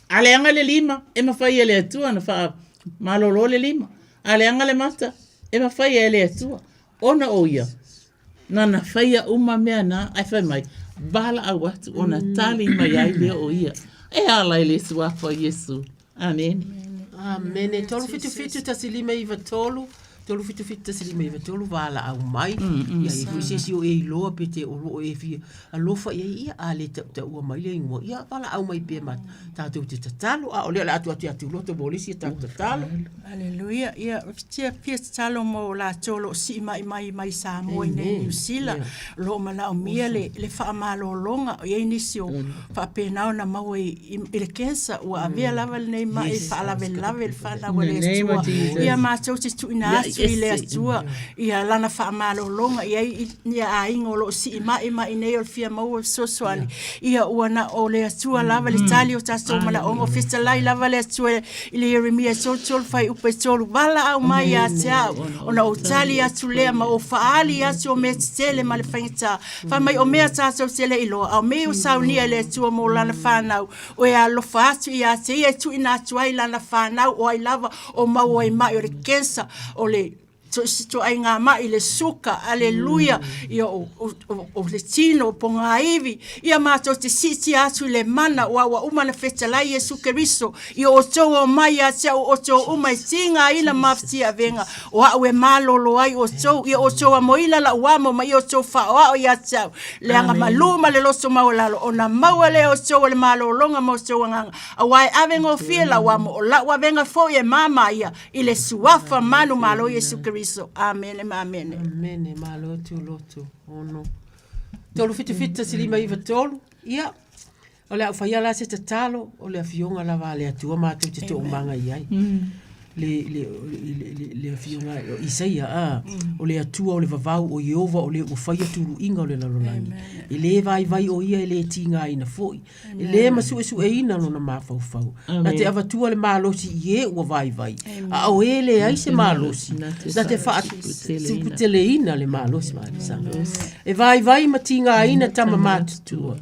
A leanga le lima, e mawhaia le atua, na wha malolo le lima. A leanga le mata, e mawhaia le atua. Ona o ia. Nana whaia uma mea na, ai whai mai, bala au atu, ona tali mai ai lea o ia. E ala le suafa Yesu. Amen. Amen. E tolu fitu ta silima iwa tolu. tolu fitu sili mai va tolu vala au mai ia i se o e loa pete o e fi a lofa ia ale ta ua mai le ngo ia vala au mai pe mat ta tu te talo a ole la tu lo te bolisi ta talo haleluia ia tia pia talo mo la tolo si mai sa mo nei New Zealand lo mana o mia le fa malo longa ia inisio fa pena na mau i le kensa ua avia lava nei mai fa lave fa na wale ia ma toti tu ina ile atua ia lana fa malo longa ia aingo lo si mai nei o fia mau sosoani ia uana o le atua lava le tali o taso mala o festa lai lava le atua ile Jeremia sol fai upe sol vala au mai a tia ona o tali atu le ma o faali atu o me tele ma le fainta fa mai o me taso sele ilo au me o saunia le atua mo lana fanau o ia lo fa atu ia te ia tu ina atu ai lana fanau o ai lava o mau ai mai o le kensa o le to ai ngā mai le suka, aleluia, ia o le tino, po ngā iwi, ia mātou te siti atu le mana, wa umana whetalai Jesu Keriso, ia o tau o mai a tia o tau umai tinga ina maftia venga, o au e malolo ai o tau, ia o tau a moina la uamo, ma ia o tau wha o ia tau, le anga maluma le loso maulalo, o na maua le o tau le malolonga mo tau anganga, a wai avenga o fia la uamo, o la ua venga fo e mama ia, ile suafa manu malo Jesu Keriso. Amen, amen. Amen, malo tu lotu. Ono. Tolu fitu silima iva tolu. Ia. Ole au fai ala se te talo, ole a fionga la vale atua mātou te to umanga iai. Le fionga Isaia, ole atua ole vavau o Yehova ole o fai aturu inga ole lalolani. Ele vai o ia ele tinga ina foi. Ele masu e ina no na mafau. Na te avatua le malosi ie o vai. A o ele ai se malosi. Na te fa tele ina le malosi malisa. E vai matinga ina tama matutua.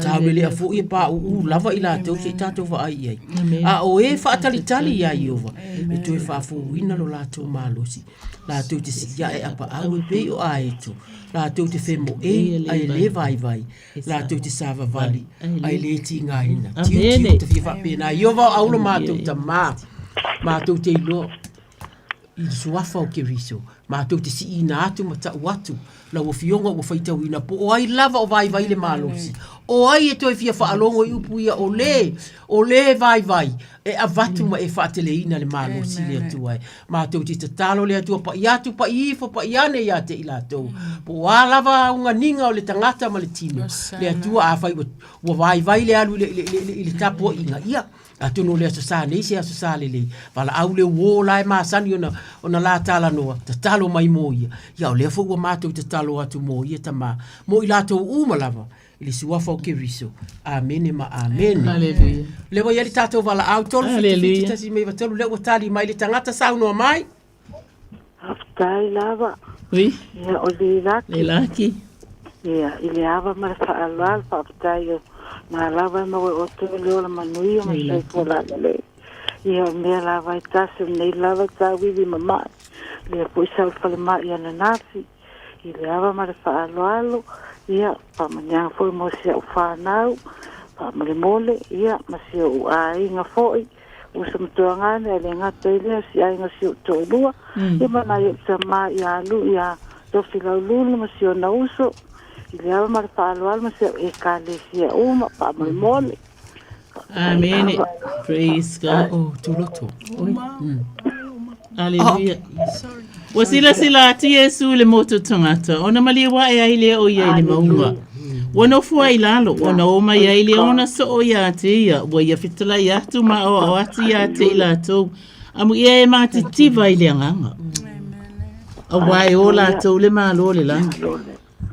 Tawele a foi e pa u lava ila te o se tato va ai. A o e fa tali ia Yehova. E tu e whaafu wina lo lātou mālosi. Lātou te si ia e apa au e pei o aeto. Lātou te whemo ai le vai. Lātou te sāva vali. Ai le ti ngā ina. Tiu te whiwha pēnā. Iova aulo mātou ta mā. Mātou te ilo. I suafa o ke riso. Mātou te si ina atu ma tau atu. La o fionga o whaitau ina po. O ai lava o vai le mālosi. O ai e toi fia whaalongo i upu ia o le vai. E avatu ma e whaateleina le mālosi le atu ai. Mātou te tatalo le atua pa iatu pa ifo pa iane ia te ilatou. Po a lava unga ninga o le tangata ma le tino. Le atua a whai o vai le alu le tapo inga ia. Atono le asasa nei se asasa le vala au le wo lai masani ona la tala noa tatalo mai moia ia o le fo o mato tatalo atu moia tama mo ilato uma lava ile suafa o Keriso amen ma amen haleluya le wa yali tato vala au tolu fiti si me vatelu le o tali mai le tangata sauno mai aftai lava oui ia o le laki ia ile ava ma fa alal fa aftai ma lava mo o te leo la manui o me ko la le ia me lava tasi nei lava tawi vi mama le po sa fa le ma ia na nafi ile ava ma fa alo ia pa manya foi mo se o fa nau pa me mole ia ma se o ai nga foi o se mtoanga le nga tele si ai nga si to lua e ma na ia ma ia lu ia to fila lu ma si o na uso Ia mar palo alma se e kalesia uma pa mole. Amen. Praise God. Oh, tuloto. Hallelujah. Wasila ti Yesu le moto tangata. Ona maliwa e ile o ia ile maunga. Wono fua ilalo, ona o mai ile ona so o ia te ia, wa ia fitala ia tu ma o ati ia te ila to. Amu ia e mati tiva ile nganga. Awai o la to le malo le la.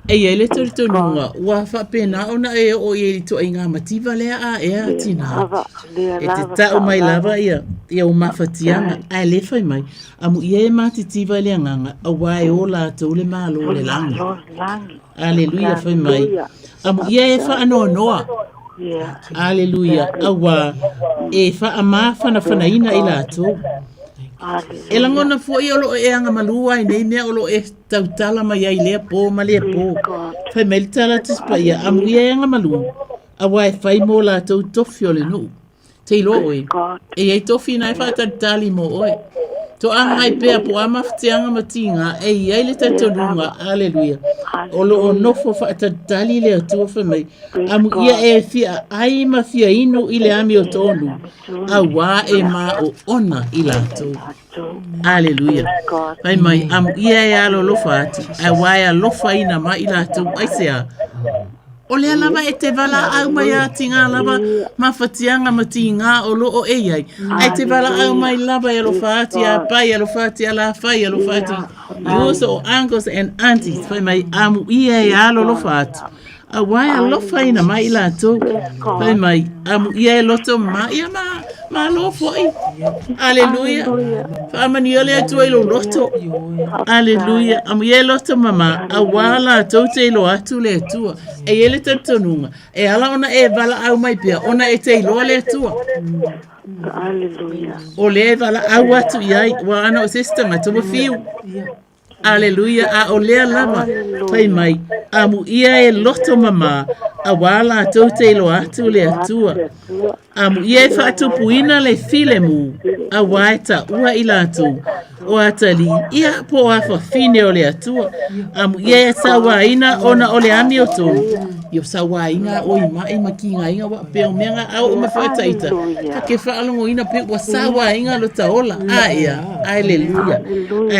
E ele torto nunga wa fa pena ona e o ye to inga mativa le a e tina e te ta mai lava ia o mafatianga a le fai mai amu ye matitiva le nganga a wai o la to le malo le lang aleluia fai mai amu ye fa no noa aleluia awa e fa ama fa na ina ila to e langona fo i olo e anga malua i nei mea olo e tautala mai ai lea po ma lea po fai melitala tispa ia amu i anga malua a wai fai mo la tau tofi o le nu te ilo oe e ai tofi nai fai tautali mo oe To angai pea po ama ftianga matinga e ia le tatonunga. Hallelujah. Olo o nofo fa tatali le atua fa mai. Amu ia e fia ai ma fia inu ile ami o tonu. Awa e ma o ona ila tu. Hallelujah. Pai mai amu ia e alo lofa ati. Awa e alofa ina ma ila tu. Aisea. O lea lava e te wala au mai ati ngā lava mawhatianga matinga o lo o eiai. E te wala au mai lava e lo whaati a pai, e lo whaati a la whai, e lo whaati uso o uncles and aunties. Whai mai amu ia e alo lo whaati. A wai a lo whaina mai la tō. Whai mai amu ia e loto mai ia ma lo fwoi. Alleluia. Whamani ole atu e lo loto. Alleluia. Amu ia e loto mama. A wala tō te lo atu le atua. E ele tatonunga. E ala ona e wala au mai pia. Ona e te iloa le atua. Alleluia. O le wala au atu iai. Wa ana o sistema tuma fiu. Alleluia. A o lea lava. Pai mai. Amu ia e loto mama. A wala tō te iloa atu le atua. Amu ia e whaatupuina le filemu. A waeta ua ilatu. O atali ia po a whawhine o le atua. Amu ia e sawaina ona o le ami o tonu. Yo sawainga o ima e makinga inga wa peo meanga au ma whaitaita. Ka ke whaalongo ina pe wa sawainga lo taola. A ia. Alleluia.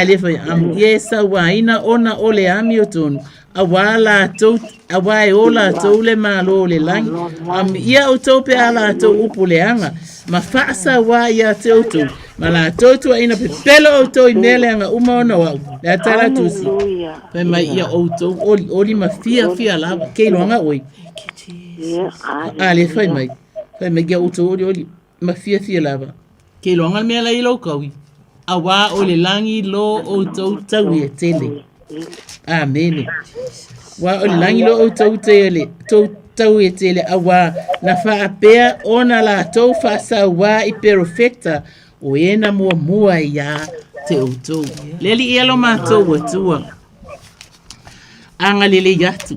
Alefa amu ia e sawaina ona o le ami o tonu. A wala tau, a wai ola tau le malo le langi. Ia o tau pe ala tau upu le anga. Ma whaasa wa ia tau tau. Ma la tau tua ina pe pelo o tau i mele anga uma ona wau. Le atara tusi. Pe mai ia o tau oli ma fia lava. Kei longa oi. Ale fai mai. Fai mai ia o tau oli ma fia lava. Kei longa mea la ilo kaui. A wa o le langi lo o tau e tele. Amen. Wa o langi lo o tau tau e tele awa na whaapea ona la tau whasa wa i perfecta o ena mua ia te outou. Leli elo mātou atua. Anga lele yatu.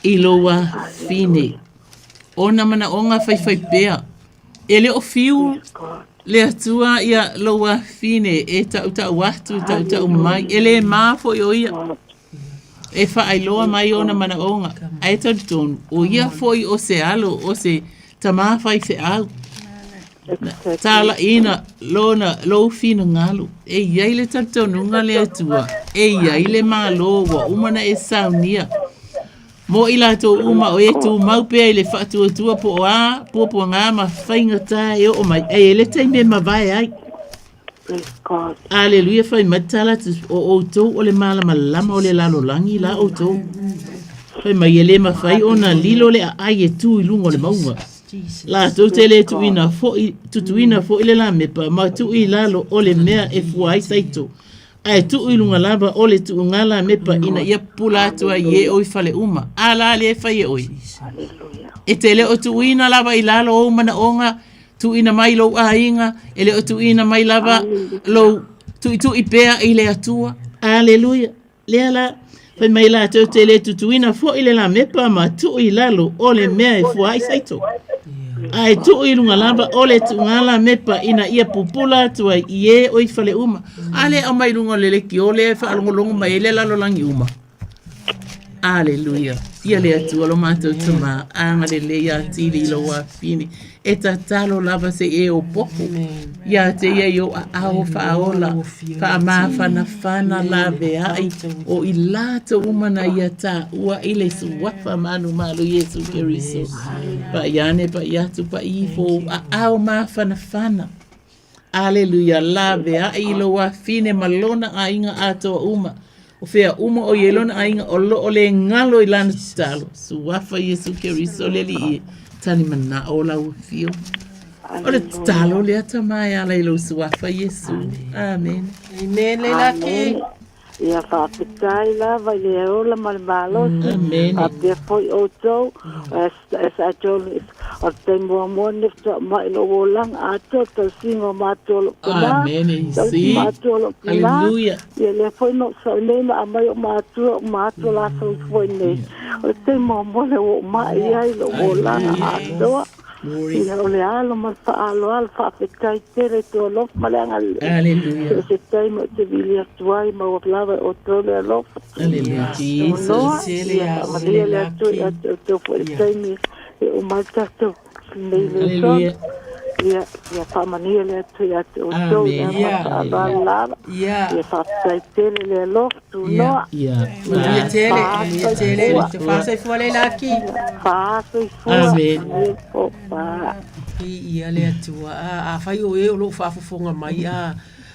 Iloa fine. Ona mana onga whai pea. Ele o fiu le atua ia loa fine e tau watu tau mai ele mafo yo ia e fa ai loa mai ona mana onga ai tonu o ia foi o se alo o se tama fai se au tala ina lona lo fine ngalo e ia ile tonu ngale atua e ia ile malo wa umana e saunia mo ila to uma o e tu mau pe ile fatu tua po a po nga ma fainga ta e o mai e le tai me ma vai ai. Alleluia fai matala o to o le mala malama o le lalo langi la o to. Fai mai ele ma fai ona lilo le ai e tu ilungo le maunga. La to tele tu ina fo ile la me pa ma tu ilalo o le mea e fuai saito. Ai tu ilunga lava ole tu ngala mepa ina ia pula tu ye oi fale uma ala le fa ye oi e tele o tu ina lava ilalo o mana onga tu ina mai lo ainga ele o tu ina mai lava lo tu ipea ile atua aleluia le ala fa mai la tu tele tu ina fo ile la mepa ma tu ilalo ole mea e fo ai saito ai tu ilunga lava ole tu ngala mepa ina ia pupula tu ai ie oi fale uma ale o mai lunga lele ki ole fa longo mai le lalo langi uma aleluia ia le atu lo mato tuma anga le ya tili lo wa fini e tatalo lava se e o popo ia te ia yo a o fa ola fa ma fana lave ai o ilato umana ia ta ua ile su wafa manu malu Yesu Keriso pa yane pa yatu pa ifo a o ma fana aleluia lave ai lo wa fine malona ainga ato uma o fea uma o yelona ainga o le ngalo ilana talo su wafa Yesu Keriso leli tani mana o la ufio o le talo le atamai ala ilo su wafa Yesu amen amen le laki ia whaapitai lava i le ola malmalosi a pia foi o tau sa tolu o te mua mone mai lo wolang a tau tau singo matolo kona tau matolo kona ia le foi no sa nema a mai o matolo la sa foi ne o te mua mone o mai ai lo wolang a tau Ia o le alo ma whaalo al whawhetai tere to lof ma le angale. Hallelujah. Se tai mo te vili atuai ma o lava o tole a lof. Hallelujah. Jesus. Ia maria le atu ia te whaetai mi e o maltato nei le son. Ia whamania le atu ia te o tau ia ma whaalo lava. Ia whawhetai tere le lof tu noa. Ia tele, te whasai fua le laki. Whasai fua. Amen. Ia le atua a fai o e o lo whafofonga mai a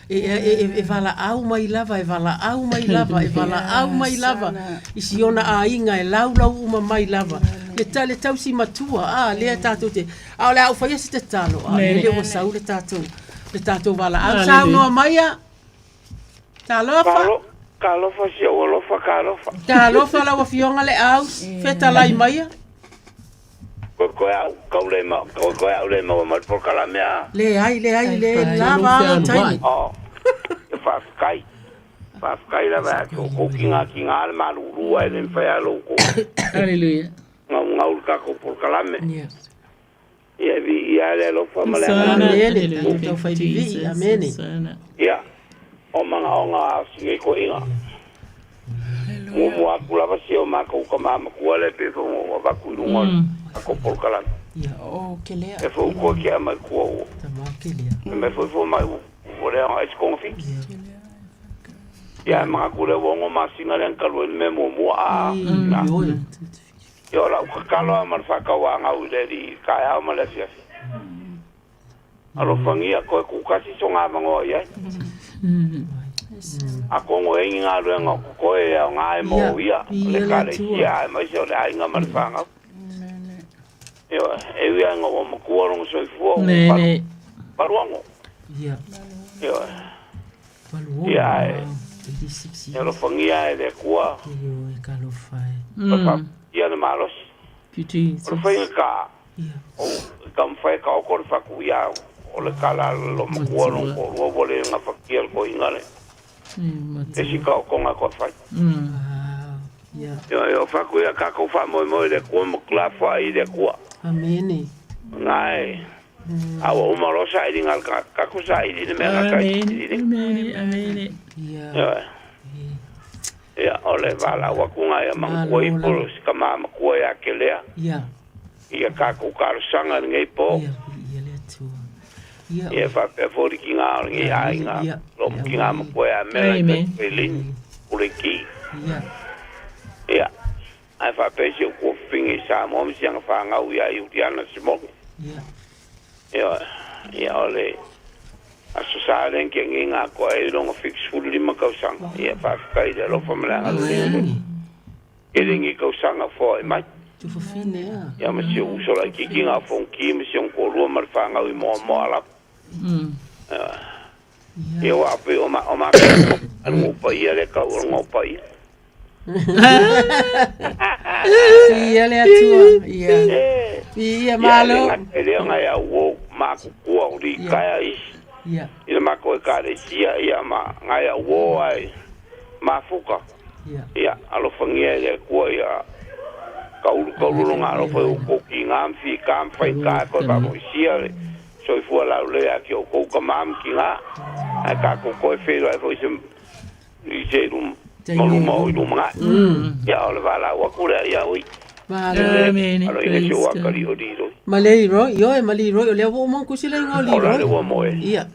e vala au mai lava e vala au mai lava i siona a inga e lau uma mai lava le tau si matua a le tātou te a le au fai te talo a le o sau le tātou vala au sau noa mai a Kalofa si o lofa kalofa la wa fionga le au feta lai mai a Koe au le ma ma por kala mea. Le ai lava tai. Whafkai la vea ko kinga ale maruru ai le whai alo ko. Hallelujah. Ngau kako por kala me. Ia vi ia le lo fa male. Amen. Ia. O manga onga singe ko inga. Mo akula va si o mako ko mama ko le pe fo va kulunga. Ako por kala. Ia o kelea. E fo ko ki ama ko. Tama kelea. Me fo mai o le ai skonfi. Ia mga kule wongo masinga le kalu me mo a. Yo la kalo amar fakawa nga uleri kaya Malaysia. Alo fangia ko ku kasi songa mango ia. Ako ngo inga renga ko e nga mo ia le kale ia mai so le inga mar fanga. Yo e ia ngo mo ko ro so fu. Ne. Paruango. Ia. Yo. Paruango. Ia. Elo fangia e de kua. Yo e kalofai. Ia na malos. Piti. O fangia ka. O kam fai ka ko fa ku ia o le kala lo mo ko vole nga fakia ko ingale. E si ka ko nga ko fai. Ia. Yo fa ku ia ka ko fa mo de ko mo kla fa i de kua. Amene. Ngai. Awa umaro sa i ngal ka ko sa i de me ka. Amene. Ia. Ia ole vala wa kunga ia mangkoi polo kama makua ya kelea. Ia. Ia ka ko kar sanga ngai po. Ia le tu. Ia fa pe fori kinga ngai ainga. Lo kinga makua ya me pelin uleki. Ia. Ia. Ai fa pe si ko fingi sa mo mi siang fa nga u ya u diana simo. Ia. Ia ole asosaren ke nginga ko e longa fix full lima kausang ia fa kai de lo fa mala e ringi kausanga fo e mai tu fa fine ia ma si u so la ki kinga fon ki mi si on ko ru mar fa nga i mo ala ia wa pe o ma an mo pa ia le ka o mo pa ia ia le atua ia malo ele nga ya wo ma ku o ri kaya is ia ina mako e kare sia ia ma ngai wo ai mafuka ia alo fangia le ko ia kaulu ngalo fo ko ki ngam fi kam fai ka ko ba mo sia le so fu la le a ki ko ka mam ki nga a ka ko fe lo fo sim ni je dum mo dum nga ia ole va la wa kura ia ui Amen. Malero, yo e malero, yo le vo mon kusile ngoli. Ora le vo mo. Ia.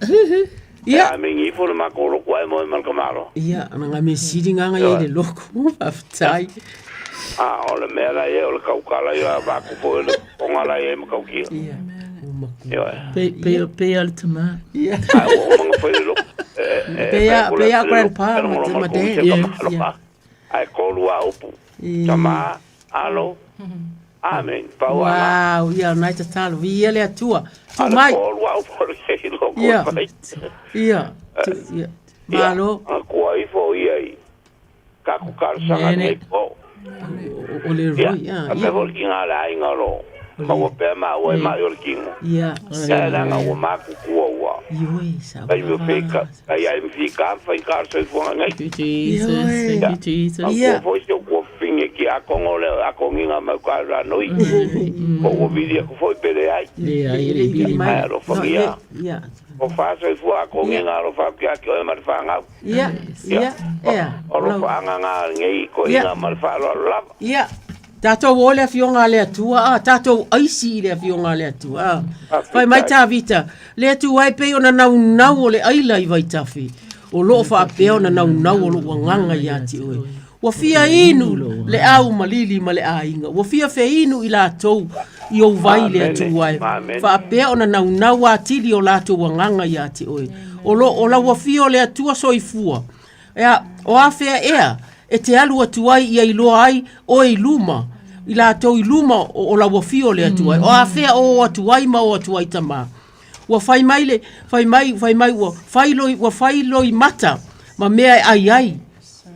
Ia me ngi fo ma ko ro kwa mo mal kamaro. Ia, nga me sidi nga ye de loko. Aftai. Ole me la ye ole kaukala yo ba ko fo le ngala ye mo kauki. Ia. Pe al tama. Ia. O mo fo le lo. Pe grandpa ma de. Ia. Ai ko lu a upu. Tama. Alo. Amen. Wow, ia nai te talo. Ia le atua. Tu mai. Ia. Ia. Ia. Malo. Ko ai fo ia. Ka ku kar sanga nei po. O le roi. Ia. Ia vol kinga la ingalo. Ka wo pe ma wo ma yo kinga. Ia. Ia nga wo ma ku ku wa. Ioi sa. Ai me fika. Ai me fika fa kar so fo nga. Jesus. Ia. Fo so ko finge ki a kongo le a konginga ma ka ra noi o vidi ko foi pele ai mai ro fagia o fa so fu a konginga ro fa ka ko ma fa nga o ro fa nga ngai ko ina ma fa lo la tato wole fionga le tua tato aisi le fionga le tua fai mai ta vita le tu ai pe ona na ole ai lai vai tafi o lo fa pe ona na o lo nganga ya ti o wa fia inu le au malili male ainga wa fia fe inu ila tou io vai le tu ai fa pe ona na wa ti li o la tu nganga ya ti o lo wa fia le tua soifua ya o afea ea e te alu atu ai ia iloa ai o i luma i la tau i luma o la wafio le atu ai o a fea o atu ai ma o atu ai tama wa fai mai wa fai loi mata ma mea ai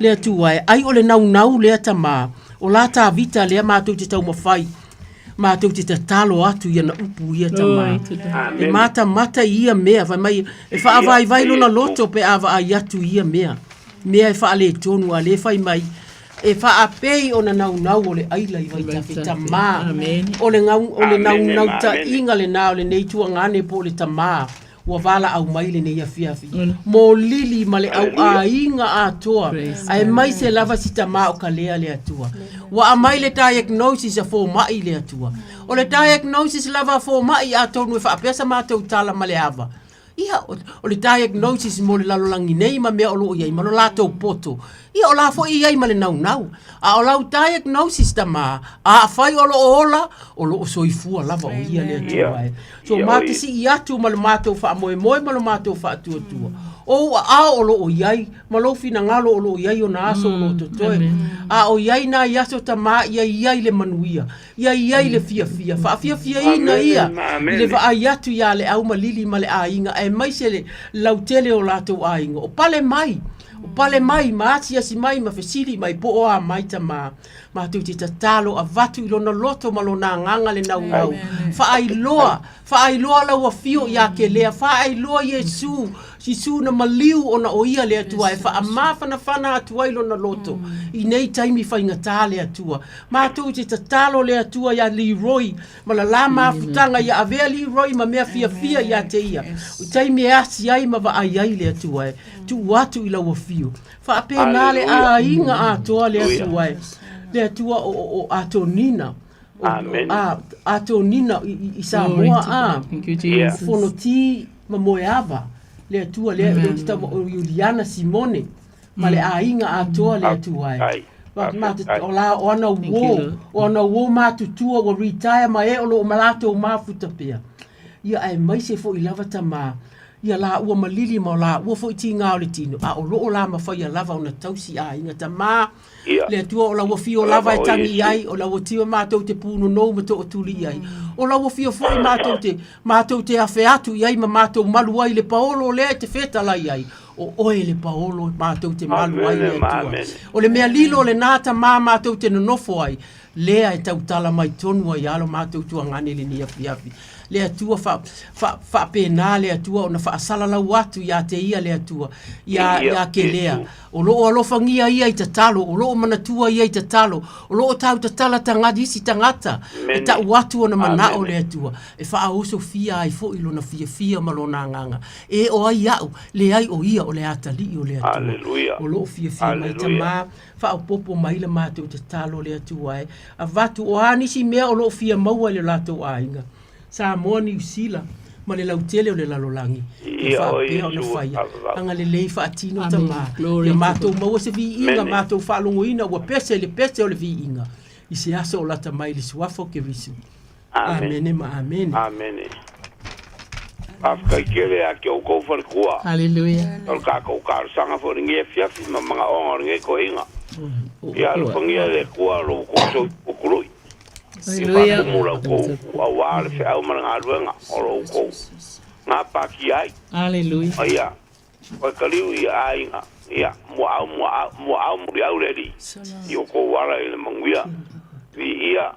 le atu ai o le nau le tama o la ta vita le mātou te tau mawhai mātou te talo atu ia na upu ia tama e mata ia mea fai mai e wha avai vai lona loto pe ava ai atu ia mea e wha le tonu a le whai mai e wha a pei o na nau o le aila i vai tafi tamā o le nau ta inga le nao le nei tua ngane po le tamā ua wala au mai le nei a fiafi mo lili ma le au a inga a toa ai mai se lava si tamā o ka lea le atua wa a mai le diagnosis a fō mai le atua o le diagnosis lava fō mai a tonu e wha a pesa mātou tala ma le ava ia o le diagnosis mo le lalolangi nei ma mea o loo iai ma lo latou poto ia o la fo iai ma le nau a o lau diagnosis tama a fai o loo ola o loo soifua lava o ia le atua so matisi i atu ma le mātou wha moe ma le mātou wha atua o a o loo iai ma lo fina ngalo o loo iai o na aso o loo totoe a o iai na iaso tama iai le manuia iai le fia ina ia le va ai atu ia le au malili ma le ainga e mai se le lautele o latou ainga o pale mai maatia si mai ma fesili mai po o a mai tama ma tu te tatalo a vatu i lona loto ma lona nganga le nau fa ai loa la wa fio ya ke lea fa ai loa Yesu na maliu ona o ia le atua e wha a mawhana atua i lona loto i nei taimi whaingata le atua ma tu te tatalo le atua ya Leroy ma la mawhutanga ya avea Leroy ma mea fia ya te ia o taimi e asi ai ma wa ai le atua e tu watu i la wa fio wha a pena le a inga atoa le atua e le atua o atonina atonina i Samoa fono ti ma moeava le atua le tita o Juliana Simone ma le ainga atoa le atua ai o la ona wo matutua o retire ma e o lo malato mafuta pea ia ai mai se fo i lava tama ia la ua malili ma la ua fo i tinga o le tino a o lo la ma fa ia lava ona tausi ainga tama le atua o la ua fio lava e tangi ai o la ua tia mātou te pūno nou ma to o tuli ai o la ua fio fo i mātou te awhe atu iai ma mātou malu ai le paolo le te feta lai ai o oe le paolo mātou te malu ai le atua o le mea lilo le nata mātou te nonofo ai lea e tautala mai tonu ai alo mātou tua ngane le ni api le atua fa pena le atua ona fa sala la watu ya te ia le atua ya ke lea o lo fangia ia i tatalo o lo manatua ia i tatalo o lo tau tatala tangadi si tangata e ta watu ona mana o le atua e fa o Sofia ai fo ilo na fia malona nganga e o ai au le ai o ia o le atali o le atua o lo fia mai tama fa o popo mai le mate o tatalo le atua e a watu o anisi mea o lo fia maua le lato ainga Samoa New Zealand ma le lautele o le lalolangi fa pe ona fai anga le lei fa atino tama le mato maua se vi inga mato fa longoina wa pese o le vi inga i se aso o lata mai le suafo ke visu amen Afka kere a ke o ko for kua hallelujah o ka sanga for nge fiafi ma manga o nge ko inga ya lo fangia le kua lo ko so kurui Hallelujah. Mula ko wa fe au manga ruanga o ko na pa ki ai hallelujah aya o kaliu ia ainga ia mo au ready yo ko wala ile manguia vi ia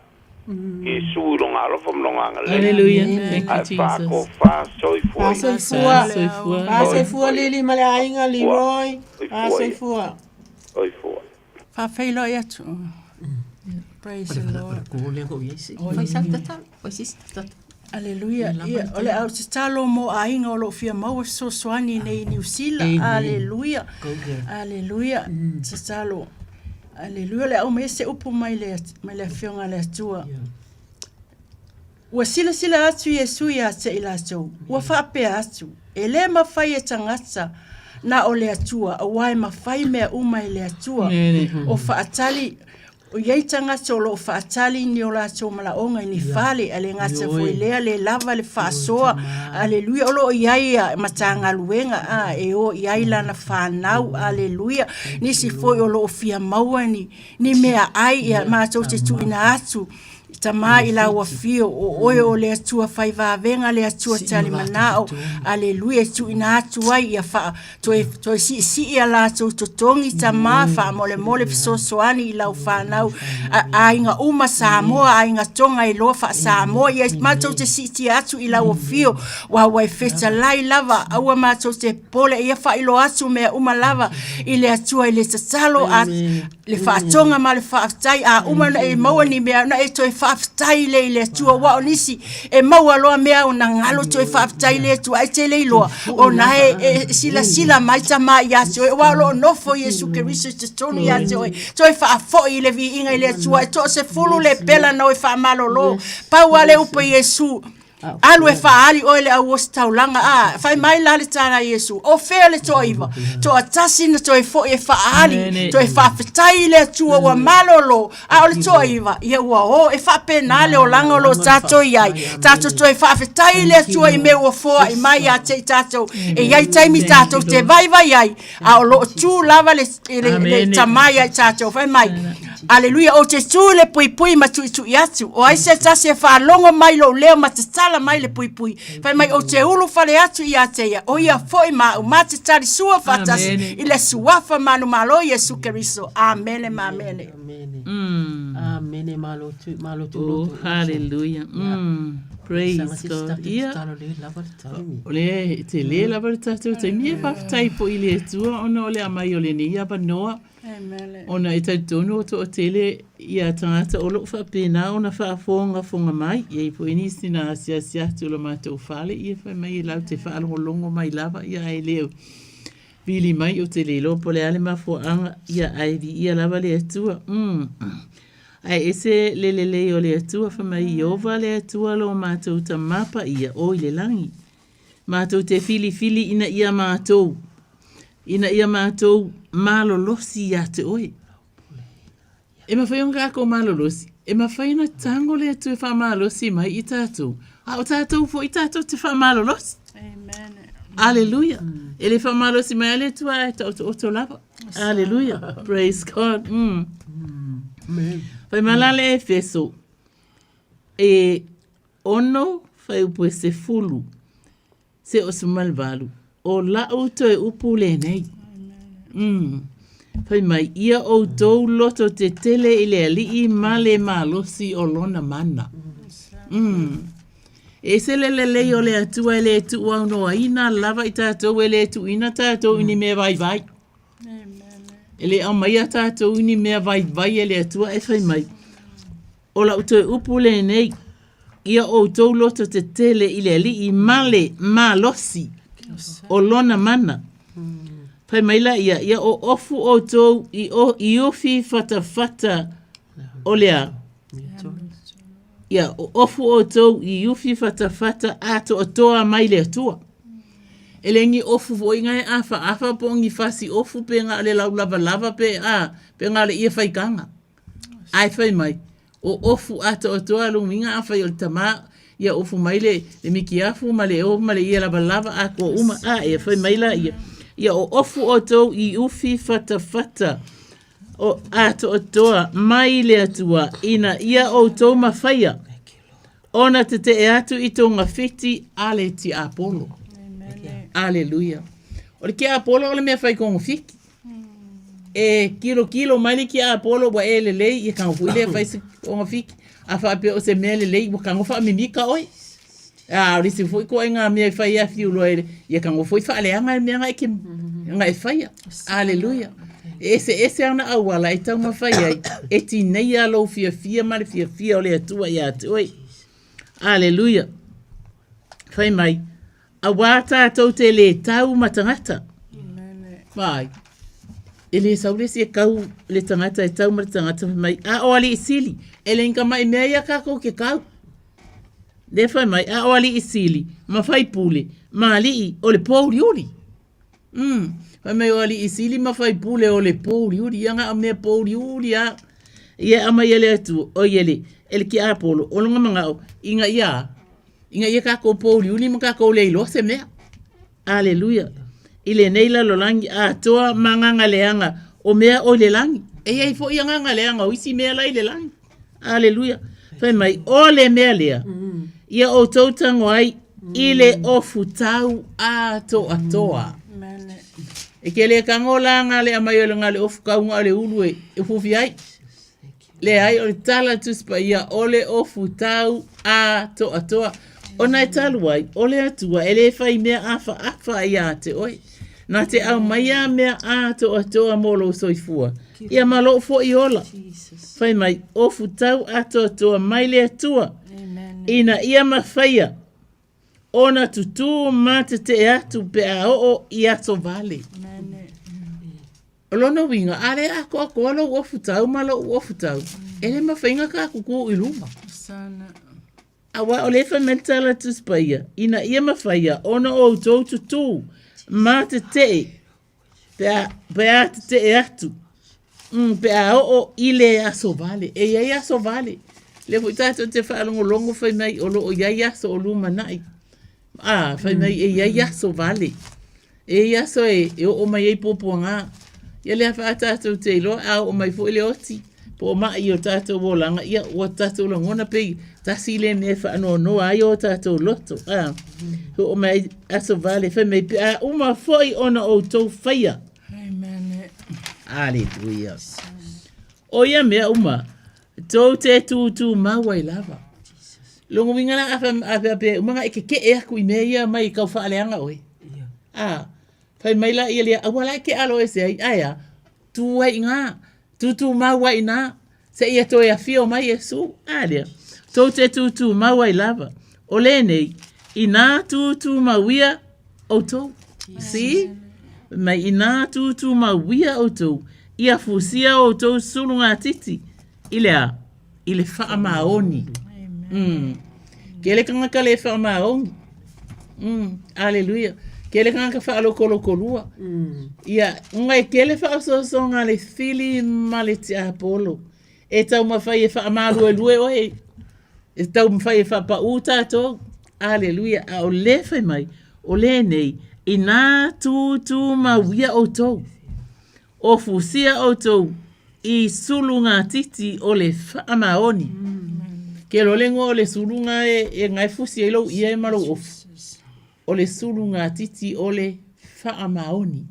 e su lo ngalo fom lo ngalo hallelujah thank you Jesus ko fa soifua lili male ainga Leroy soifua fa fa failo ya tu Praise the Lord. Ko le ko yesi. Fai sa tata, fai sis tata. Aleluia. Ia ole au te talo mo ainga o lo fia mau so swani nei New Zealand. Aleluia. Aleluia. Te talo. Aleluia le au me se upu mai le fionga le atua. Ua sila atu Yesu ia te ila tau. Ua whaape atu. E le mawhai e tangata na o le atua. A wai mawhai mea umai le atua. O whaatali. O iei tangata o lo whaatali ni o la tau malaonga ni whale. Ale ngata fo lea le lava le whaasoa. Aleluia. O lo iei matanga luenga. E o iei lana whanau. Aleluia. Nisi foi o lo fia maua ni mea ai ia mātou te tu ina atu. Tama ila ua fio o oe o le atua whai vāvenga le atua tali manao. Aleluia, tu ina atu ai ia wha. Toi si ia la tau totongi tama wha mole fisosoani ila u whanau. A inga uma Samoa, a inga tonga i loa wha Samoa. Ia mātou te si ti atu ila ua fio. Wa wai feta lai lava. Aua mātou te pole ia wha ilo atu mea uma lava. I le atua i le tatalo a le wha tonga ma le wha aftai. A uma na e maua ni mea na e toi whaftai le tua wao nisi e maua loa mea o na ngalo toi whaftai le tua ai te leiloa o na e sila mai tama i ate o e wao lo nofo Yesu Keriso te tonu i ate o e toi whaafo i le vi inga i le tua e to se fulu le pela na o e whaamalo lo pau ale upa Yesu alu e whaali o ele au osi taulanga whai mai lale tāna Yesu o whea le toa iwa toa tasi na toi fo e whaali toi whawhetai le tua ua malolo o le toa iwa ia ua o e whapena le o langa lo tātou iai tātou toi whawhetai le tua i me ua foa i mai a te tātou e iai taimi tātou te vai ai o lo tū lava le tamai ai tātou whai mai Aleluia, o te tū le pui ma tui atu. O ai se tasi e whaalonga mai lo leo ma te tala mai le pui. Whai mai o te ulu whale atu i ateia. O ia foi ma o ma te tari sua whatasi. I le suafa manu malo Yesu Keriso. Amene ma amene. Amene malo tu. Oh, hallelujah. Praise God. Ia. Ole te le lava le tatu. Te mie whaftai po i le tua. Ona ole amai ole ni ia banoa. Ona e tai tono to o tele ia tangata o loo whapena ona whaafonga fonga mai ia i po inisi na asia tu lo mātou whale ia whai mai lau te whaalongolongo mai lava ia ai leo vili mai o te lelo po le ale mafuanga ia ai vi ia lava le atua ai ese lelele o le atua whai mai iova le atua lo mātou ta mapa ia o i le langi mātou te fili ina ia mātou malolosi ia te oe. E mawhai onga ako malolosi. E mawhai na tango le atu e wha malolosi mai i tātou. O tātou fo i tātou te wha malolosi. Amen. Alleluia. E le wha malolosi mai ale tua e ta oto lava. Alleluia. Praise God. Whai malale e feso. E ono whai upo e se fulu. Se o se malvalu. O lau to e upu le nei. Whai mai ia o tau loto te tele i le alii ma le malosi o lona mana. E se le o le atua e le tu au noa ina lava i tātou e le tu ina tātou ini mea vai. E le au mai a tātou ini mea vai e le atua e whai mai. O lau to e upu le nei ia o tau loto te tele i le alii ma le malosi o lona mana. Pai maila ia o ofu o tau i ofi fata o lea. Ia o ofu o tau i ofi fata ato o toa mai lea tua. Elengi ofu o ingai afa po ngi fasi ofu pe nga le lau lava pe nga le ia whaikanga. Ai whai mai. O ofu ato o toa luminga afa i o tama ia ofu mai le miki afu ma le ofu ma le ia lava a ko uma ia whai maila ia o ofu o tau i ufi fata o ato o toa mai le atua ina ia o tau mawhaia ona te e atu i tō ngawhiti ale ti Apollo. Aleluia. O le ki Apollo o le mea whai kongo whiki. E kilo mai le ki Apollo wa e le lei i kango le whai kongo whiki. A whape o se mea le lei wa kango wha mimika oi. Risi foi ko nga mea whai a fiu loere. Ia kango foi wha aleanga e mea ngai ke ngai whaia. Aleluia. Ese ana awala e tau mawhai ai. E ti nei alo fia mare fia o le atua ia te oi. Aleluia. Whai mai. A wāta tau te le tau matangata. Vai. E le saure si e kau le tangata e tau mara tangata mai. A o ali i sili. E le inka mai mea ia kako ke kau. Le whai mai. A o ali i sili. Ma whai pule. Ma ali i o le pōuri uri. Whai mai o ali i sili ma whai pule o le pōuri uri. Ianga a mea pōuri uri a. Ia ama ia le atu. O iele. Ele ki apolo. O lunga mga o. Inga ia. Inga ia kako pōuri uri ma kako le ilo se mea. Aleluia. Ile neila lo langi a toa manganga leanga o mea o le langi. E hei fo ianga leanga o isi mea lai le langi. Aleluia. Whai mai o le mea lea. Ia o tautango ai ile o futau a to atoa. E ke le kangolanga le amayola le ofu kaunga le ulue e fufi ai. Le ai o le tala tuspa ia o le o futau a to atoa. O nai talu ai, o le atua, e le whai mea afa ia te oi. Nā te au maia mea a to atoa molo soifua. Ia malo fo i ola. Whai mai, o futau a to atoa mai le atua. Ina ia mawhaia. Ona tutu mate te atu pe a o i ato vale. Olona winga, ale ako alo o futau malo o futau. Ele mawhainga ka kuku i luma. Awa o lefa mentala tuspaia. Ina ia mawhaia. Ona o tau tutu. Mate te. Pe a te atu. Pe a o ile aso vale. E iai aso vale. Le fui tato te whaalongo longo whai mai o lo o iai aso o luma nai. Whai mai e iai aso vale. E iai aso e o mai ei popo ngā. Ia lea wha tato te ilo au o mai fo ile oti. Po o mai o tato wolanga. Ia o tato langona pei. Tasi le me whaano no ai o tato loto. O mai aso vale whai mai pe a uma foi ona o tau whaia. Aleluia. O ia mea uma. Tau te tu maua I lava. Longo wingana ape umanga eke ke e aku I mea ia mai kau whaaleanga oi. Whai mai la ia lea awala ke alo e se ai. Aia, tu wai ngā. Tu maua I nā. Se ia toi a fio mai e su. Alea. Tau te tu maua I lava. O le nei. I nā tu mauia o tau. Si? Mai I nā tu mauia o tau. Ia fusia o tau sulunga titi. Ilea, ile wha maoni. Kele kanga ka le wha maoni. Aleluia. Kele kanga ka wha aloko lua. Ia, ngai kele wha ososonga le fili male te apolo. E tau mawhai e wha maru e lue oe. E tau mawhai e wha pa uta tō. Aleluia. A o le whai mai. O le nei. I nā tu mawia o tō. O fusia o tō. I sulunga titi o le whaamaoni. Ke lo lengo o le sulunga e ngai fusi e lau ia e maro ofu. O le sulunga titi o le whaamaoni.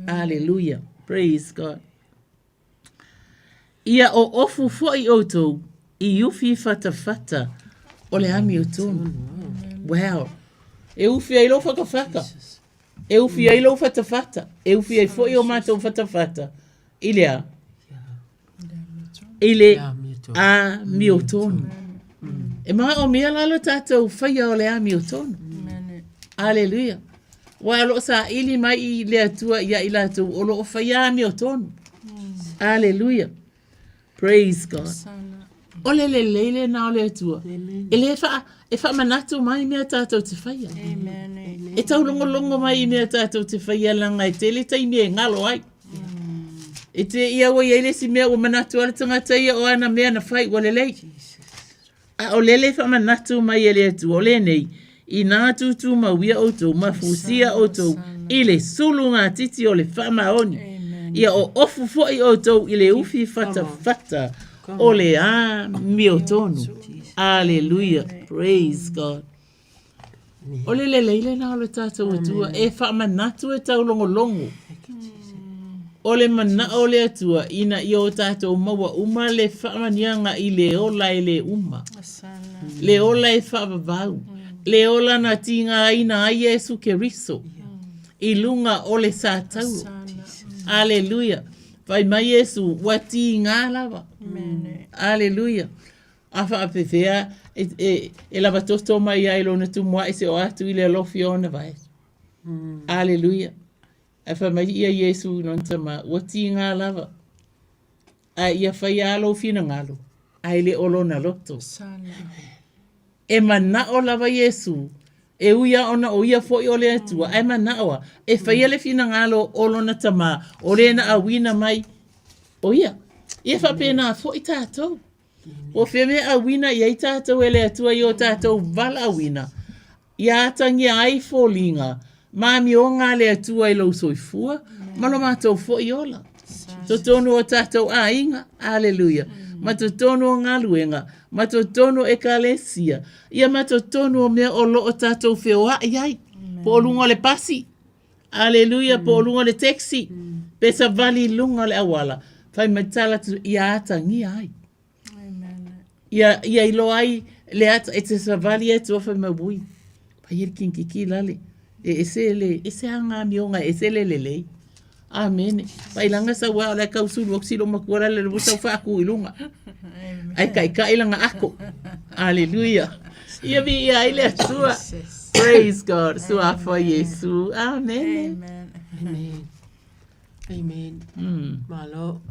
Hallelujah. Praise God. Ia o ofu foi o tau I ufi fata o le ami o tonu. Wow. E ufi ai lau whakawhaka. E ufi ai lau fata. E ufi ai foi o mātou fata. Ilea. Ile a miotonu. E maa o mea lalo tātou whaia o le a miotonu. Aleluia. Wa alo sa ili mai I le atua ia I lātou o lo o whaia a miotonu. Aleluia. Praise God. O le leile na o le atua. E le wha manatu mai mea tātou te whaia. E tau longo mai mea tātou te whaia langa e tele tai mea ngalo ai. E te ia wa ia si mea o manatu ala tangata ia o ana mea na whai wa lelei. A o lele wha manatu mai ele atu o le nei. I nā tutu mawia o tau, mafusia o tau, I le sulunga titi o le whamaoni. Ia o ofu foi o tau I le ufi fata o le a miotonu. Hallelujah. Praise God. O le leile na o le tātou atua e wha manatu e tau longo. O le mana o le atua ina I o tātou maua uma le whaamanianga I le ola e le uma. Le ola e whaavavau. Le ola na tinga ina a Yesu Keriso. I lunga o le sātau. Aleluia. Fai mai Yesu, wati ngā lava. Aleluia. Afa apefea, e lava tosto mai ai lona tu mua se o atu ile lofi ona vai. Aleluia. Afa mai ia Yesu non tama, wati ngā lava. A ia fai alo fina ngalo. Ai le olona loto. E mana o lava Yesu. E uia ona o ia foi o le atua. Ai mana oa. E fai le fina ngalo olona tama. O le na awina mai. O ia. Ia fa pena foi tātou. O feme awina ia i tātou ele atua i o tātou vala awina. Ia atangi ai fōlinga. Mami o ngā le atua i lau soifua. Malo mātou foi ola. To tonu o tātou a inga. Aleluia. Mato tonu o ngā luenga. Mato tonu e kalesia. Ia mato tonu o mea o lo o tātou wheoa iai. Po lunga le pasi. Aleluia. Po lunga le taxi. Pesa vali lunga le awala. Fai matala tu ia atangi ai. Ia ilo ai le ata e te savali e tu ofa mabui. Pa iri kinkiki lale. E se anga mionga, e se lelelei. Amen. Pa ilanga sa wā le kausulu oksilo makuara le rubusa whaku ilunga. Ai kai ilanga ako. Aleluia. Ia vi ia ile atua. Praise God. Sua fa Yesu. Amen. Amen. Amen. Malo.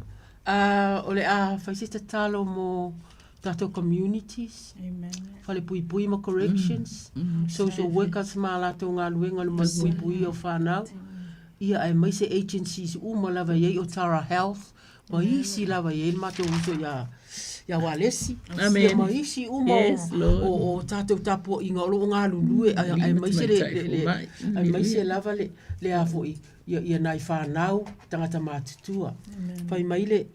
Ole faisita talo mo tato communities. Amen. Fale pui ma corrections. Social workers ma lato ngā luenga ma pui o whanau. Ia ai mai se agencies uma lava ye o Tara Health. Ma isi lava ye mato uso ya walesi. Amen. Ia ma isi uma o tato tapo inga o ngā lulue. Ai mai se ai mai se lava le avoi. Ia nai whanau tangata mātutua. Fai mai le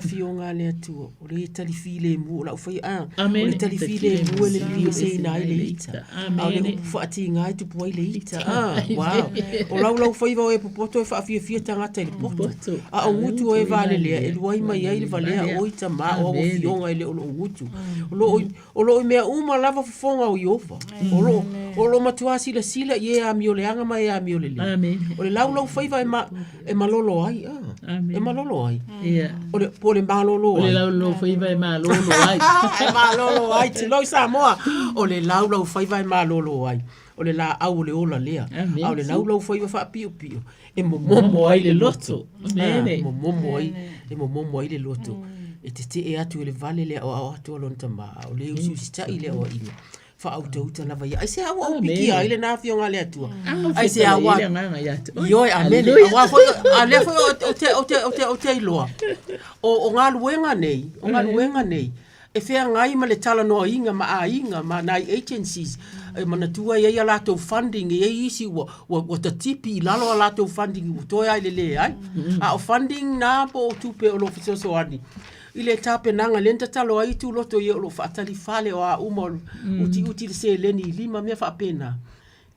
fionga le atua. O le talifi le mu. O la ufai o le talifi le mu le li se nai le ita. O le upuati ngai tu puai le ita. Wow. O lau fai vau e popoto e whaafia tangata i le poto. A o ngutu o e vale lea. E luai mai ai le valea o ita ma o fionga i le o ngutu. O lo i mea uma lava fufonga o iofa. O lo matua sila i e a mioleanga mai e a miolele. O le lau fai vau e malolo ai. E malolo ai. O le malolo ai. O le lau faiva e malolo ai. E malolo ai. Te loi Samoa. O le lau faiva e malolo ai. O le la au le ola lea. O le lau faiva wha pio. E momo ai le loto. Momo ai le loto. E te e atu le vale lea o atu alon tama. O le usi tai lea o ina. Fa auta lava ia. Ai se awa au piki ai le na fionga le atua. Ai se awa. Yo amen. Awa foi ale foi o te iloa. O ngā luenga nei. E whea ngai ma le tala noa inga ma a inga ma nai agencies. E mana tua ia ia lato funding e isi wa ta tipi lalo a lato funding u toi ai le ai. A o funding na po o tupe o lo fisoso ani. Ile tape nanga lenta talo ai tu loto ye lo fatali fale o a umol uti se leni lima me fa pena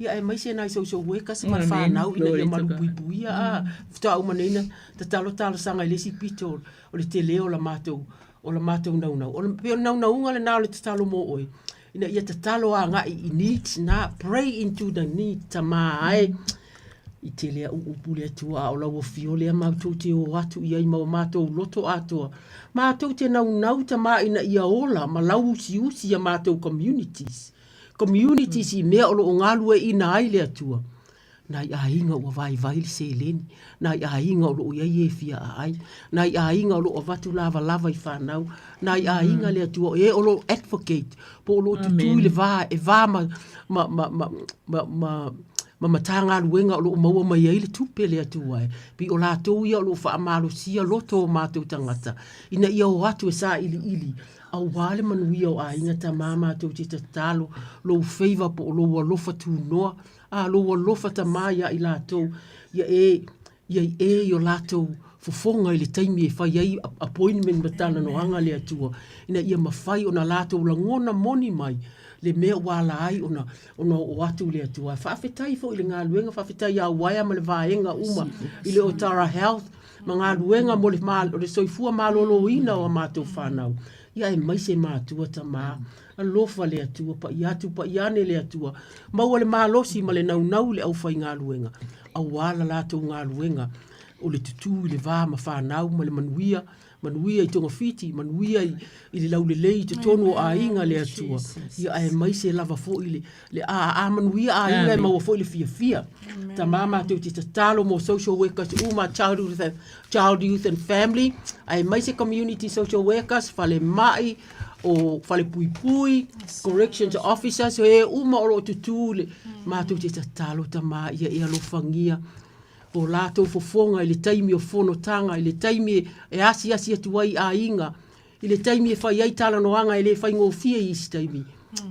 ia e mai se nai so weka se ma fa nau ina malu buia a fta uma nena talo sanga le si pito o le tele o la mato nau o le nau unga le nau le talo mo oi ina ia talo a nga I needs na pray into the need tamai I telea upule atua o lau o fiole a mātou te o atu I ai mātou loto atua. Mātou te nau ta mā ina ia ola ma lau usi a mātou communities. Communities I mea olo o ngalue ina ai le atua. Nai a inga o vai le se leni. Nai a inga o iai e fia a ai. Nai a inga o vatu lava I whanau. Nai a inga le atua e olo advocate. Po olo tutu le vā e vā ma matanga luenga o lo maua mai ai le tupe le atua e. Pi o lātou ia o lo whaamalo sia loto o mātou tangata. Ina ia o atu e sā ili. Au wale manuia o a ingata mātou te tatalo. Lo feiva po o lo walofa tu noa. Lo walofa ta māia I lātou. Ia e o lātou fofonga I le taimi e whai ai appointment matana no anga le atua. Ina ia mawhai o na lātou la ngona moni mai. Le mea wala ai ona o atu le atua. Whaafetai fo I le ngā luenga, whaafetai a waia ma le vaenga uma I le o Tara Health, ma ngā luenga mo le soifua malolo ina o mātou whanau. Ia e mai se mātua ta mā, a lofa le atua, pa I atu, pa I ane le atua. Maua le mālosi ma le nau le au whai ngā luenga. A wala lātou ngā luenga. o le tutu le va ma whanau ma le manuia i tonga fiti, manuia i le laulelei te tonu o a inga le atua. Ia ai mai se lava fo i le a manuia a inga e maua fo i le fia. Ta mama tau te tatalo mo social workers uma child youth and family. Ai mai se community social workers fale mai o fale pui corrections officers e uma o tutu le ma tau te tatalo ta ma ia e alofangia. O lātou fofonga i le taimi o whonotanga, i le taimi e asi atuai a inga, i le taimi e whai ai tala noanga i le whai ngōwhia i isi taimi.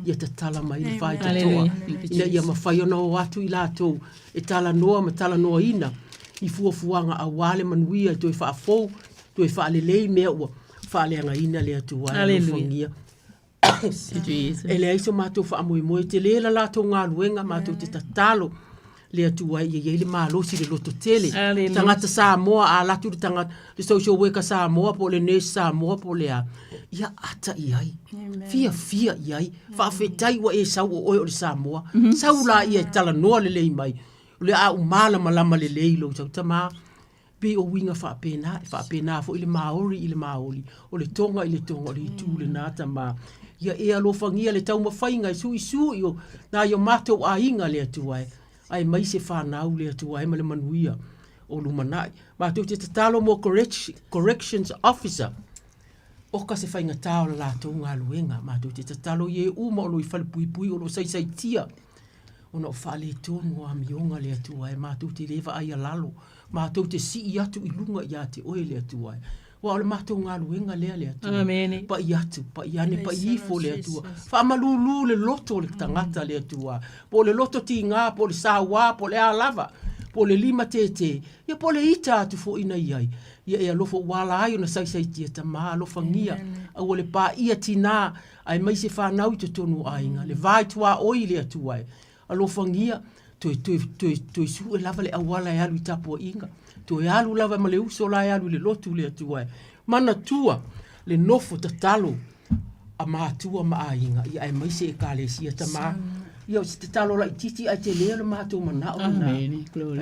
Ia ta tala mai i whai tatoa. Ina ia mawhai ona o atu i lātou e tala noa ma tala noa ina. I fuafuanga a wale manuia to e whaafou, to e whaalelei mea ua whaaleanga ina le atuai. Hallelujah. E le aiso mātou whaamoe te lela lātou ngā luenga mātou te tatalo. Le atua ia le malosi le loto tele. Tangata Samoa a latu le tangata le social worker Samoa po le nurse Samoa po le a. Ia ata iai. Fia iai. Whaafetai wa e sau o le Samoa. Sau la ia tala noa le lei mai. Le a umala malama le lei lo tau tama. Be o winga whaapena fo ile Maori o le tonga o le itu le nata ma. Ia e alofangia le tau mawhainga i o na yo mato a inga le atuai. Ai mai se whanau le atua e male manuia o lumanai. Ma tu te tatalo mo corrections officer. Oka se whainga tau la lātou ngā luenga. Ma tu te tatalo ye uma o lo i whale pui o lo sai tia. O na o whale tonu o amionga le atua e ma tu te lewa ai alalo. Ma tu te si atu i lunga i a te oe le atua e. Wa ole mātou ngā luenga lea le atua. Pa i atu, pa i ane, pa i ifo le atua. Wha amalulu le loto le tangata le atua. Po le loto ti ngā, po le sawa, po le alava, po le lima tete. Ia po le ita atu fo ina iai. Ia e alofo wala ai ona sai tia ta maa alofa ngia. Au ole pa ia tina, ai mai se whanau i te tonu ainga. Le vai tua oi le atua e. Alofa ngia, toi su e lava le awala e alu i tapua inga. To e alu lava ma le uso la e alu le lotu le atua e. Mana tua le nofo tatalo a mātua ma a inga. Ia e mai se e kālesia ta maa. Ia o se tatalo la i titi ai te lea le mātua mana o na.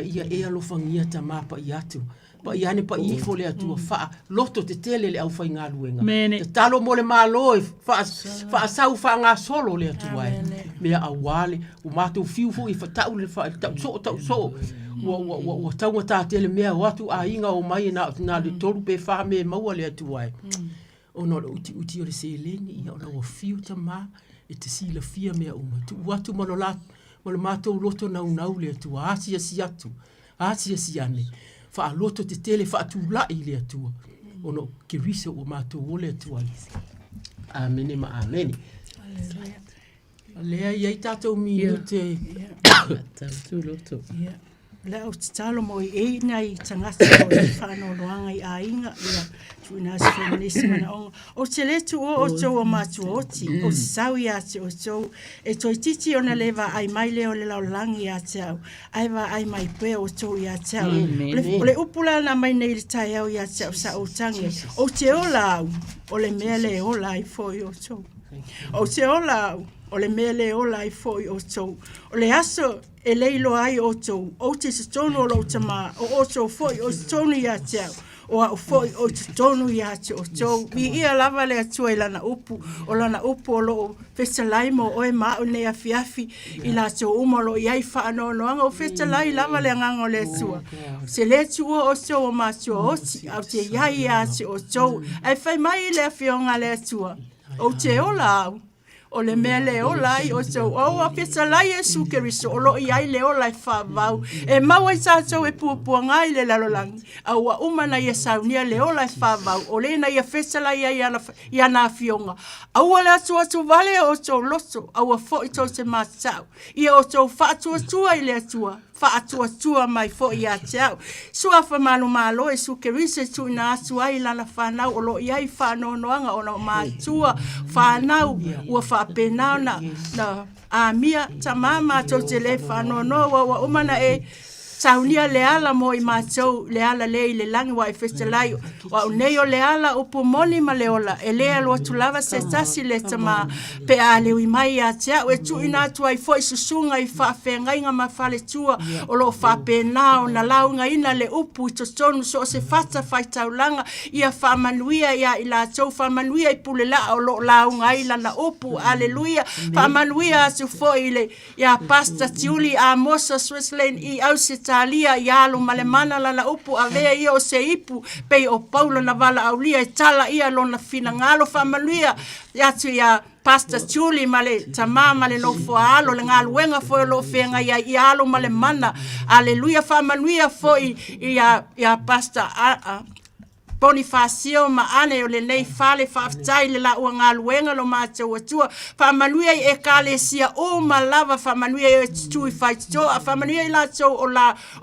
Ia e alofangia ta maa pa i atu. Pa i ane pa i ifo le atua faa. Loto te tele le au fai ngā luenga. Tatalo mo le malo e faa sau faa ngā solo le atua e. Mea awale. O mātua fiufo i fatau le faa. Tau so. Wa taunga tātele mea watu a inga o mai na le toru pe wha me maua le atua e. O no uti o le se lengi ia o na wa fiu ta ma e te sila fia mea uma. Tu watu malo mātou loto nau le atua. Asia si atu. Asia si ane. Wha loto te tele wha atu lai le atua. O no ke risa o mātou o le atua. Amene ma amene. Lea iai tātou minu te... Tātou loto. Lea o te talo mo i eina i tangata o i whanau noanga i a inga ia tuina si feminisi mana onga. O te letu o tau o mātua oti, o te sau i ate o tau, e toi titi o na lewa ai mai leo le lau langi i ate au, ai wa ai mai pea o tau i ate au. O le upula na mai nei le tai au i ate au sa o tangi, o te ola au, o le mea le ola i foi o tau. O te ola au, o le mea le ola i foi o tau. O le aso e leilo ai o tau, o te se tonu o lau tama, o tau foi o se tonu i ate au. O a foi o te tonu i ate o tau. Mi ia lava le atua i lana upu, o lo fesalai mo o e mao ne afiafi i la tau umalo i ai whaano noanga o fesalai lava le ngango le atua. Se le atua o tau o mātua oti, au te iai ate o tau, ai whai mai le afionga le atua. O te ola au. O le mea le olai o tau au a fesalai e sukeriso o lo i ai le olai whavau. E maua i tātou e puapua ngai le lalolangi. Au a umana i a saunia le olai whavau. O le na i a fesalai i ana fionga. Au a le atu vale o tau loto. Au a fo i tau te mātau. Ia o tau whaatua i le atua. Whaatua mai fo i a tau. Sua whamalu malo e sukerise tu ina atu ai lana whanau o lo i ai whanau noanga o na mātua whanau ua whapenau na a mia ta mama tau te le whanau no wa umana e saunia le ala mo I mātou le ala le I le langi wa I whetalai wa uneo le ala upu moni ma le ola e le alo tulava se tasi le tama pe a le ui mai a tea e tu ina tu ai foi susunga I whawhenga inga ma whale tua o lo whape nao na launga ina le upu I tonu so se fata whai taulanga ia whamanuia ia I la tau whamanuia I pule la o lo launga ila na upu aleluia whamanuia su foi le ia pasta tiuli a mosa Switzerland I au se talia ia alu malemana la na upu a vea ia o se ipu pe o Paulo na vala aulia I tala ia lona fina ngalo whamanuia ia tu ia Pastor Chuli male tama male no fo alo le ngalo wenga fo lo fenga ia alo male mana aleluia whamanuia fo ia Pastor Bonifacio maane o le nei fale whaftai le la ua ngā luenga lo mātou atua. Whamanuia I e kāle sia o malava whamanuia I tui whaitoa. Whamanuia I la tau o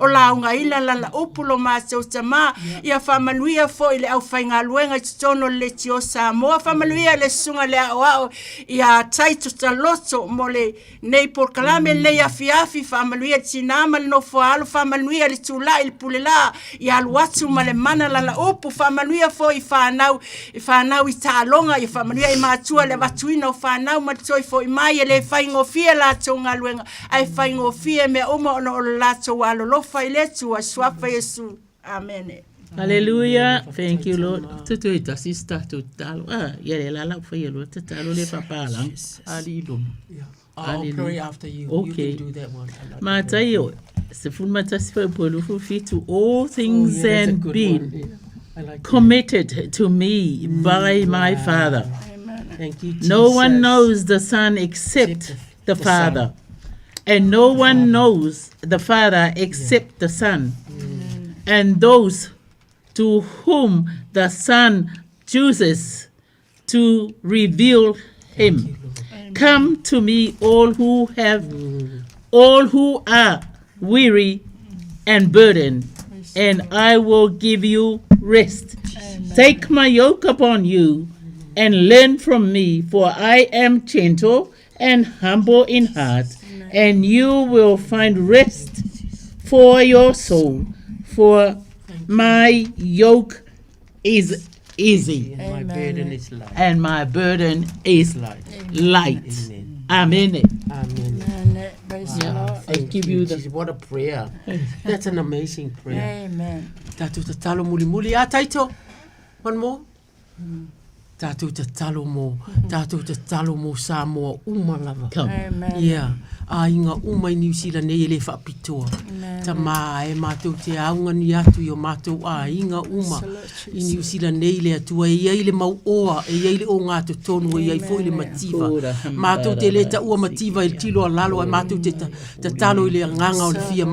la unga ila la upu lo mātou tama. Ia whamanuia fo I le au whai ngā luenga I tono le tio Samoa. Whamanuia le sunga le au au ia taito taloto mo le nei por kalame le afiafi. Whamanuia tinama le no foalo. Whamanuia le tula il pulela. Ia aluatu ma le mana la upu whamanuia fo I whanau I tālonga I whamanuia I mātua le watuina o whanau matoi fo I mai e le whaingofia lātou ngā luenga ai whaingofia mea oma ono o lātou alolofa I le tua swafa Yesu. Amen. Hallelujah. Thank you, Lord. Tutu ita sista tutalo. Yere la la fo yelo tutalo le papala. Alilum. I'll pray after you. Okay. You can do that one. Matayo. Se fun matasfa polu fu fitu all things and being committed to me by my Father. Thank you, no one knows the Son except the Father, and no one knows the Father except the Son, and those to whom the Son chooses to reveal him. Come to me, all who are weary and burdened, and I will give you rest. Take my yoke upon you and learn from me, for I am gentle and humble in heart, and you will find rest for your soul. For my yoke is easy, my burden is light. And my burden is light. Amen. Amen. Thank you. What a prayer. That's an amazing prayer. Amen. Tatu te talo muli muli. Taito. One more. Tatu te talo mo. Tatu te talo mo Samoa umalava. Amen. Yeah. A inga umai New Zealand nei ele whaapitoa. Ta maa e mātou te aunga ni atu I o mātou a inga uma I New Zealand nei le atua e iai le mau oa e iai le o ngā to tonu e iai fo I le mativa. Mātou te le ta ua mativa I tilo a lalo e mātou te talo I le nganga o le fia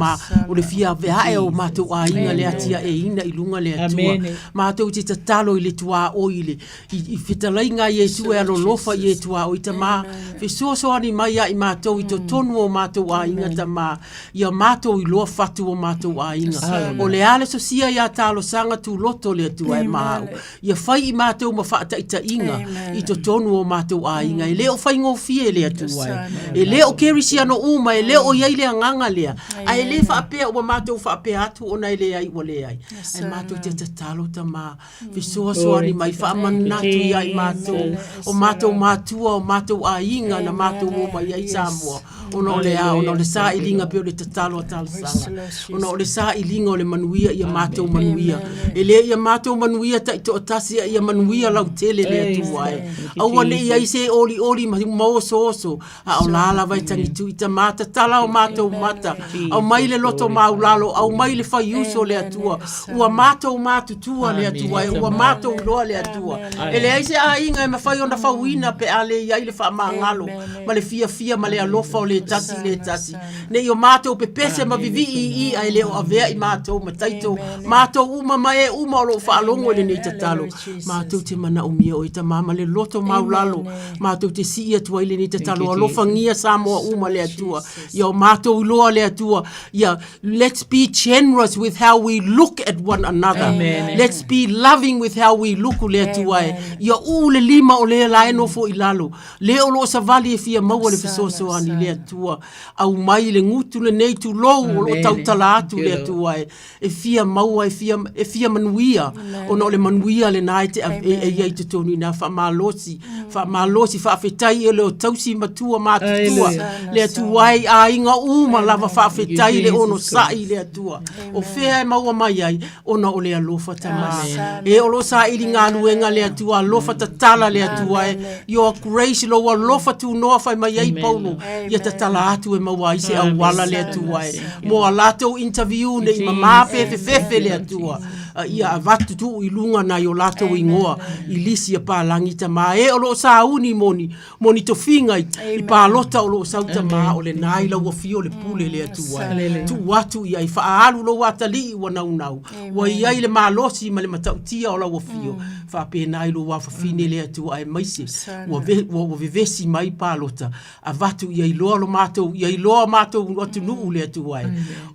o le fia vehae o mātou a inga le atia e ina I lunga le atua. Mātou te talo I le tua o I le I whitalai ngā Yesu e alo lofa I e tua o I ta maa. Fesoasoani mai I mātou I to tonu o mātou a inga ta mā. Ia mātou I loa fatu o mātou a inga. O le ale so sia ia tālo sanga tu loto le atua e māu. Ia whai I mātou ma whaata ita inga. I to tonu o mātou a inga. E leo whai ngō fie le atua. E leo kerisi ano uma. E leo o iai le anganga lea. A e le whaapea o mātou whaapea atu o nei le ai o le ai. E mātou te tālo ta mā. Fesoasoani mai whaamanatu ia I mātou. O mātou mātua o mātou a inga na mātou o mai ai Samoa. Ono le a, ono le sa I linga pe o le tatalo a talasanga. Ono le sa I linga o le manuia ia mātou manuia. E le ia mātou manuia ta ito otasi ia manuia lau tele le atua e. Aua le ia I se oli maoso oso. A o lala vai tangitu I ta mata tala o mātou mata. Au mai le loto maulalo, au mai le fai uso le atua. Ua mātou mātutua le atua e, ua mātou loa le atua. E le aise a inga e mawhai ona fauina pe ale ia I le wha maangalo. Ma le fia ma le alofa o le tasi. Ne yo mātou pe pese ma vivi I ai leo avea I mātou ma taito. Mātou uma mai uma o lo whaalongo le nei tatalo. Mātou te mana umia o I ta mama le loto maulalo. Mātou te si ia tua I le nei tatalo. Alofa ngia Samoa uma le atua. Ia mātou loa le atua. Ia, let's be generous with how we look at one another. Amen. Let's be loving with how we look le atua e. Ia le lima o le laeno fo I lalo. Leo lo savali e fia maua le fisoso ani le atua. atua au mai le ngutu le nei tu lou o tautala atu le atua e fia maua e fia manuia ona o le manuia le nai te e iai te tonu ina wha malosi wha awhetai e leo tausi matua mātutua le atuai a inga uma lava wha awhetai le ono sai le atua o whea e maua mai ai ona o le alofa tamā e o lo sa ili ngā nuenga le atua alofa tatala le atua your grace lo alofa tu noa whai mai ai paulo ia tatala atu e maua i se awala le atua mo a lato interview ne ima mawhewhewhe le atua ia avatu tu i lunga na yo lato ingoa i lisi a pālangi tamā e o lo sa uni moni to finga i pālota o lo sauta mā o le nai lau a fio le pule le atua tu watu ia i whaalu lo watali wa nau wa ia i le mālosi ma le matautia o lau a fio whapena i lo wa whafine le atua e maise wa vevesi mai pālota avatu ia i loa lo mātou ia i loa mātou watu nuu le atua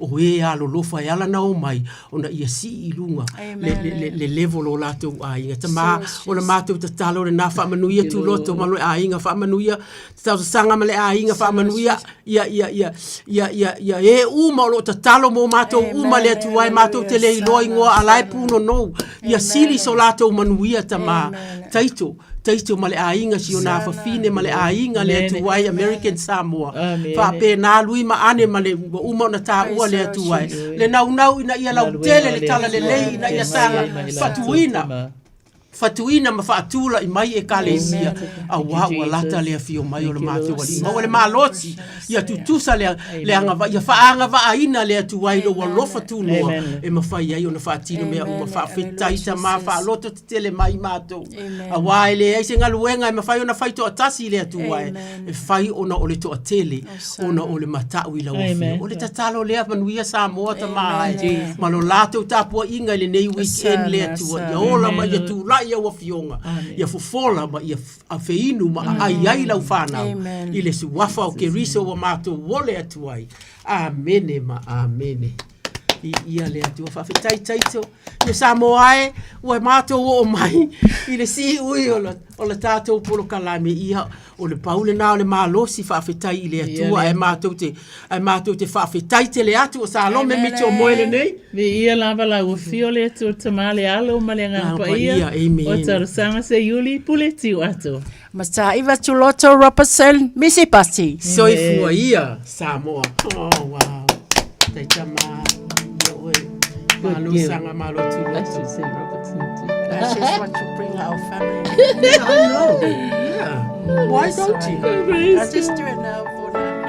o e alo lofa e ala na o mai ona ia si i lunga le level o latou ainga tama o le matou tatalo le na whamanuia tu loto malo ainga whamanuia tau sanga male ainga whamanuia ia e uma o lo tatalo mo matou uma le atuai matou te le iloi ngoa alai puno no ia sili so latou manuia tama taito male ainga si ona fafine male ainga le atuai American Samoa fa pe na lui ma ane male uma na ta ua le atuai le nau ina ia lau tele le tala le lei ina ia sanga fatuina ma faatula i mai e kalesia a wa lata le fio mai o le matou ali ma le maloti ia tutusa le anga ia faanga va aina le atuai lo lo fatu no e ma fai ai ona fatino me uma fa fetaita ma fa loto tele mai matou a wa ele ai senga luenga e ma fai ona fai to atasi le atuai e fai ona o le to tele ona o le matau i la o le tatalo le manuia Samoa ta mai ma lo lato tapua inga le nei weekend le atuai ola ma ia tu ia wa fionga ia fofola ma ia afeinu ma ai lau whanau i le suwafa o ke riso wa mātou wole atuai amene ma amene ia le atua whawhetai taito ia Samoae ua mātou o mai i le si ui o le tātou polo kalame ia o le paule na o le mālosi whawhetai i le atua e mātou te whawhetai te le atu o sa alome mito moele nei me ia lava la ua fio le atu o tamale alo ma le ngapa ia o tarusanga se yuli pule tiu atu Masa iwa tuloto Robertson misi pasi soifua ia Samoa oh wow taitama Malo sanga malo too. That's just say Robertson too. That's just what you bring our family. Yeah, I know. Yeah. Why don't you? I just do it now for now.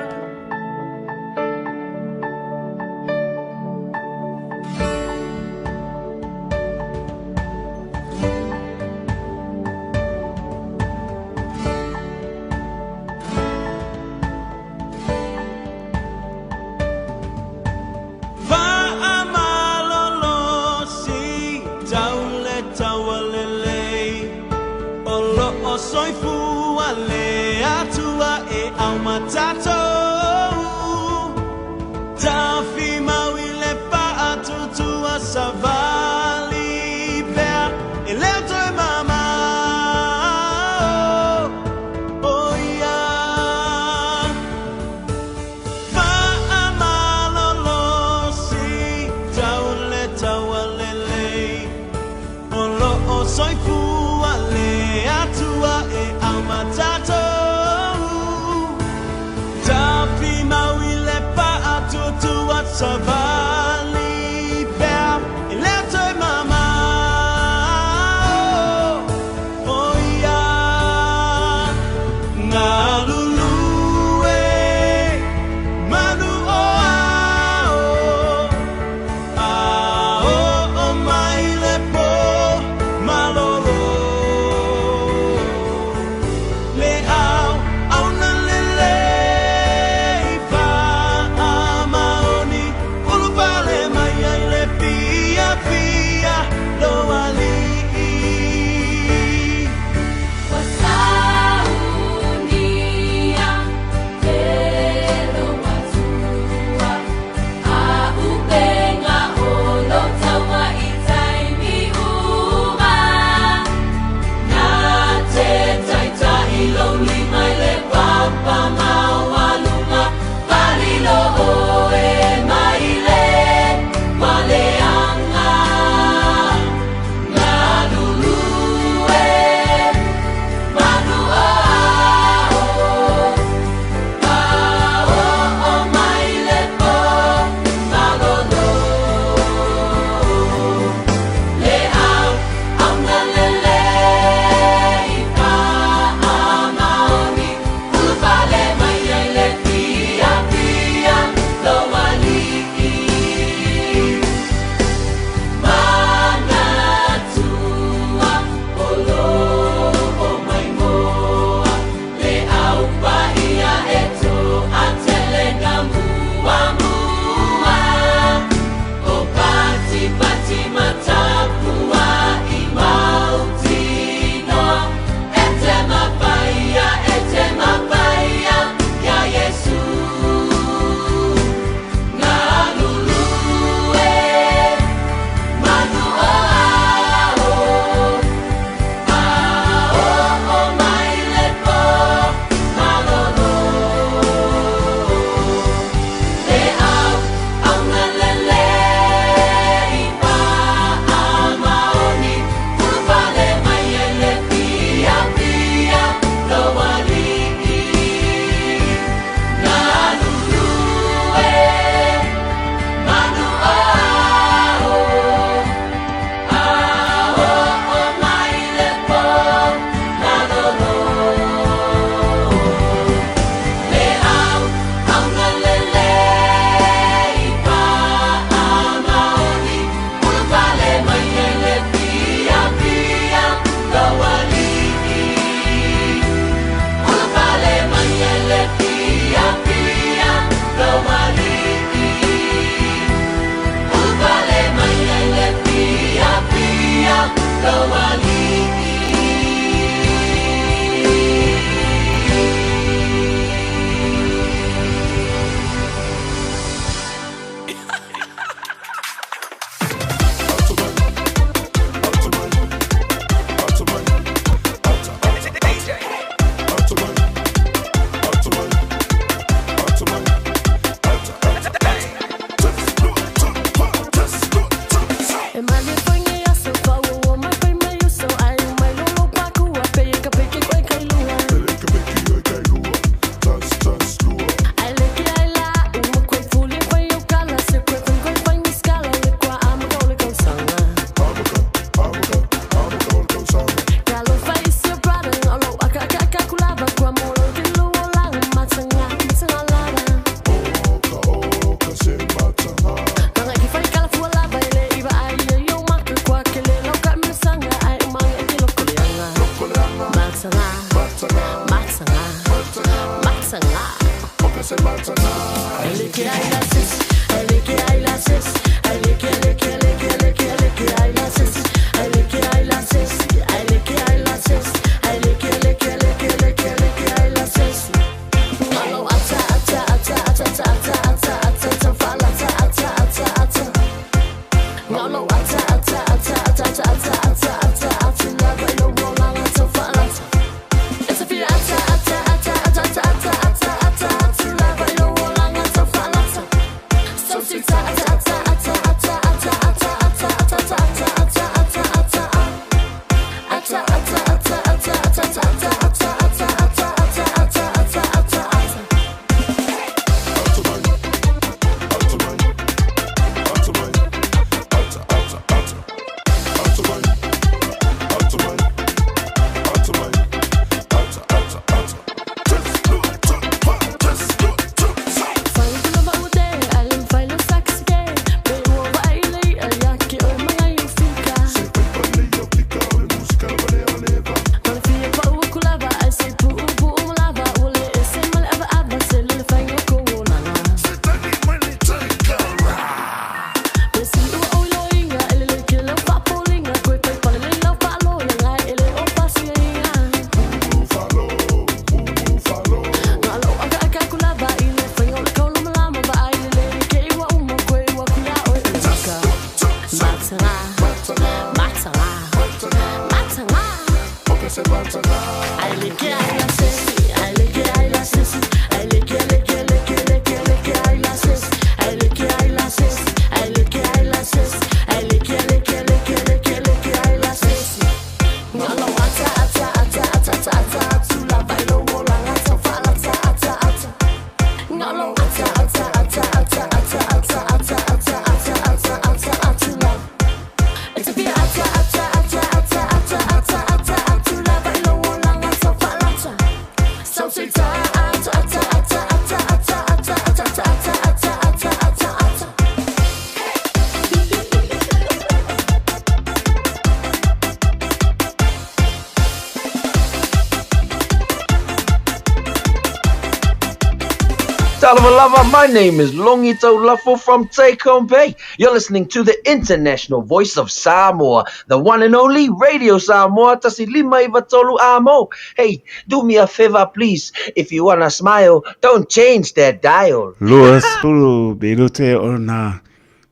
Lava, my name is Longito Lafo from Take Home Bay. You're listening to the international voice of Samoa, the one and only Radio Samoa, Tasilima Ivatolu Amo. Hey, do me a favor, please. If you wanna smile, don't change that dial. Luas pulu birute ona.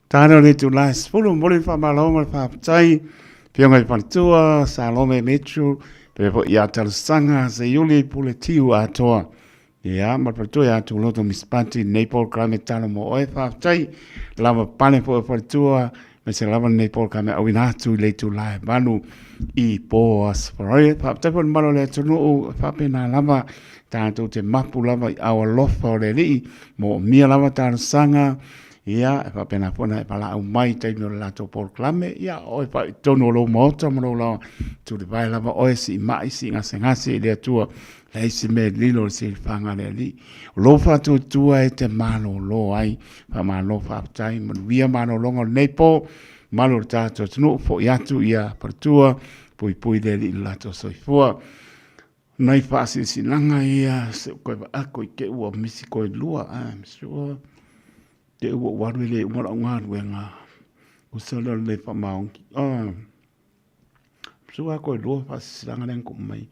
Tano ni tulais pulu moli fa maloma fa tai. Pionga pantua salome metro. Pepo ia talusanga se yuli pule tiu atoa. Ya, marpatua ya tu loto mispati Naples kame talo mo oe whaftai. Lava pane po e whatua, me se lava Naples kame awinatu le tu lai manu I po asfaroe. Whaftai po malo le tunu o whapena lava tātou te mapu lava I awa lofa o le rii mo mia lava tāna sanga. Ia, e whapena pona e pala au mai teino le lato Paul Klame. Ia, oe pa I tono lo maota mo lo lao. Tu le vai lava oe si mai si ngase le atua. Lai si me lilo si whanga le li. Lo whatu tua e te malo lo ai. Wha ma lo whaptai. Manuia mano longa Nepo. Malo tātou tunu fo iatu ia partua. Pui le li lato soifua. Nai whaasi si langa ia. Se koe wa ako I ke ua misi koe lua. I'm sure. Te ua waru le umara ungaru e ngā. Usala le whamaongi. sua ko lo fa silanga len ko mai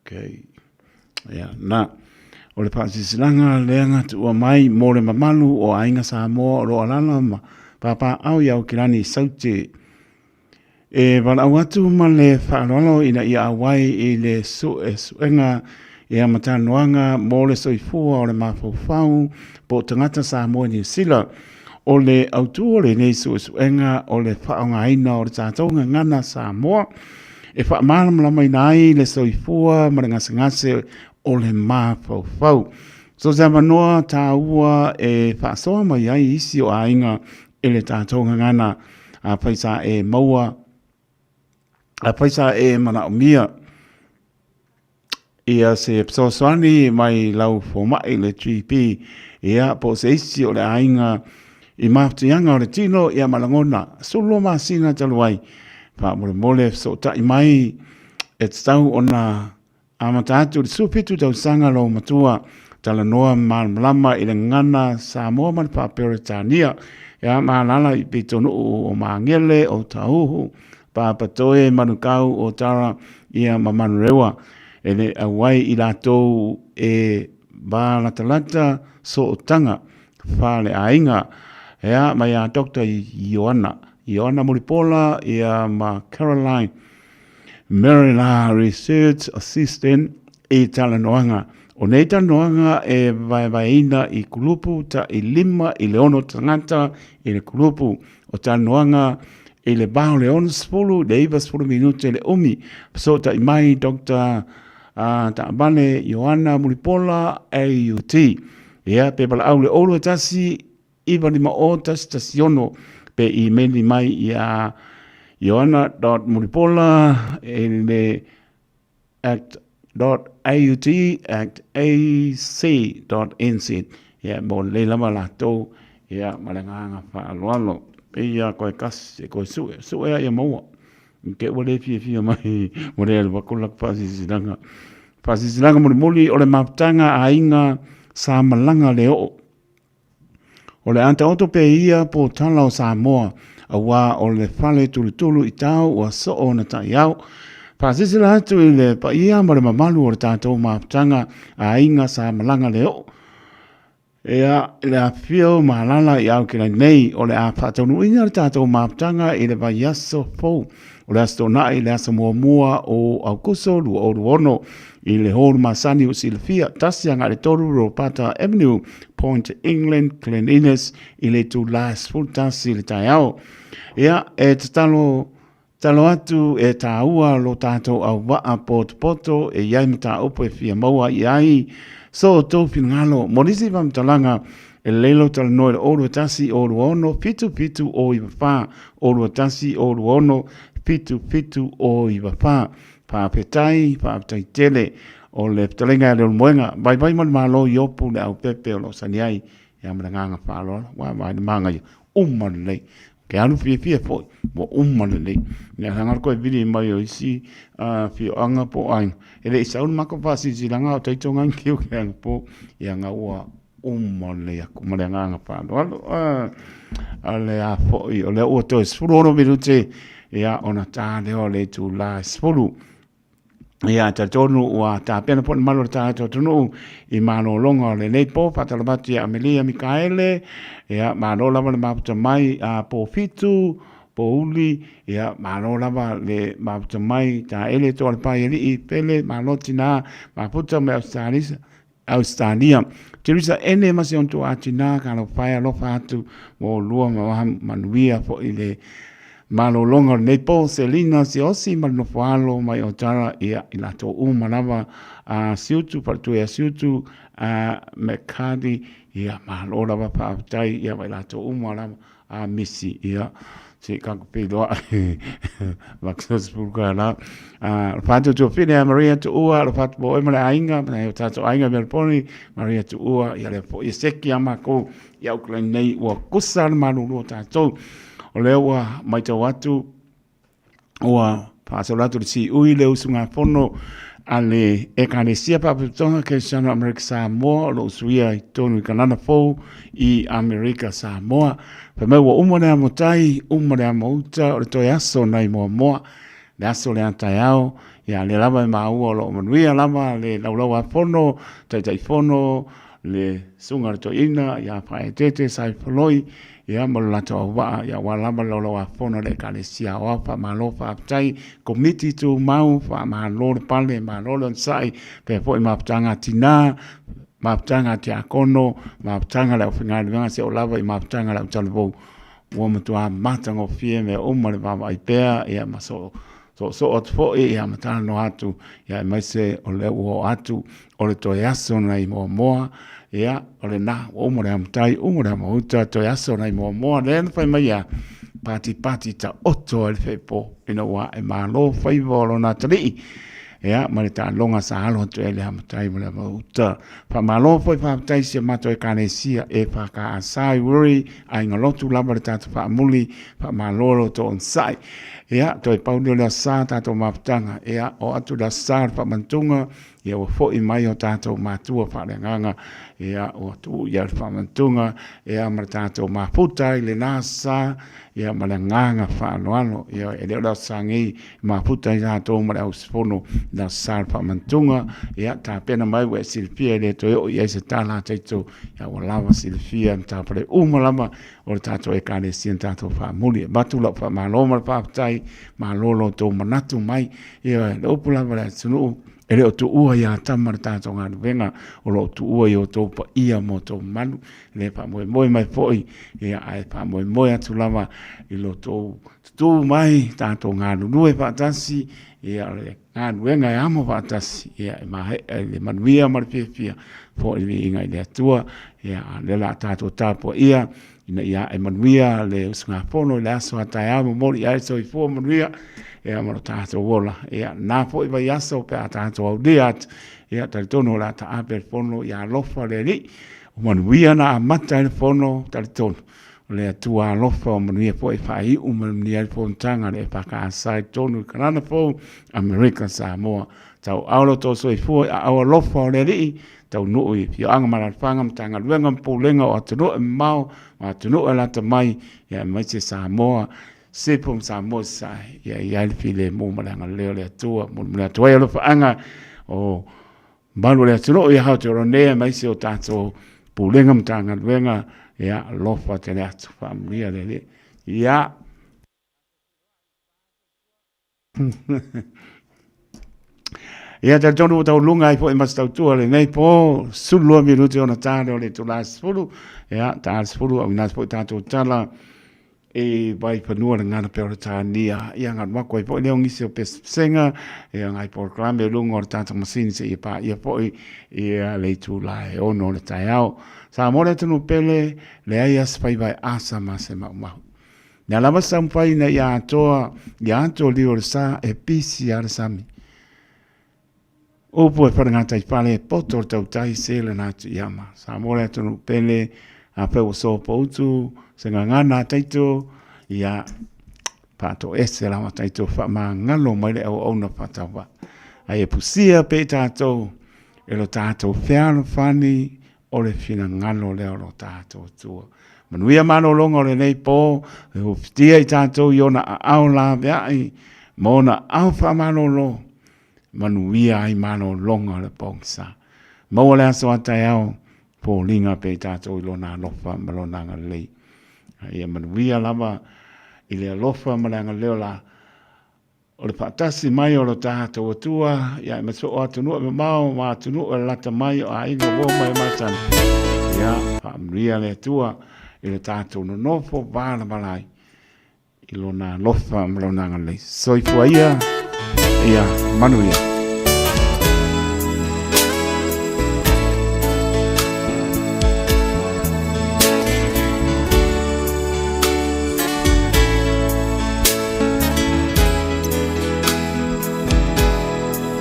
okay ya na o le pa silanga lenga tu mai mo le mamalu o ainga Samoa ro alana ma papa au ya o kilani sauti e wala watu ma le whaarolo ina ia awai i le suenga i a matanoanga mo le soifua o le mawhauwhau po tangata Samoa New Zealand o le autu o le nei suenga o le whaonga ina o le tātonga ngana Samoa e whaamalamlama ina ai le soifua ma le ngasangase o le mawhauwhau. So sa manoa tāua e whaasoa mai ai isi o ainga e le tātonga ngana a paisa e maua a paisa e mana umia ia se psosoani mai lau fomai le GP ia po se isi o le ainga i maftianga o le tino ia malangona solo masina taluai pa mole so ta mai e tau ona amatatu le supitu tau sanga lo matua tala noa malama i le ngana Samoa man pa peritania ia malala i pitonu o mangele o tauhu pa patoe manukau o tara ia mamanurewa ele awai i latou e ba latalata so tanga fale ainga ia mai a Dr. Ioana Muripola ia ma Caroline Marina Research Assistant e talanoanga o nei talanoanga e vaina i kulupu ta i lima i leono tangata i le kulupu o talanoanga e le bao le ono spulu, le iwa spulu minute le umi. So ta imai Dr. Ta abane Ioana Muripola AUT. Ia, pe pala au le olu tasi, iwa lima o tasi ono, pe i meni mai ia Ioana.Muripola e le act.aut@ac.nz. Ia, mo le lama lato, ia, malanganga whaaloalo. Ia koe kasi, koe sue ia maua. Ke wale fia mai, wale alwa kulak pasisilanga. Pasisilanga muli o le maptanga a inga sa malanga leo. O le anta oto pe ia po tala o Samoa, a wā o le fale tulu i tau o so o na tai au. Pasisila atu i le pa ia ma le mamalu o le tātou maptanga a inga sa malanga leo. Ea le a fio mahalala i au kila nei o le a whātaunu ina le tātou maptanga i le vai aso fau. O le asto nai le aso mua o Aukuso lu o ruono i le holu masani o Silfia tasianga le toru Ropata Avenue, Point England, Glen Innes i le tu last full tasi le tai au. Ea e talo atu e tāua lo tātou au waa poto e iai mta opo e fia maua i ai. So tō pinangalo, monisi wamtalanga e leilo tala noe le oru atasi oru ono, pitu o iwa wha, oru atasi oru ono, pitu o iwa wha, pa petai tele, o le ptalenga e leo moenga, bai mani malo i opu le au pepe o lo saniai, e amaranganga wha alola, wa ni manga i umanu lei, ke anu fia foi, mo umanu lei, ne hangar koe vili mai o isi, fio anga po aing, e le isa un mako pasi silanga o taitonga kiu ke anga po, i anga ua umanu lei aku, ma le anga pa alola, ale a foi, o le ua toi sfuru ono minute, ia ona tāne o le tu la sfuru, ia ta tonu ua ta pena pona malo ta tonu i mano longa le nei po patalabati Amelia Mikaele ia mano lava le maputa mai a po fitu po uli ia mano lava le maputa mai ta ele to al pai i pele mano tina maputa me Australia Teresa ene masion to atina kalo pai lo fatu mo lua manuia po ile malo longa nei po Selina si osi malo falo mai o tara ia ina to malava a siutu partu ia siutu a Mekadi ia malo lava pa tai ia mai to malava a misi ia si kanko pilo vaxos pulgala a fatu to fine Maria to ua fatu bo emale ainga na tato ainga melponi Maria to ua ia le po iseki amako ia ukla nei ua kusal malo lo tato o leo ua mai tau atu ua pāsolatu le si ui leo sunga pono ale ekalesia papetonga ke sana Amerika Samoa lo suia I tonu kanana fou I Amerika Samoa pe me wo umone a motai umone a mouta o le toi aso nai moa le aso le antaiao ia le lava maua lo manuia lava le laulau a fono tai fono le sunga le toina ia paetete sai foloi ia mo lato wa ia wa lama lo a fono le kalesia o fa malo fa tai committee to mau fa malo pale malo sai pe foi ma tanga tina ma tanga ti akono ma tanga la finga le se o lava ma tanga la talvo wo mo to a matango fie me o mo le va I pe ia ma so ot fo ia matana no atu ia mai se o le o atu o le to yaso nai mo ia o le na o mo le amtai o mo le mauta to yaso nai mo le fai mai ia pati ta otto el fepo ina wa e malo fai volo na tri ia ma le ta longa sa alo to ele amtai mo le mauta fa malo foi fa tai se mato e kanesia e fa ka sai worry ai ngalotu lava le tatu fa muli fa malo to on sai ia to e paulo le sa tato maptanga ia o atu da sa fa mantunga ia o fo I mai o tato matua fa le nganga ia o tu ia fa mantunga ia ma tato maputa le nasa ia ma le nganga fa noano ia e le da sangi maputa ia to ma le usfono da sa fa mantunga ia ta pena mai we silfia le to ia se tala taito ia o lava silfia ta pare lama o tato e kane sien tato fa muli batula fa maloma fa tai malolo to manatu mai ia le opula va sunu ele o tu ua ia tamar tato ngana venga o lo tu ua i o to pa ia mo to manu le pa moi mai foi ia ai pa moi atu lava I lo to tu mai tato ngana nue pa tasi ia le ngana venga ia mo pa tasi ia ma le manuia marpefia fo I inga le tua ia le la tato tapo ia ina ia e manuia le usunga pono le aso atai amo mori ai so I fo manuia ia mo tato wola ia na fo I vai aso pe tato au diat ia tal tono la ta aper pono ia lofa le li manuia na amata le pono tal tono le tua lofa manuia fo I fai manuia le fontanga le paka sai tono kanana fo America Samoa tau aulo to so I fo au lofa le li tau nui pio anga malafanga mtanga luenga mpulenga o atunu mau o atunu alata mai ya mai Samoa sepom Samoa sai ya yalfile mo malanga leo le atua mo le atua ya lofa anga o balu le atunu ya hau te ronea mai se o tato pulenga mtanga luenga ya lofa te le atu familia le ya ia te tonu tau lunga I po e mas tau tua le nei po sulua minuti ona tāre o le tulas fulu ia tāres fulu au inas po I tātou tala e vai panua le ngana peo le tānia ia ngat wako I po leo ngisi o pesenga ia ngai po klame lunga o le tātou masini se ia pa ia po ia le tula e ono le taiao sa amore tunu pele le aia spai vai asa ma se mau Nā lama sampai na ia atoa li o le sa e pisi a le sami Opo e wharangata I whale poto o tau tai se le nātu iama. Sa mōre atunu pele a peu so poutu, se ngana taito, ia pato ese lawa taito whama ngalo mai le au ona patawa. Ai e pusia pe tātou, e lo tātou whiano whani, o le whina ngalo leo lo tātou tua. Manuia mano longa o le nei pō, e huftia I tātou I ona a au la veai, mona au whamano lo. Manuia ai mano longa le pongsa. Maua le aso atai au, po linga pe tātou I lona alofa malona nga lei. Ia manuia lava I le alofa malanga leo la, o le patasi mai o lo tātou atua, ia maso o atunua me mao, ma atunua lata mai o a inga wo mai matana. Ia, manuia le atua, I le tātou no nofo vāna malai, I lona alofa malona nga lei. Soifua ia, manuia.